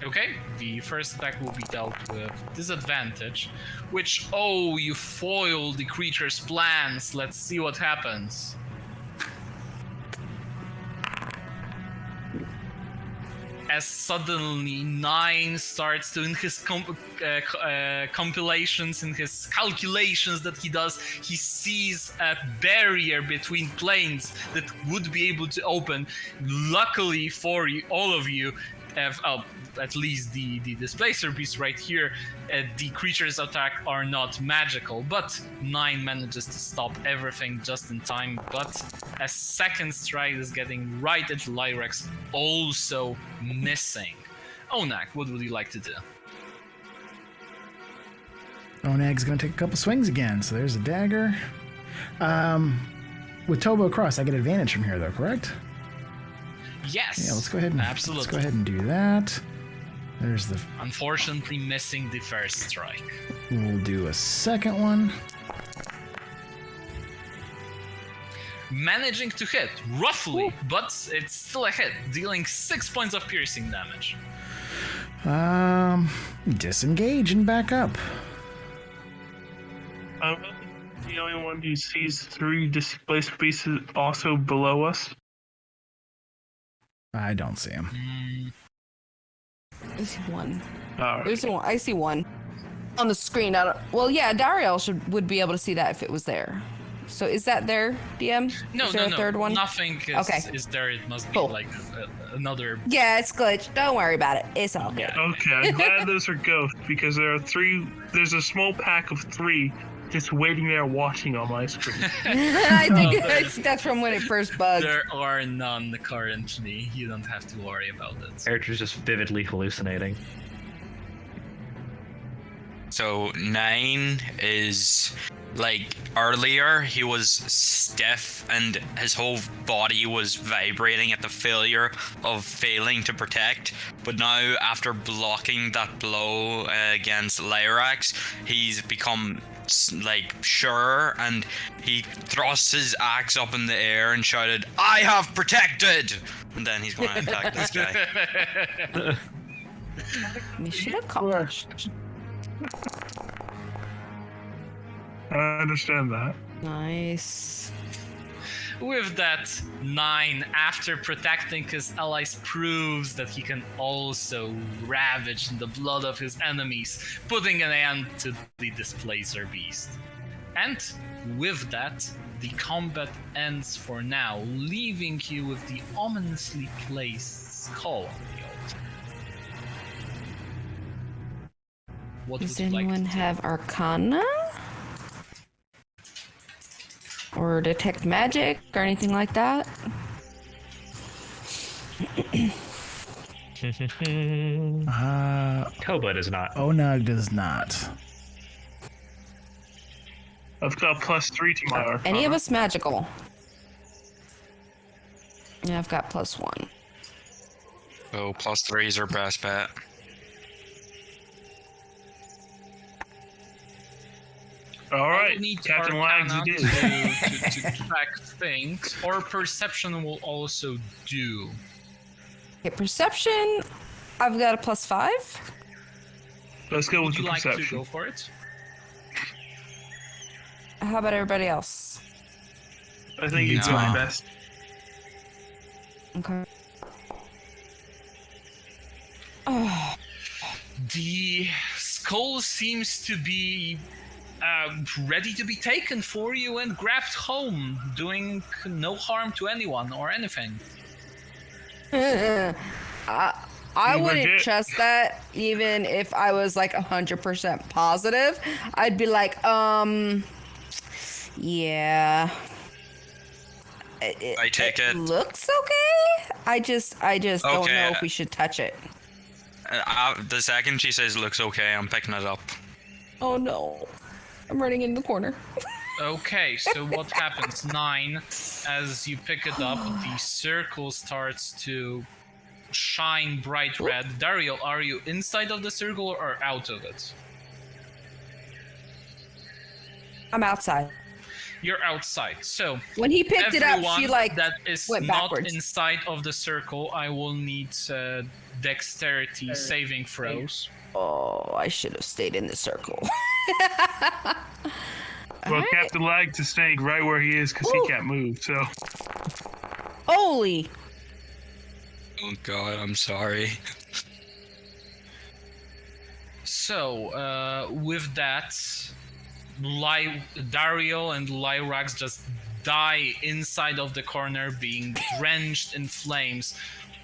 Okay, the first attack will be dealt with disadvantage, which, oh, you foiled the creature's plans. Let's see what happens. As suddenly 9 starts to, in his compilations, in his calculations that he does, he sees a barrier between planes that would be able to open. Luckily for you, all of you, at least the displacer beast right here, the creature's attack are not magical, but 9 manages to stop everything just in time. But a second strike is getting right at Lyrax, also missing. Onak, what would you like to do? Onag's gonna take a couple swings again, so there's a dagger. With Tobo across, I get advantage from here though, correct? Yes. Yeah, let's go ahead and absolutely. Let's go ahead and do that. There's the. Unfortunately, missing the first strike. We'll do a second one. Managing to hit roughly, but it's still a hit, dealing 6 points of piercing damage. Disengage and back up. I'm the only one who sees 3 displaced pieces also below us. I don't see him. I see one. Alright. There's one. I see one on the screen. Well, yeah, Dariel would be able to see that if it was there. So is that there, DM? No, is there a third one? Nothing is there. It must be Cool. like another. Yeah, it's glitched. Don't worry about it. It's all good. Yeah. Okay, I'm glad those are ghosts because there's a small pack of 3 just waiting there watching on my screen. I think that's from when it first bugged. There are none currently. You don't have to worry about it. Character's just vividly hallucinating. So 9 is like earlier he was stiff and his whole body was vibrating at the failure of failing to protect, but now after blocking that blow against Lyrax, he's become like sure, and he thrusts his axe up in the air and shouted, "I have protected!" And then he's going to attack this guy. Mission accomplished. I understand that. Nice. With that, 9, after protecting his allies, proves that he can also ravage the blood of his enemies, putting an end to the displacer beast. And with that, the combat ends for now, leaving you with the ominously placed skull on the altar. What Does would you like anyone to do? have Arcana? Or detect magic or anything like that? Koba does not. Onag does not. I've got +3 to my arcana. Any of us magical? Yeah, I've got +1. So +3 is our best bet. All I right, will need Captain Lags Arcana it is. to track things, or perception will also do. Okay, perception. I've got a +5. Let's go Would with you the like to perception. go for it? How about everybody else? I think it's No. my best. Okay. Oh, The skull seems to be ready to be taken for you and grabbed home, doing no harm to anyone or anything. I wouldn't Legit. trust that even if I was like 100% positive. I'd be like, yeah. I take it. Looks okay. I just don't Okay. know if we should touch it. The second she says looks okay, I'm picking it up. Oh no. I'm running in the corner. Okay, so what happens? 9, as you pick it up, the circle starts to shine bright red. Dario, are you inside of the circle or out of it? I'm outside. You're outside. So When he picked it up, she everyone like that is went not backwards. inside of the circle, I will need dexterity saving throws. Oh, I should have stayed in the circle. Well, Captain Lags is staying right where he is because he can't move. So Holy. Oh god, I'm sorry. So, with that, Dario and Lyrax just die inside of the corner, being drenched in flames.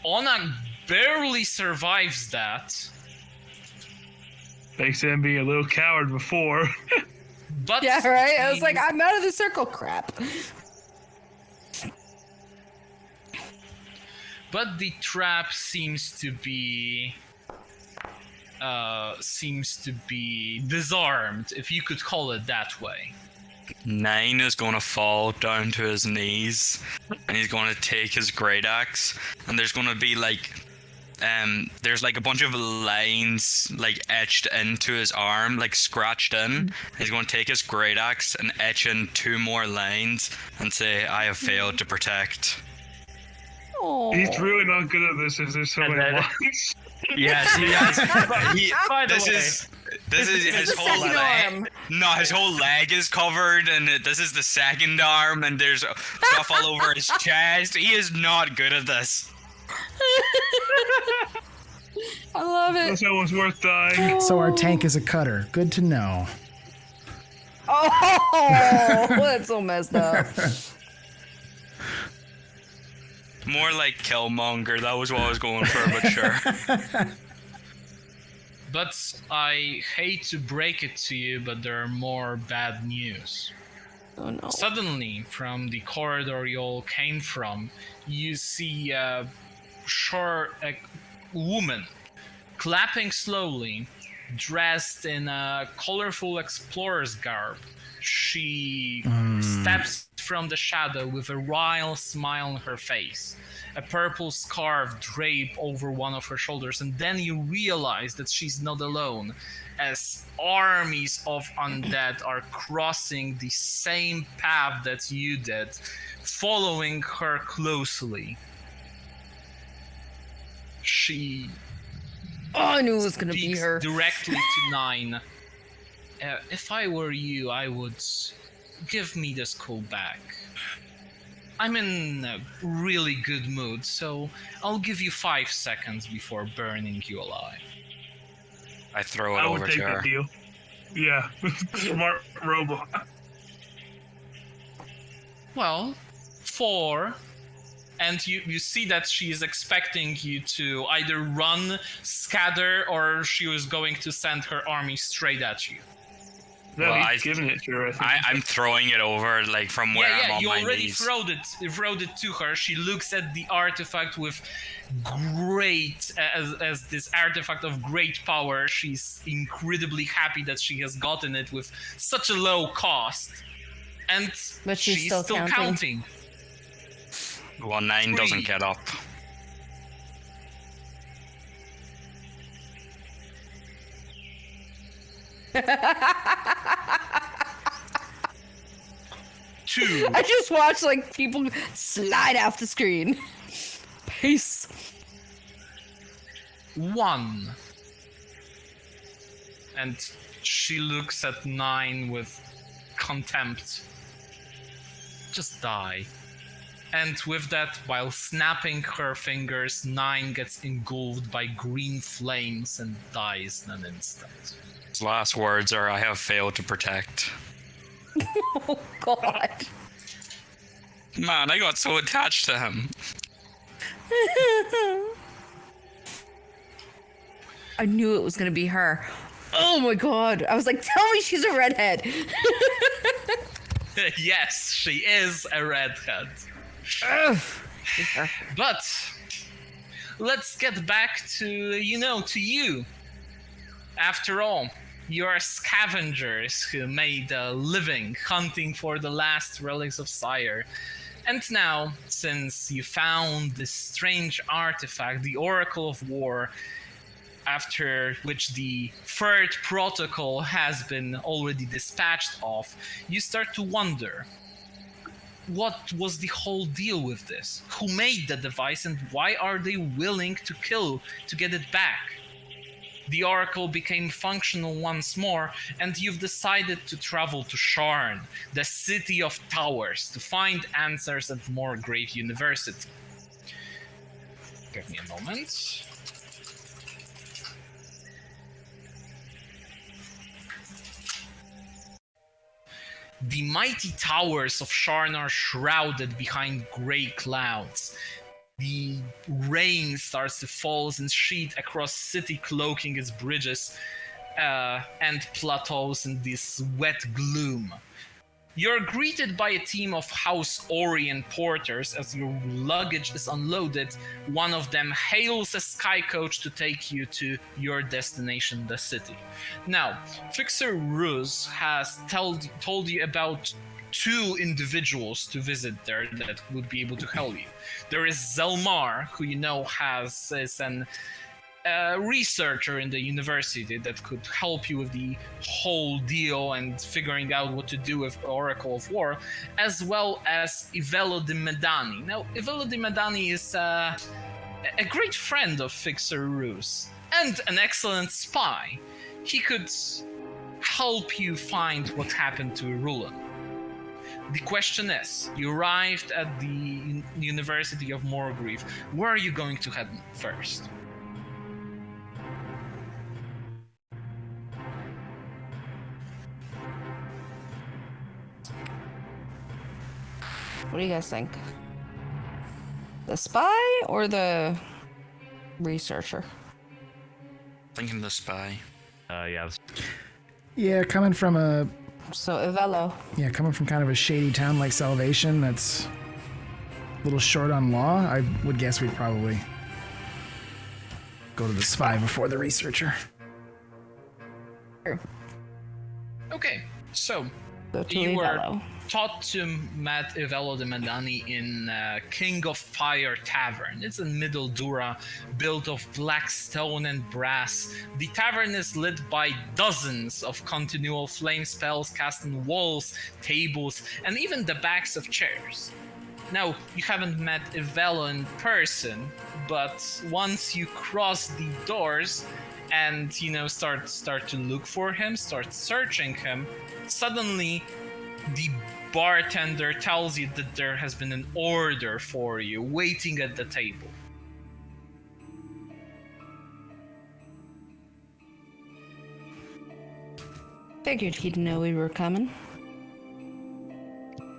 Ona barely survives that, thanks to him being a little coward before. but Yeah, right? I was like, I'm out of the circle. Crap. But the trap seems to be disarmed, if you could call it that way. 9 is going to fall down to his knees, and he's going to take his great axe, and there's going to be like, there's like a bunch of lines like etched into his arm, like scratched in. He's going to take his great axe and etch in 2 more lines and say, "I have failed to protect." Oh. He's really not good at this if there's so And many then- lines. Yes, he has. By the This way, is his the whole second leg. arm. No, his whole leg is covered, and this is the second arm, and there's stuff all over his chest. He is not good at this. I love it. That's almost worth dying. So our tank is a cutter. Good to know. Oh, that's so messed up. More like Killmonger. That was what I was going for, but sure. But I hate to break it to you, but there are more bad news. Oh no. Suddenly, from the corridor you all came from, you see a woman clapping slowly, dressed in a colorful explorer's garb. She steps from the shadow with a wry smile on her face, a purple scarf draped over one of her shoulders, and then you realize that she's not alone, as armies of undead are crossing the same path that you did, following her closely. She Oh, I knew it was gonna be speaks her. directly to 9. If I were you, I would give me the skull back. I'm in a really good mood, so I'll give you 5 seconds before burning you alive. I throw it I would over take to her. that deal. Yeah, smart robot. Well, 4. And you see that she is expecting you to either run, scatter, or she was going to send her army straight at you. No, Well, he's giving it to her. I think. I'm throwing it over, like, from where I'm Yeah, on you my already knees. throwed it to her. She looks at the artifact with great, as this artifact of great power. She's incredibly happy that she has gotten it with such a low cost. And But she's still counting. Well, 9 doesn't 3. get up. Two. I just watched like people slide off the screen. Peace. 1. And she looks at 9 with contempt. Just die. And with that, while snapping her fingers, 9 gets engulfed by green flames and dies in an instant. His last words are, "I have failed to protect." Oh God. Man, I got so attached to him. I knew it was gonna be her. Oh my God. I was like, tell me she's a redhead. Yes, she is a redhead. But let's get back to you. After all, you are scavengers who made a living hunting for the last relics of Sire. And now, since you found this strange artifact, the Oracle of War, after which the third protocol has been already dispatched of, you start to wonder, what was the whole deal with this? Who made the device and why are they willing to kill to get it back? The Oracle became functional once more, and you've decided to travel to Sharn, the city of towers, to find answers at Morgrave University. Give me a moment. The mighty towers of Sharn are shrouded behind grey clouds. The rain starts to fall in sheet across city, cloaking its bridges and plateaus in this wet gloom. You're greeted by a team of House Orient porters as your luggage is unloaded. One of them hails a sky coach to take you to your destination, the city. Now, Fixer Ruz has told you about 2 individuals to visit there that would be able to help you. There is Zelmar, who you know is an researcher in the university that could help you with the whole deal and figuring out what to do with Oracle of War, as well as Ivelo de Medani. Now, Ivelo de Medani is a great friend of Fixer Ruz and an excellent spy. He could help you find what happened to Rulan. The question is, you arrived at the University of Morgrave. Where are you going to head first? What do you guys think? The spy or the researcher? Thinking the spy. Yeah. Yeah, coming from kind of a shady town like Salvation, that's a little short on law. I would guess we'd probably go to the spy before the researcher. Okay, so Go to you were Ivelo. taught to meet Ivelo de Medani in King of Fire Tavern. It's in Middle Dura, built of black stone and brass. The tavern is lit by dozens of continual flame spells cast on walls, tables, and even the backs of chairs. Now, you haven't met Ivelo in person, but once you cross the doors and, start to look for him, start searching him, suddenly the bartender tells you that there has been an order for you waiting at the table. Figured he'd know we were coming.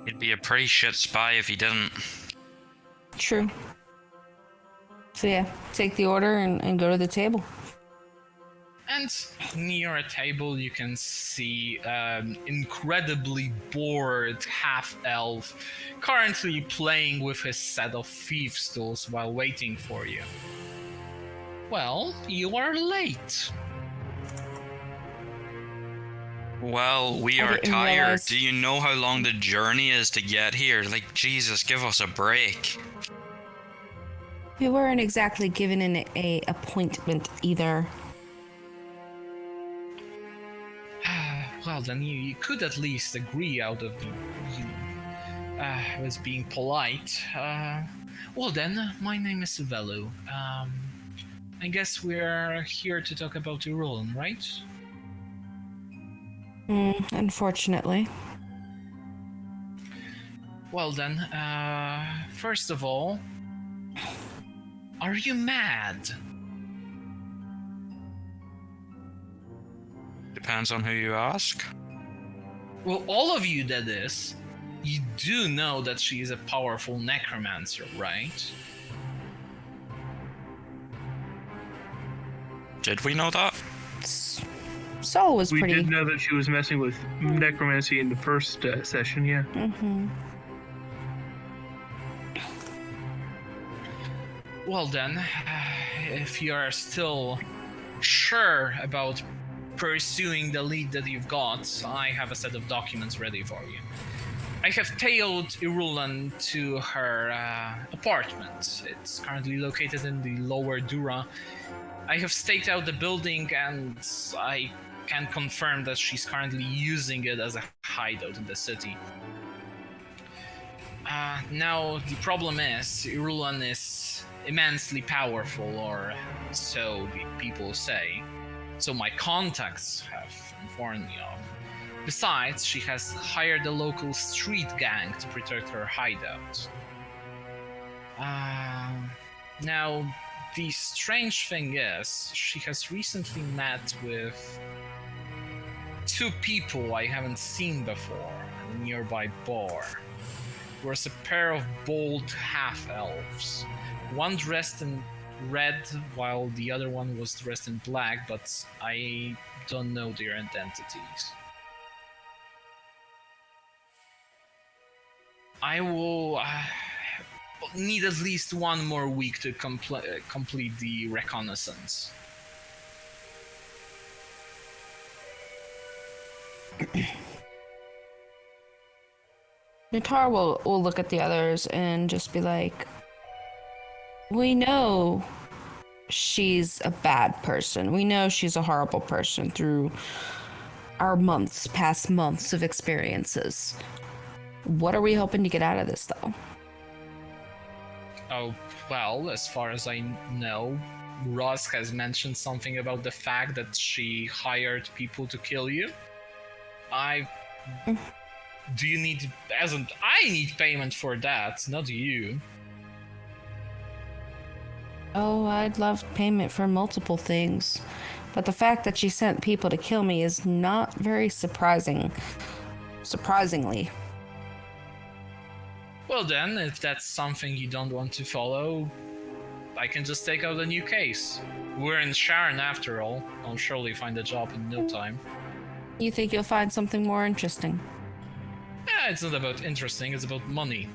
He'd be a pretty shit spy if he didn't. True. So yeah, take the order and go to the table. And near a table, you can see an incredibly bored half-elf currently playing with his set of thief stools while waiting for you. Well, you are late. Well, we I are didn't tired. realize- Do you know how long the journey is to get here? Like, Jesus, give us a break. We weren't exactly given a appointment either. Well, then you could at least agree out of the... was being polite. Well then, my name is Velu. I guess we're here to talk about Irulan, right? Unfortunately. Well then, first of all, are you mad? Depends on who you ask. Well, all of you that is, you do know that she is a powerful necromancer, right? Did we know that? Sol was We pretty. did know that she was messing with necromancy in the first session, yeah. Mm-hmm. Well then, if you are still sure about pursuing the lead that you've got, I have a set of documents ready for you. I have tailed Irulan to her apartment. It's currently located in the lower Dura. I have staked out the building and I can confirm that she's currently using it as a hideout in the city. Now, the problem is, Irulan is immensely powerful, or so the people say. So my contacts have informed me of. Besides, she has hired a local street gang to protect her hideout. Now, the strange thing is, she has recently met with two people I haven't seen before at a nearby bar. There was a pair of bold half-elves. One dressed in red, while the other one was dressed in black, but I don't know their identities. I will need at least one more week to complete the reconnaissance. Natar will look at the others and just be like, we know she's a bad person. We know she's a horrible person through our past months of experiences. What are we hoping to get out of this, though? Oh, well, as far as I know, Rusk has mentioned something about the fact that she hired people to kill you. Do you need... I need payment for that, not you. Oh, I'd love payment for multiple things. But the fact that she sent people to kill me is not very surprising. Surprisingly. Well then, if that's something you don't want to follow, I can just take out a new case. We're in Sharon after all. I'll surely find a job in no time. You think you'll find something more interesting? Yeah, it's not about interesting, it's about money.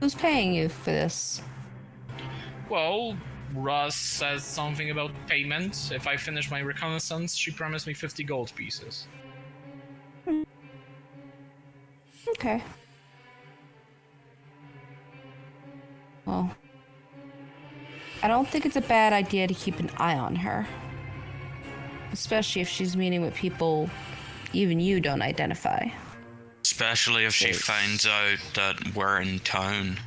Who's paying you for this? Well, Russ says something about payment. If I finish my reconnaissance, she promised me 50 gold pieces. Okay. Well, I don't think it's a bad idea to keep an eye on her. Especially if she's meeting with people even you don't identify. Especially if she finds out that we're in town.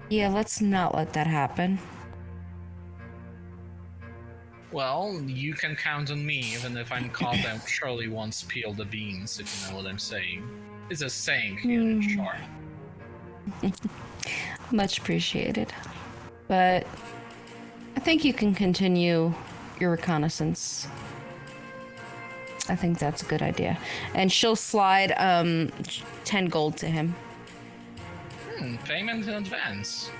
Yeah, let's not let that happen. Well, you can count on me, even if I'm caught. I surely won't spill the beans, if you know what I'm saying. It's a saying here in Shar. Much appreciated. But I think you can continue your reconnaissance. I think that's a good idea. And she'll slide 10 gold to him. Payment in advance.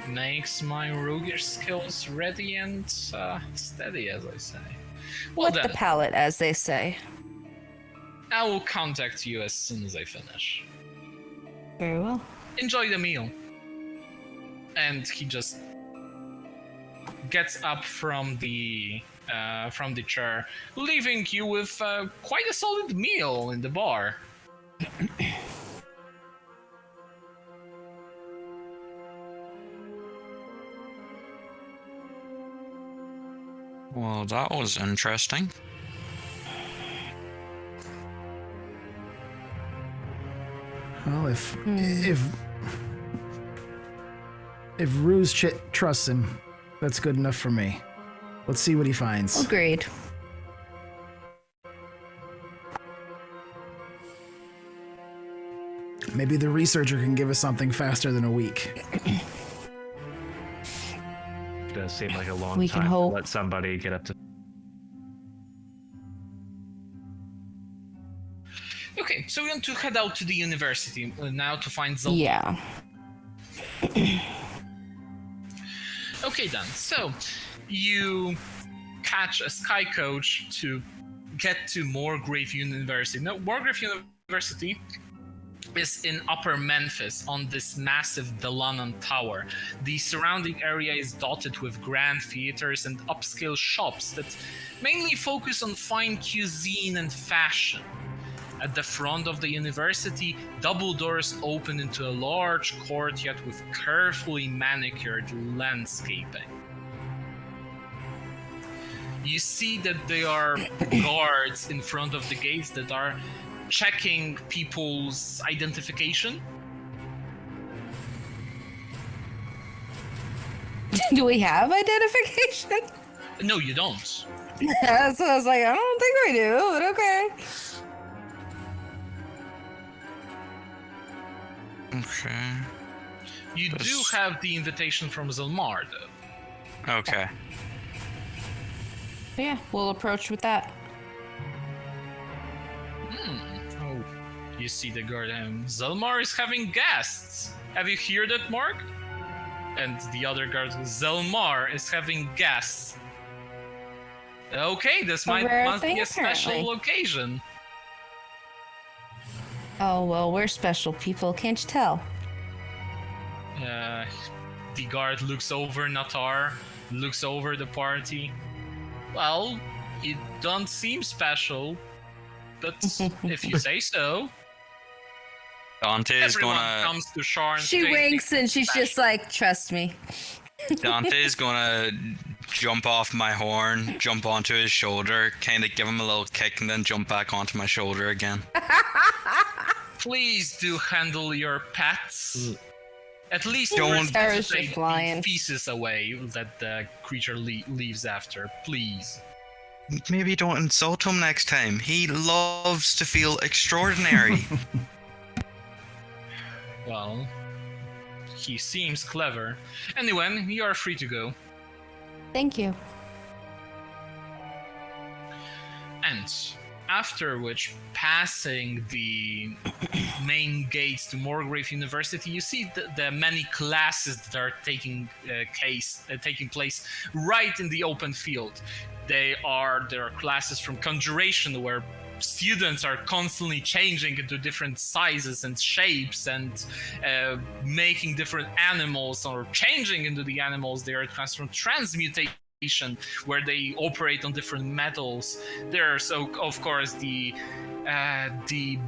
Makes my roguish skills ready and steady, as I say. Well With then, the palate, as they say. I will contact you as soon as I finish. Very well. Enjoy the meal. And he just gets up from the from the chair, leaving you with quite a solid meal in the bar. Well, that was interesting. Well, if Ruse trusts him, that's good enough for me. Let's see what he finds. Agreed. Maybe the researcher can give us something faster than a week. It does seem like a long We time can to hope. let somebody get up to. Okay, so we want to head out to the university now to find Zoltan. Yeah. Okay then, so you catch a sky coach to get to Moorgrave University. Now, Moorgrave University is in Upper Memphis on this massive Delanan Tower. The surrounding area is dotted with grand theaters and upscale shops that mainly focus on fine cuisine and fashion. At the front of the university, double doors open into a large courtyard with carefully manicured landscaping. You see that there are guards in front of the gates that are checking people's identification. Do we have identification? No, you don't. So I was like, I don't think we do, but okay. Okay. You do have the invitation from Zelmar, though. Okay. Yeah, we'll approach with that. Oh, you see the guard. Zelmar is having guests. Have you heard that, Mark? And the other guard, Zelmar is having guests. Okay, this must be a special apparently. occasion. Oh, well, we're special people, can't you tell? The guard looks over Natar, looks over the party. Well, it don't seem special, but if you say so. Dante is Everyone gonna. comes to Shar and She thinks winks and it's she's special. just like, trust me. Dante is gonna jump off my horn, jump onto his shoulder, kind of give him a little kick, and then jump back onto my shoulder again. Please do handle your pets. At least Don't- Sarah's take just the lying. feces away that the creature leaves after. Please. Maybe don't insult him next time. He loves to feel extraordinary. Well, he seems clever. Anyway, you are free to go. Thank you. And after which, passing the main gates to Moorgrave University, you see the many classes that are taking place right in the open field. There are classes from conjuration where students are constantly changing into different sizes and shapes and making different animals or changing into the animals. There are classes from transmutation where they operate on different metals. There's, of course, the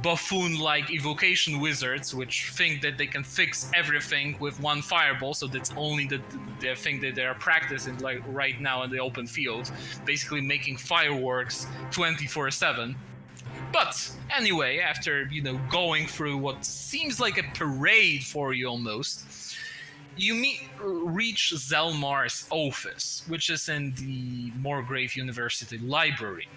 buffoon-like evocation wizards, which think that they can fix everything with one fireball. So that's only the thing that they are practicing like right now in the open field, basically making fireworks 24/7. But anyway, after going through what seems like a parade for you almost, you reach Zelmar's office, which is in the Moorgrave University library.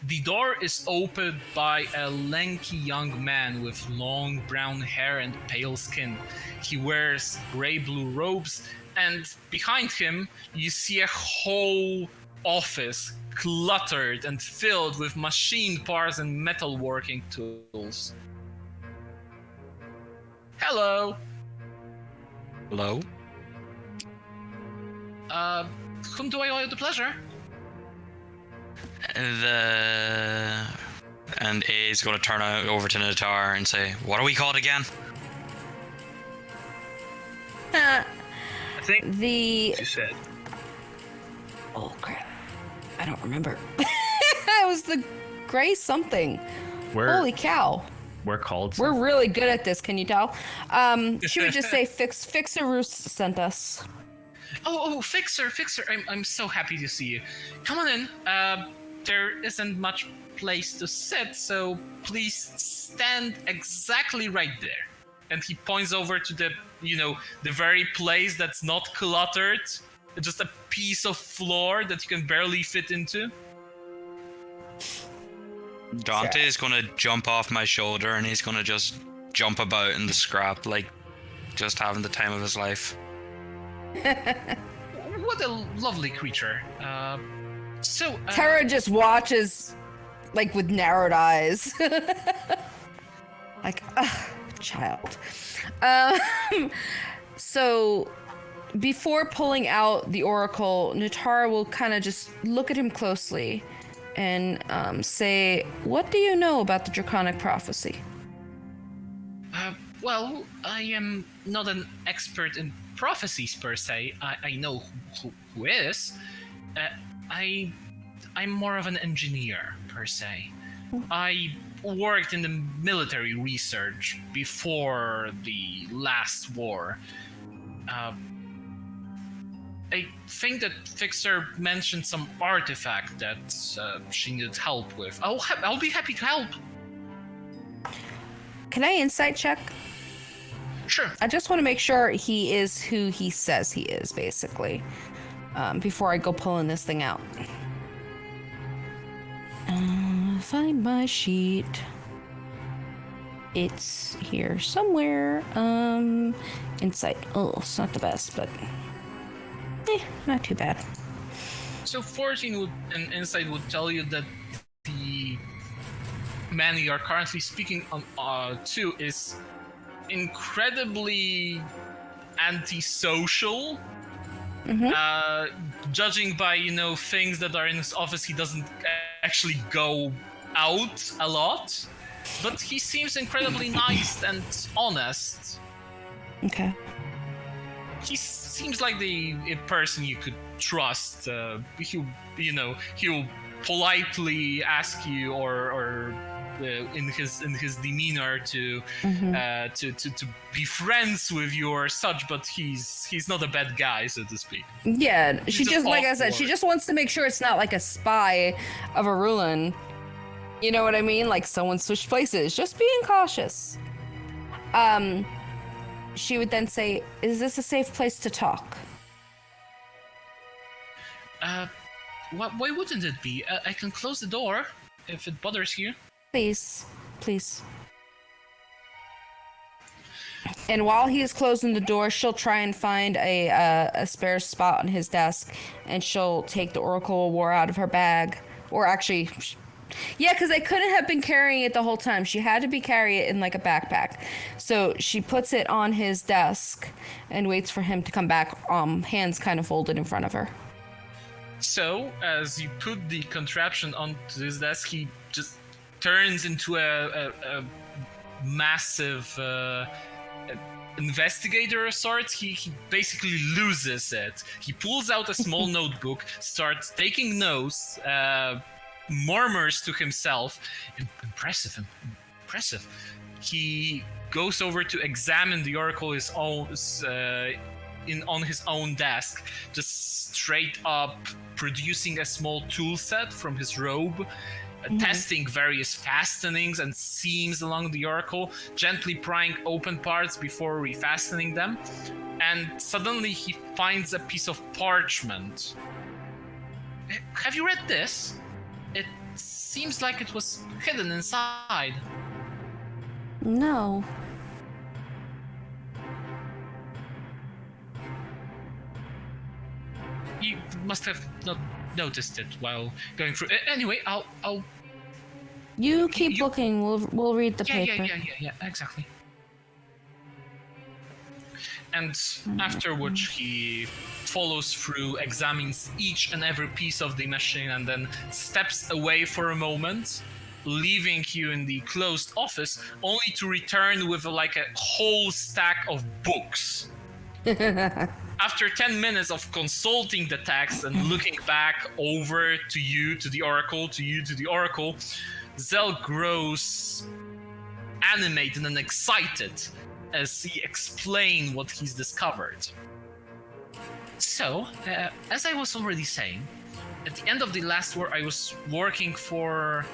The door is opened by a lanky young man with long brown hair and pale skin. He wears gray-blue robes, and behind him you see a whole office cluttered and filled with machine parts and metalworking tools. Hello. Hello? Whom do I owe the pleasure? And A's gonna turn over to Natar and say, "What are we called again?" I think The she said. oh crap. I don't remember. It was the gray something. Holy cow. We're called. We're really good at this, can you tell? She would just say Fixer sent us. Oh, Fixer. I'm so happy to see you. Come on in. There isn't much place to sit, so please stand exactly right there. And he points over to the very place that's not cluttered. Just a piece of floor that you can barely fit into. Dante is gonna jump off my shoulder and he's gonna just jump about in the scrap, like just having the time of his life. What a lovely creature. Tara just watches, like, with narrowed eyes. Like, child. So, before pulling out the oracle, Natara will kind of just look at him closely and say, "What do you know about the Draconic Prophecy?" Well, I am not an expert in prophecies per se. I know who is. I'm more of an engineer per se. I worked in the military research before the last war. I think that Fixer mentioned some artifact that she needed help with. I'll be happy to help. Can I insight check? Sure. I just want to make sure he is who he says he is, basically, before I go pulling this thing out. Find my sheet. It's here somewhere. Insight. Oh, it's not the best, but not too bad. So 14 and insight would tell you that the man you are currently speaking to is incredibly antisocial. Judging by things that are in his office, he doesn't actually go out a lot, but he seems incredibly nice and honest. Okay. He seems like a person you could trust. He'll politely ask you or in his demeanor to be friends with you or such, but he's not a bad guy, so to speak. Yeah, He's she just like I said, awkward. she just wants to make sure it's not like a spy of a Rulin. You know what I mean? Like someone switched places. Just being cautious. She would then say, "Is this a safe place to talk?" Why wouldn't it be? I can close the door if it bothers you. Please. And while he is closing the door, she'll try and find a spare spot on his desk, and she'll take the Oracle of War out of her bag. Or actually, yeah, because I couldn't have been carrying it the whole time. She had to be carrying it in like a backpack. So she puts it on his desk and waits for him to come back, hands kind of folded in front of her. So, as you put the contraption onto his desk, he just turns into a massive investigator of sorts. He basically loses it. He pulls out a small notebook, starts taking notes, murmurs to himself. Impressive. He goes over to examine the oracle on his own desk, just straight up producing a small tool set from his robe, testing various fastenings and seams along the oracle, gently prying open parts before refastening them, and suddenly he finds a piece of parchment. Have you read this? It seems like it was hidden inside. No. You must have not noticed it while going through. Anyway, I'll. You keep looking. We'll read the paper. Yeah, exactly. And after which he follows through, examines each and every piece of the machine, and then steps away for a moment, leaving you in the closed office, only to return with like a whole stack of books. after 10 minutes of consulting the text and looking back over to you, to the Oracle, to you, to the Oracle, Zell grows animated and excited as he explains what he's discovered. So, as I was already saying, at the end of the last war, I was working for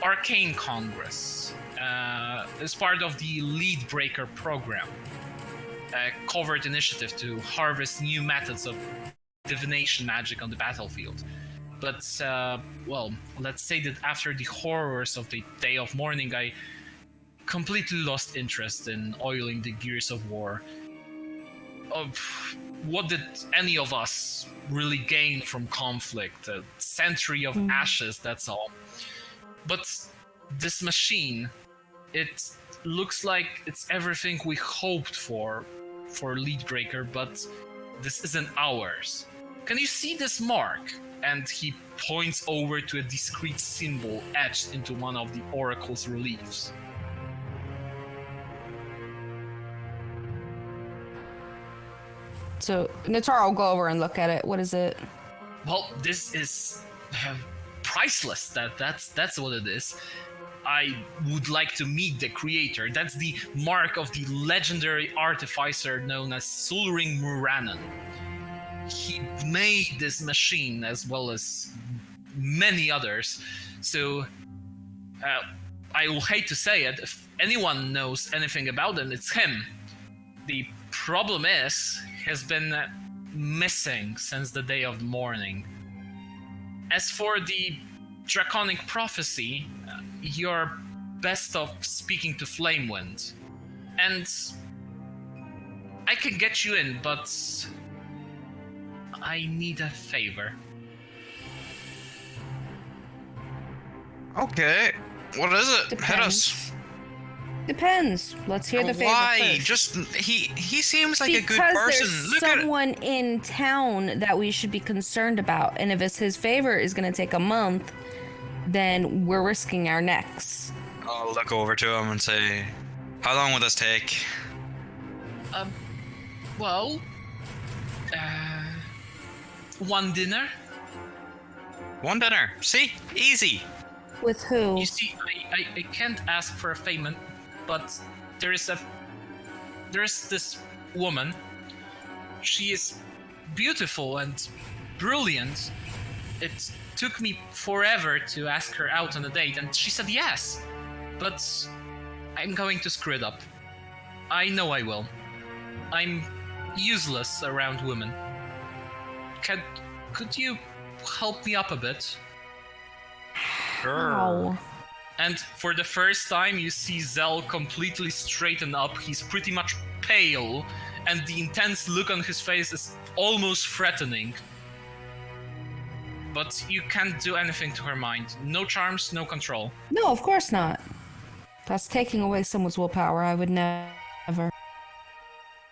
Arcane Congress as part of the Lead Breaker program, a covert initiative to harvest new methods of divination magic on the battlefield. But, well, let's say that after the horrors of the Day of Mourning, I completely lost interest in oiling the gears of war. What did any of us really gain from conflict? A century of ashes, that's all. But this machine, it looks like it's everything we hoped for Leadbreaker, but this isn't ours. Can you see this mark? And he points over to a discrete symbol etched into one of the Oracle's reliefs. So Natara will go over and look at it. What is it? Well, this is priceless. That's what it is. I would like to meet the creator. That's the mark of the legendary artificer known as Sulring Muranan. He made this machine as well as many others. So I will hate to say it, if anyone knows anything about him, it's him. The problem is, he has been missing since the Day of Mourning. As for the Draconic Prophecy, you're best off speaking to Flamewind. And I can get you in, but I need a favor. Okay, what is it? Depends. Hit us. Depends. Let's hear the favor Why? first. Just he seems like a good Because person. there's Look at it. someone in town that we should be concerned about, and if it's his favor is going to take a month, then we're risking our necks. I'll look over to him and say, "How long will this take?" Well, one dinner. One dinner. See? Easy. With who? You see, I can't ask for a payment, but there's this woman. She is beautiful and brilliant. It took me forever to ask her out on a date, and she said yes. But I'm going to screw it up. I know I will. I'm useless around women. Could you help me up a bit? How? And for the first time, you see Zell completely straighten up. He's pretty much pale, and the intense look on his face is almost threatening. But you can't do anything to her mind. No charms, no control. No, of course not. That's taking away someone's willpower. I would never.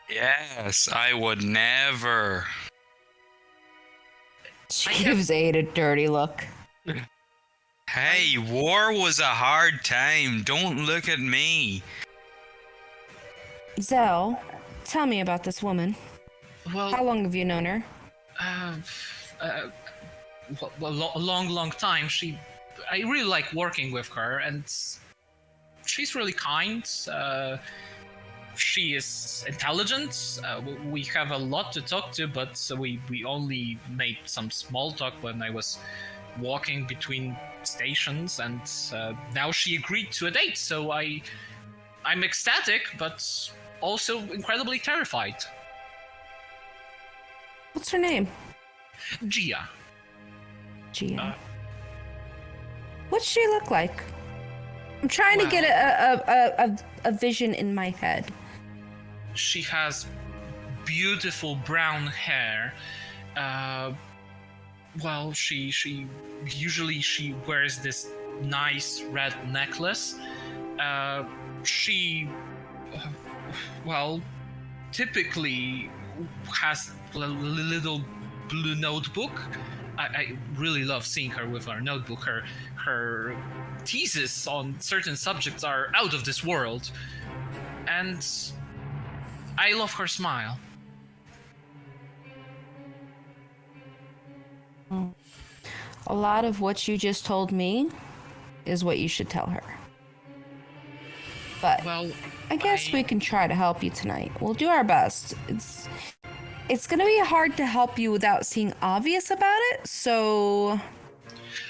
Yes, I would never. She gives Aid a dirty look. Hey, war was a hard time. Don't look at me. Zell, tell me about this woman. Well, How long have you known her? a long time. I really like working with her, and she's really kind. She is intelligent. We have a lot to talk to, but we only made some small talk when I was walking between stations, and now she agreed to a date. So I'm ecstatic, but also incredibly terrified. What's her name? Gia. Gia. What's she look like? I'm trying to Well- get a vision in my head. She has beautiful brown hair. Well, she usually she wears this nice red necklace. She, well, typically has a little blue notebook. I really love seeing her with her notebook. Her theses on certain subjects are out of this world, and I love her smile. a lot of what you just told me is what you should tell her. But Well, I guess we can try to help you tonight. We'll do our best. It's gonna be hard to help you without seeing obvious about it. So,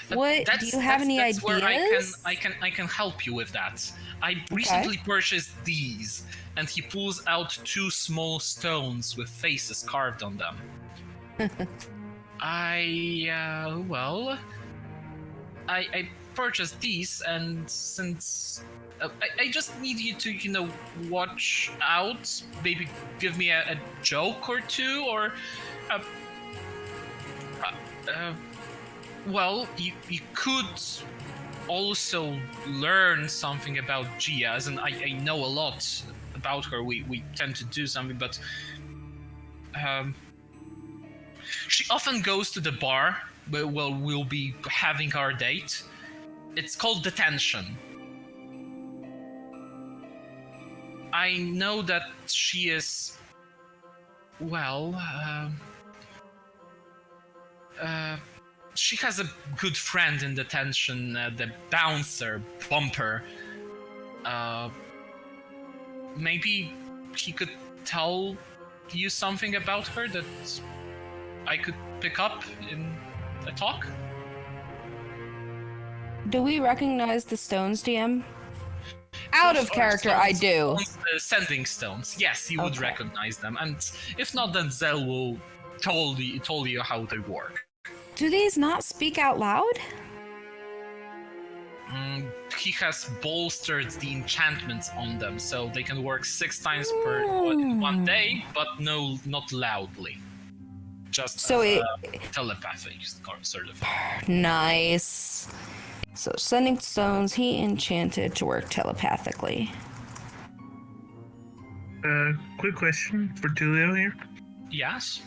what do you have any ideas? Where I can help you with that. I recently purchased these, and he pulls out 2 small stones with faces carved on them. I purchased these, and since I just need you to, watch out, maybe give me a joke or two, or you could also learn something about Gia, as in I know a lot about her. We tend to do something, but she often goes to the bar where we'll be having our date. It's called Detention. I know that she is, she has a good friend in detention, the bouncer, Bumper. Maybe he could tell you something about her that I could pick up in a talk? Do we recognize the stones, DM? Out of character, I do. Sending stones. Yes, you would recognize them. And if not, then Zell will told you how they work. Do these not speak out loud? He has bolstered the enchantments on them, so they can work 6 times per one day, but not loudly. Just telepathic, sort of. Nice. So sending stones, he enchanted to work telepathically. Quick question for Tulio here. Yes?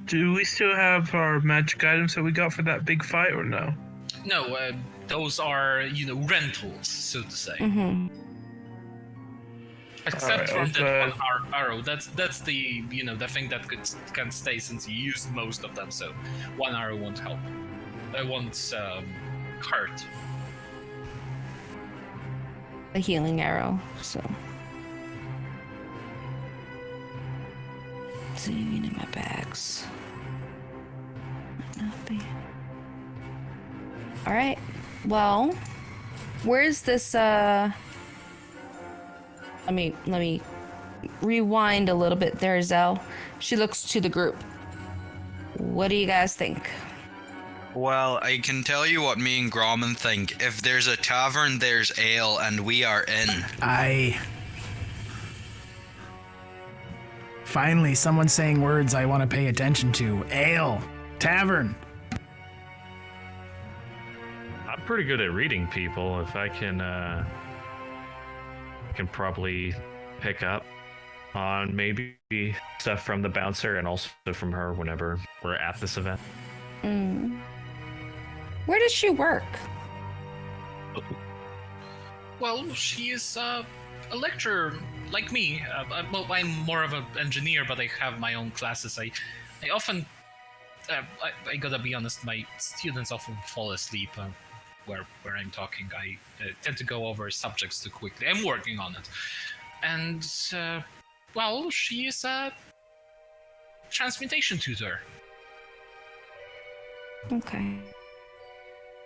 Do we still have our magic items that we got for that big fight, or no? No, those are, rentals, so to say. Mm-hmm. Except for that one arrow. That's the, the thing that can stay, since you used most of them, so 1 arrow won't help. Won't hurt. A healing arrow, so. Sitting in my bags. Alright. Well, where's this let me rewind a little bit there, Zell. She looks to the group. What do you guys think? Well, I can tell you what me and Gromman think. If there's a tavern, there's ale, and we are in. Finally, someone's saying words I want to pay attention to. Ale. Tavern. I'm pretty good at reading people. If I can probably pick up on maybe stuff from the bouncer and also from her whenever we're at this event. Where does she work? Well, she is a lecturer like me. I'm more of an engineer, but I have my own classes. I often, I gotta be honest, my students often fall asleep where I'm talking. I tend to go over subjects too quickly. I'm working on it. And, she is a transmutation tutor. Okay.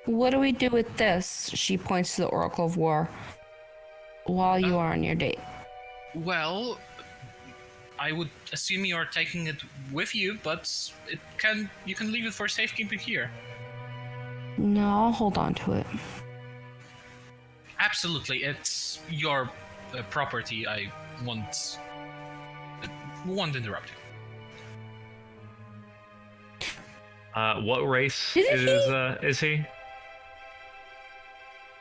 What do we do with this? She points to the Oracle of War. While you are on your date. Well, I would assume you are taking it with you, but you can leave it for safekeeping here. No, I'll hold on to it. Absolutely, it's your property. I won't interrupt you. What race is he?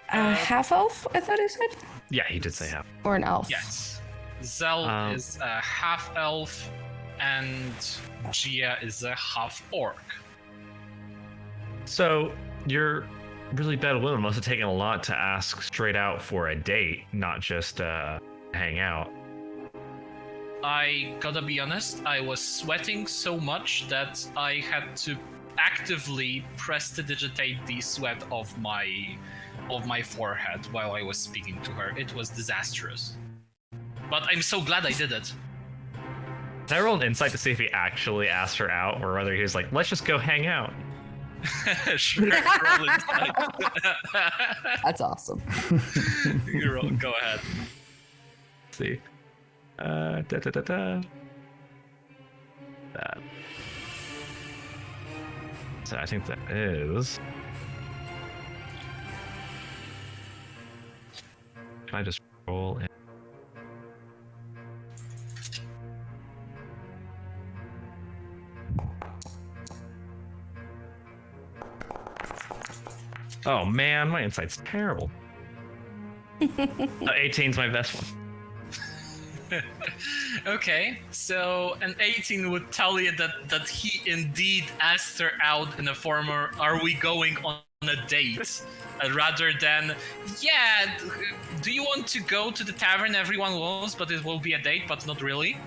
Half elf, I thought he said? Yeah, he did say half. Or an elf. Yes. Zell is a half elf, and Gia is a half orc. So you're really bad woman. Must have taken a lot to ask straight out for a date, not just hang out. I gotta be honest, I was sweating so much that I had to actively prestidigitate the sweat of my forehead while I was speaking to her. It was disastrous. But I'm so glad I did it. Can I roll an insight to see if he actually asked her out, or whether he was like, let's just go hang out? Sure, roll insight. That's awesome. Go ahead. Let's see. That. So I think that is. Can I just roll in? Oh man, my insight's terrible. 18's my best one. Okay, so an 18 would tell you that he indeed asked her out in a former "Are we going on a date?" Rather than, "Yeah, do you want to go to the tavern everyone wants, but it will be a date, but not really?"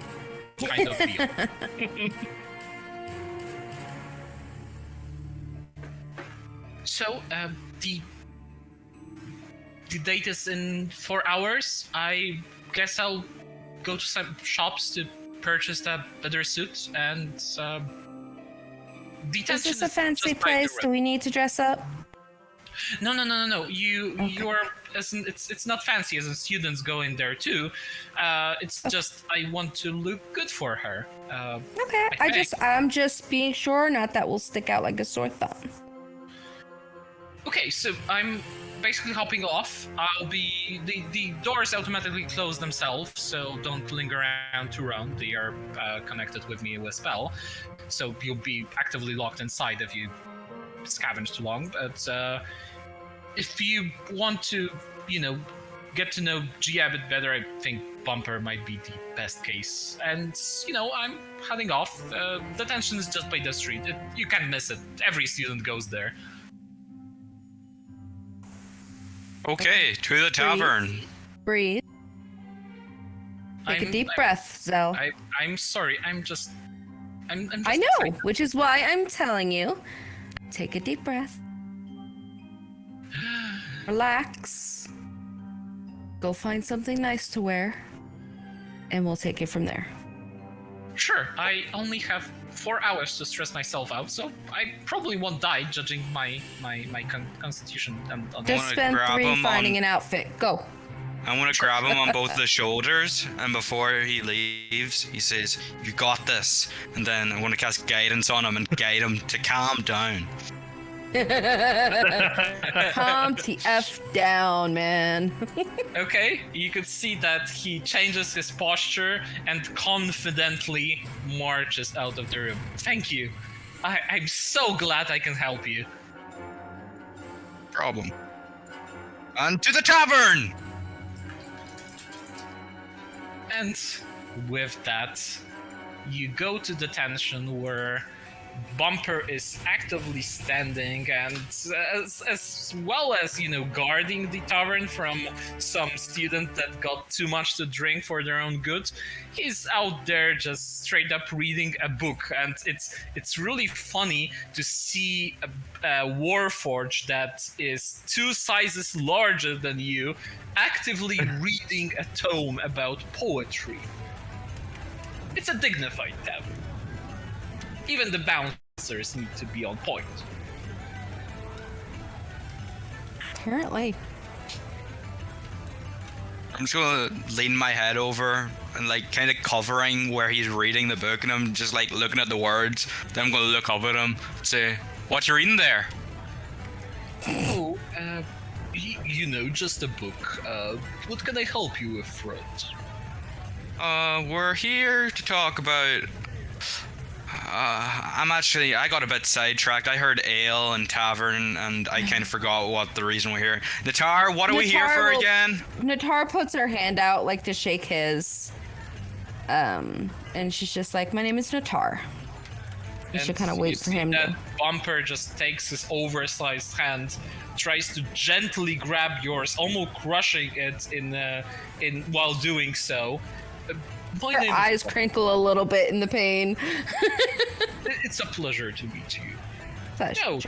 Kind of deal. So, the date is in 4 hours. I guess I'll go to some shops to purchase that better suit, and detention Is this a fancy just by the place? Do we need to dress up? No. You're it's not fancy, as in students go in there too. It's just I want to look good for her. Okay, I'm just being sure, not that will stick out like a sore thumb. Okay, so I'm basically hopping off. I'll be the doors automatically close themselves, so don't linger around too long. They are connected with me with spell, so you'll be actively locked inside if you scavenge too long. But if you want to, get to know G a bit better, I think Bumper might be the best case. And I'm heading off. Detention is just by the street. You can't miss it. Every student goes there. Okay, to the tavern. Breathe. Take a deep breath, Zell. I'm sorry. I'm just I know, which is why I'm telling you. Take a deep breath. Relax. Go find something nice to wear. And we'll take it from there. Sure, I only have 4 hours to stress myself out, so I probably won't die, judging my constitution. Just spend 3 finding an outfit. Go. I want to grab him on both the shoulders, and before he leaves, he says, "You got this." And then I want to cast guidance on him and guide him to calm down. Calm the F down, man. Okay, you could see that he changes his posture and confidently marches out of the room. Thank you. I'm so glad I can help you. Problem. And to the tavern! And with that, you go to detention where Bumper is actively standing and as well as, guarding the tavern from some student that got too much to drink for their own good. He's out there just straight up reading a book, and it's really funny to see a Warforged that is 2 sizes larger than you actively reading a tome about poetry. It's a dignified tavern. Even the bouncers need to be on point. Apparently. I'm just gonna lean my head over and kind of covering where he's reading the book, and I'm just looking at the words. Then I'm gonna look up at him, say, "What you reading there?" Oh, just a book. What can I help you with, Fred? We're here to talk about... I got a bit sidetracked. I heard ale and tavern, and I kind of forgot what the reason we're here. Natar, what are we here for again? Natar puts her hand out to shake his. And she's just like, "My name is Natar." You should kind of wait for him to... Bumper just takes his oversized hand, tries to gently grab yours, almost crushing it in while doing so. Her eyes crinkle a little bit in the pain. It's a pleasure to meet you. Pleasure. No.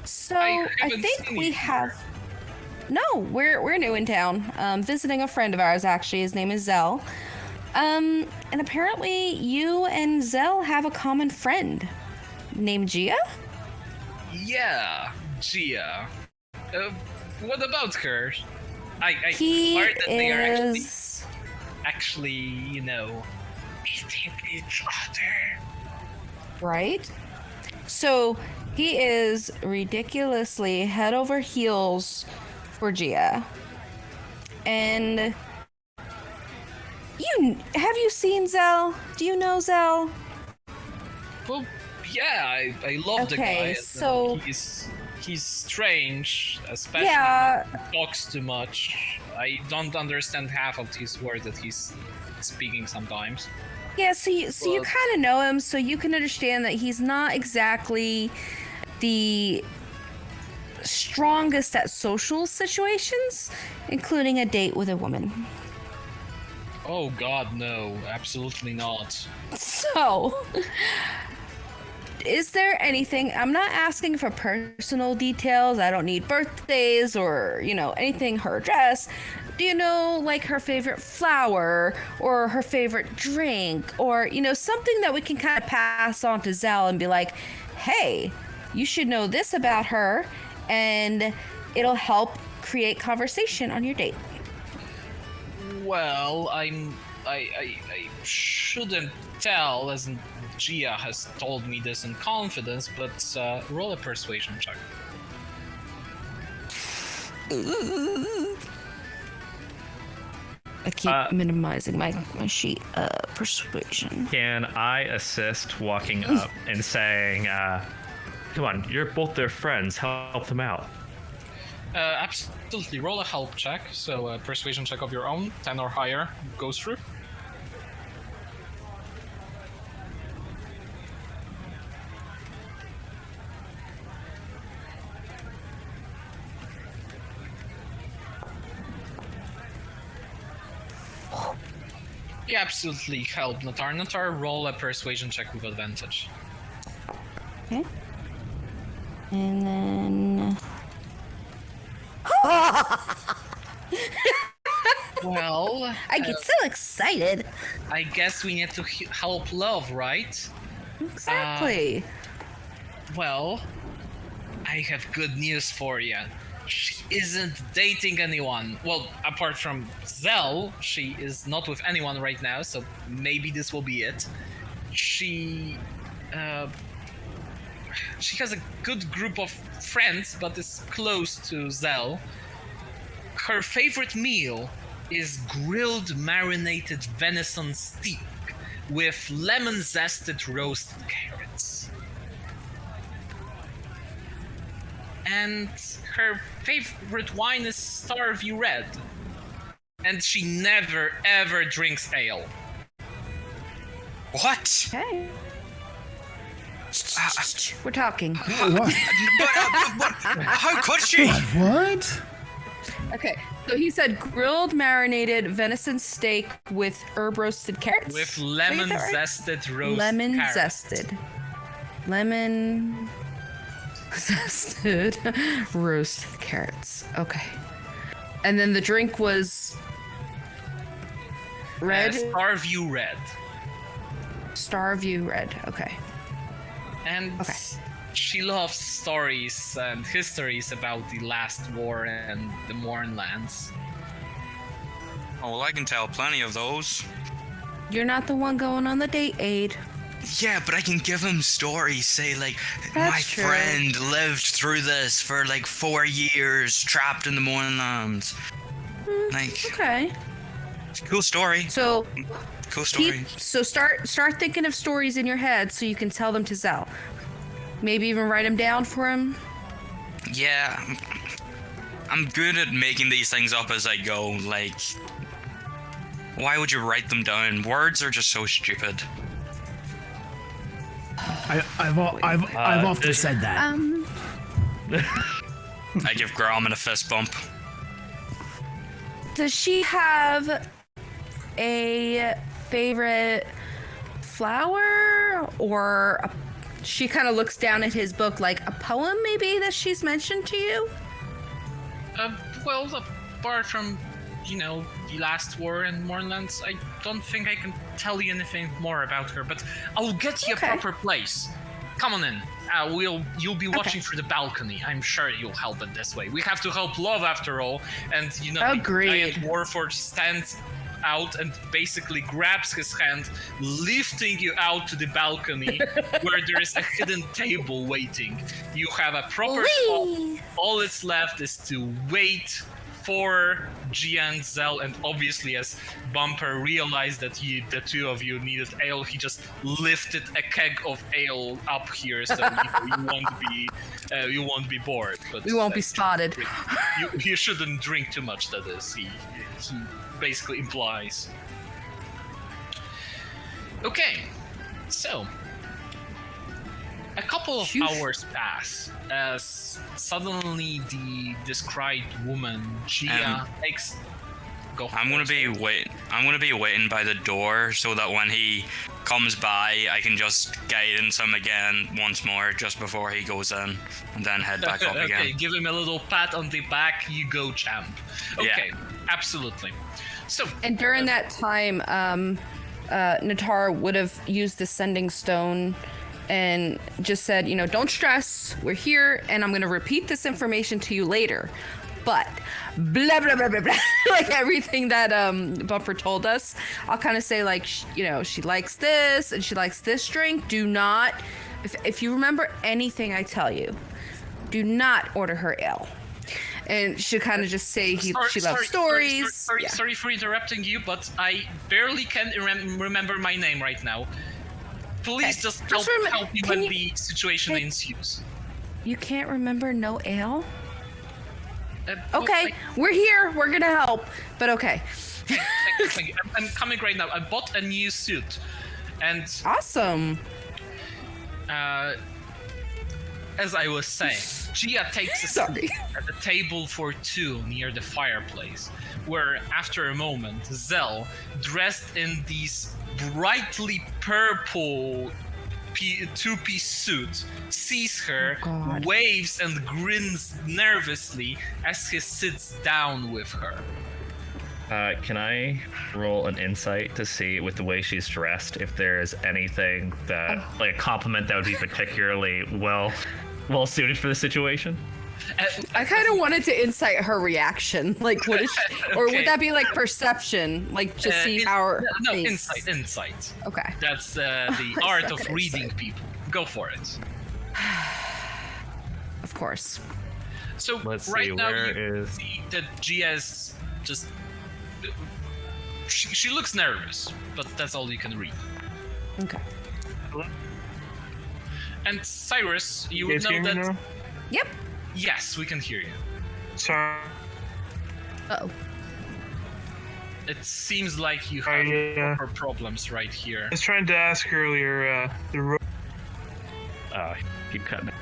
So I I haven't think seen we you have. No, we're new in town. Visiting a friend of ours actually. His name is Zell. And apparently you and Zell have a common friend named Gia. Yeah, Gia. What about her? I He heard that they are is. actually, meeting each other. Right? So he is ridiculously head over heels for Gia. And have you seen Zell? Do you know Zell? Well, yeah, I love the guy. Okay, so- he's strange, especially Yeah. when he talks too much. I don't understand half of his words that he's speaking sometimes. Yeah, so you Well- kind of know him, so you can understand that he's not exactly the strongest at social situations, including a date with a woman. Oh God, no, absolutely not. So, is there anything? I'm not asking for personal details. I don't need birthdays or, anything, her address. Do you know, like, her favorite flower or her favorite drink or, something that we can kind of pass on to Zell and be like, hey, you should know this about her, and it'll help create conversation on your date. Well, I shouldn't tell, as Gia has told me this in confidence, but roll a persuasion check. I keep minimizing my sheet. Persuasion. Can I assist walking up and saying, come on, you're both their friends, help them out? Absolutely. Roll a help check. So a persuasion check of your own, 10 or higher, goes through. You absolutely help Natar. Natar, roll a persuasion check with advantage. Okay. And then. Well, I get so excited. I guess we need to help love, right? Exactly. Well, I have good news for you. She isn't dating anyone. Well, apart from Zell, she is not with anyone right now, so maybe this will be it. She has a good group of friends, but is close to Zell. Her favorite meal is grilled marinated venison steak with lemon zested roasted carrots. And her favorite wine is Starview Red. And she never ever drinks ale. What? Okay. We're talking. What? But how could she? What? Okay, so he said grilled marinated venison steak with herb roasted carrots. With Did I lemon get that right? zested roasted Lemon carrots. zested. Lemon zested roasted carrots. Okay. And then the drink was red. Starview Red. Starview red. Okay. And Okay. she loves stories and histories about the last war and the Mournlands. Oh, well, I can tell plenty of those. You're not the one going on the date, Aid. Yeah, but I can give him stories. Say, like, That's my true. friend lived through this for like 4 years, trapped in the Mournlands. Like, Okay. cool story. So Cool story. start thinking of stories in your head so you can tell them to Zell. Maybe even write them down for him. Yeah, I'm good at making these things up as I go. Like, why would you write them down? Words are just so stupid. I've often said that. I give Gromit a fist bump. Does she have a favorite flower or She kind of looks down at his book, like a poem maybe that she's mentioned to you. Well, apart from, the last war in Moorlands, I don't think I can tell you anything more about her, but I'll get you a proper place. Come on in. You'll be watching through the balcony. I'm sure you'll help it this way. We have to help Love after all, and the giant Warforged stands out and basically grabs his hand, lifting you out to the balcony where there is a hidden table waiting. You have a proper spot. All that's left is to wait for Gia and Zell, and obviously as Bumper realized that the two of you needed ale, he just lifted a keg of ale up here, so you won't be bored. But we won't be spotted. You shouldn't drink too much. That is, he basically implies. Okay, so a couple of hours pass as suddenly the described woman Gia takes. I'm gonna be waiting by the door so that when he comes by, I can just guidance him again once more just before he goes in, and then head back up again. Okay, give him a little pat on the back. You go, champ. Okay, absolutely. So. And during that time, Natar would have used the sending stone and just said, don't stress, we're here, and I'm going to repeat this information to you later. But blah, blah, blah, blah, blah, like everything that Bumper told us, I'll kind of say, like, she likes this and she likes this drink. Do not, if you remember anything I tell you, do not order her ale. And she'll kind of just say she loves stories. Sorry for interrupting you, but I barely can remember my name right now. Please just help me when the situation ensues. You can't remember no ale? Okay, we're here. We're gonna help. But okay. Thank you. I'm coming right now. I bought a new suit, and awesome. As I was saying, Gia takes a seat at the table for two near the fireplace, where after a moment, Zell, dressed in these brightly purple two-piece suit, sees her, waves and grins nervously as he sits down with her. Can I roll an insight to see, with the way she's dressed, if there's anything that, like a compliment that would be particularly well suited for the situation? I kind of wanted to insight her reaction. Like, what is she, or would that be like perception? Like, just see how no, insight. Okay. That's the art of reading people. Go for it. Of course. So let's right see, now where you is... see that Gia is just... She looks nervous, but that's all you can read. Okay. And Cyrus, you guys know hear me that... now? Yep. Yes, we can hear you. Sorry. Uh-oh. It seems like you have proper problems right here. I was trying to ask earlier, keep cutting it.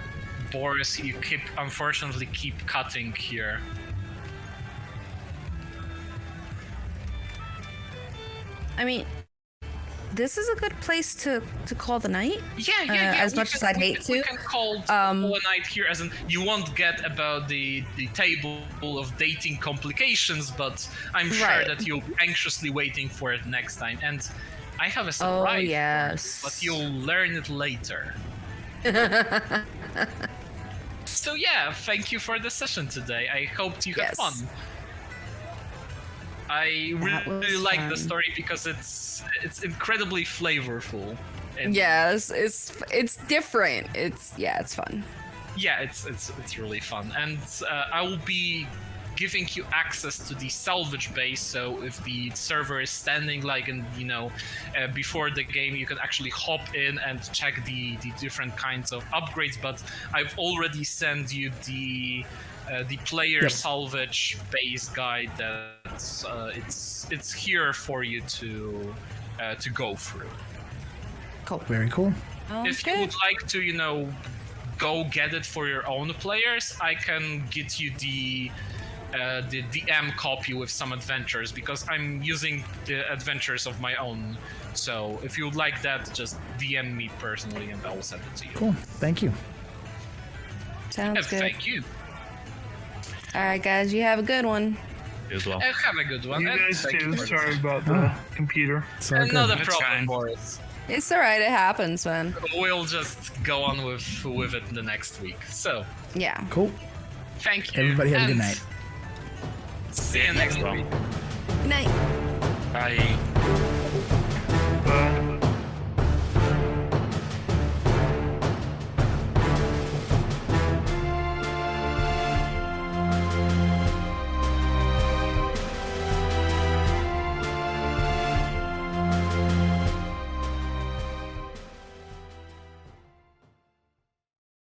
Boris, you unfortunately keep cutting here. I mean, this is a good place to call the night. Yeah. As much as I'd hate to. We can call a night here, as in you won't get about the table of dating complications, but I'm sure that you'll be anxiously waiting for it next time. And I have a surprise. Oh, yes. But you'll learn it later. So yeah, thank you for the session today. I hope you had fun. I really like the story because it's incredibly flavorful. Yes, it's different. It's fun. Yeah, it's really fun, and I will be giving you access to the salvage base. So if the server is standing before the game, you can actually hop in and check the different kinds of upgrades. But I've already sent you the player salvage base guide. That's it's here for you to go through. Cool. Very cool. If you would like to, go get it for your own players, I can get you the the DM copy with some adventures, because I'm using the adventures of my own. So if you would like that, just DM me personally and I will send it to you. Cool. Thank you. Sounds good. Thank you. All right, guys, you have a good one. You as well. Have a good one. You and guys thank too. you for Sorry this. about the computer. It's all good. Another That's problem, fine. Boris. It's all right. It happens, man. We'll just go on with it the next week. So, Yeah. Cool. thank you. Everybody have a good and night. See you next week. Good night. Bye. But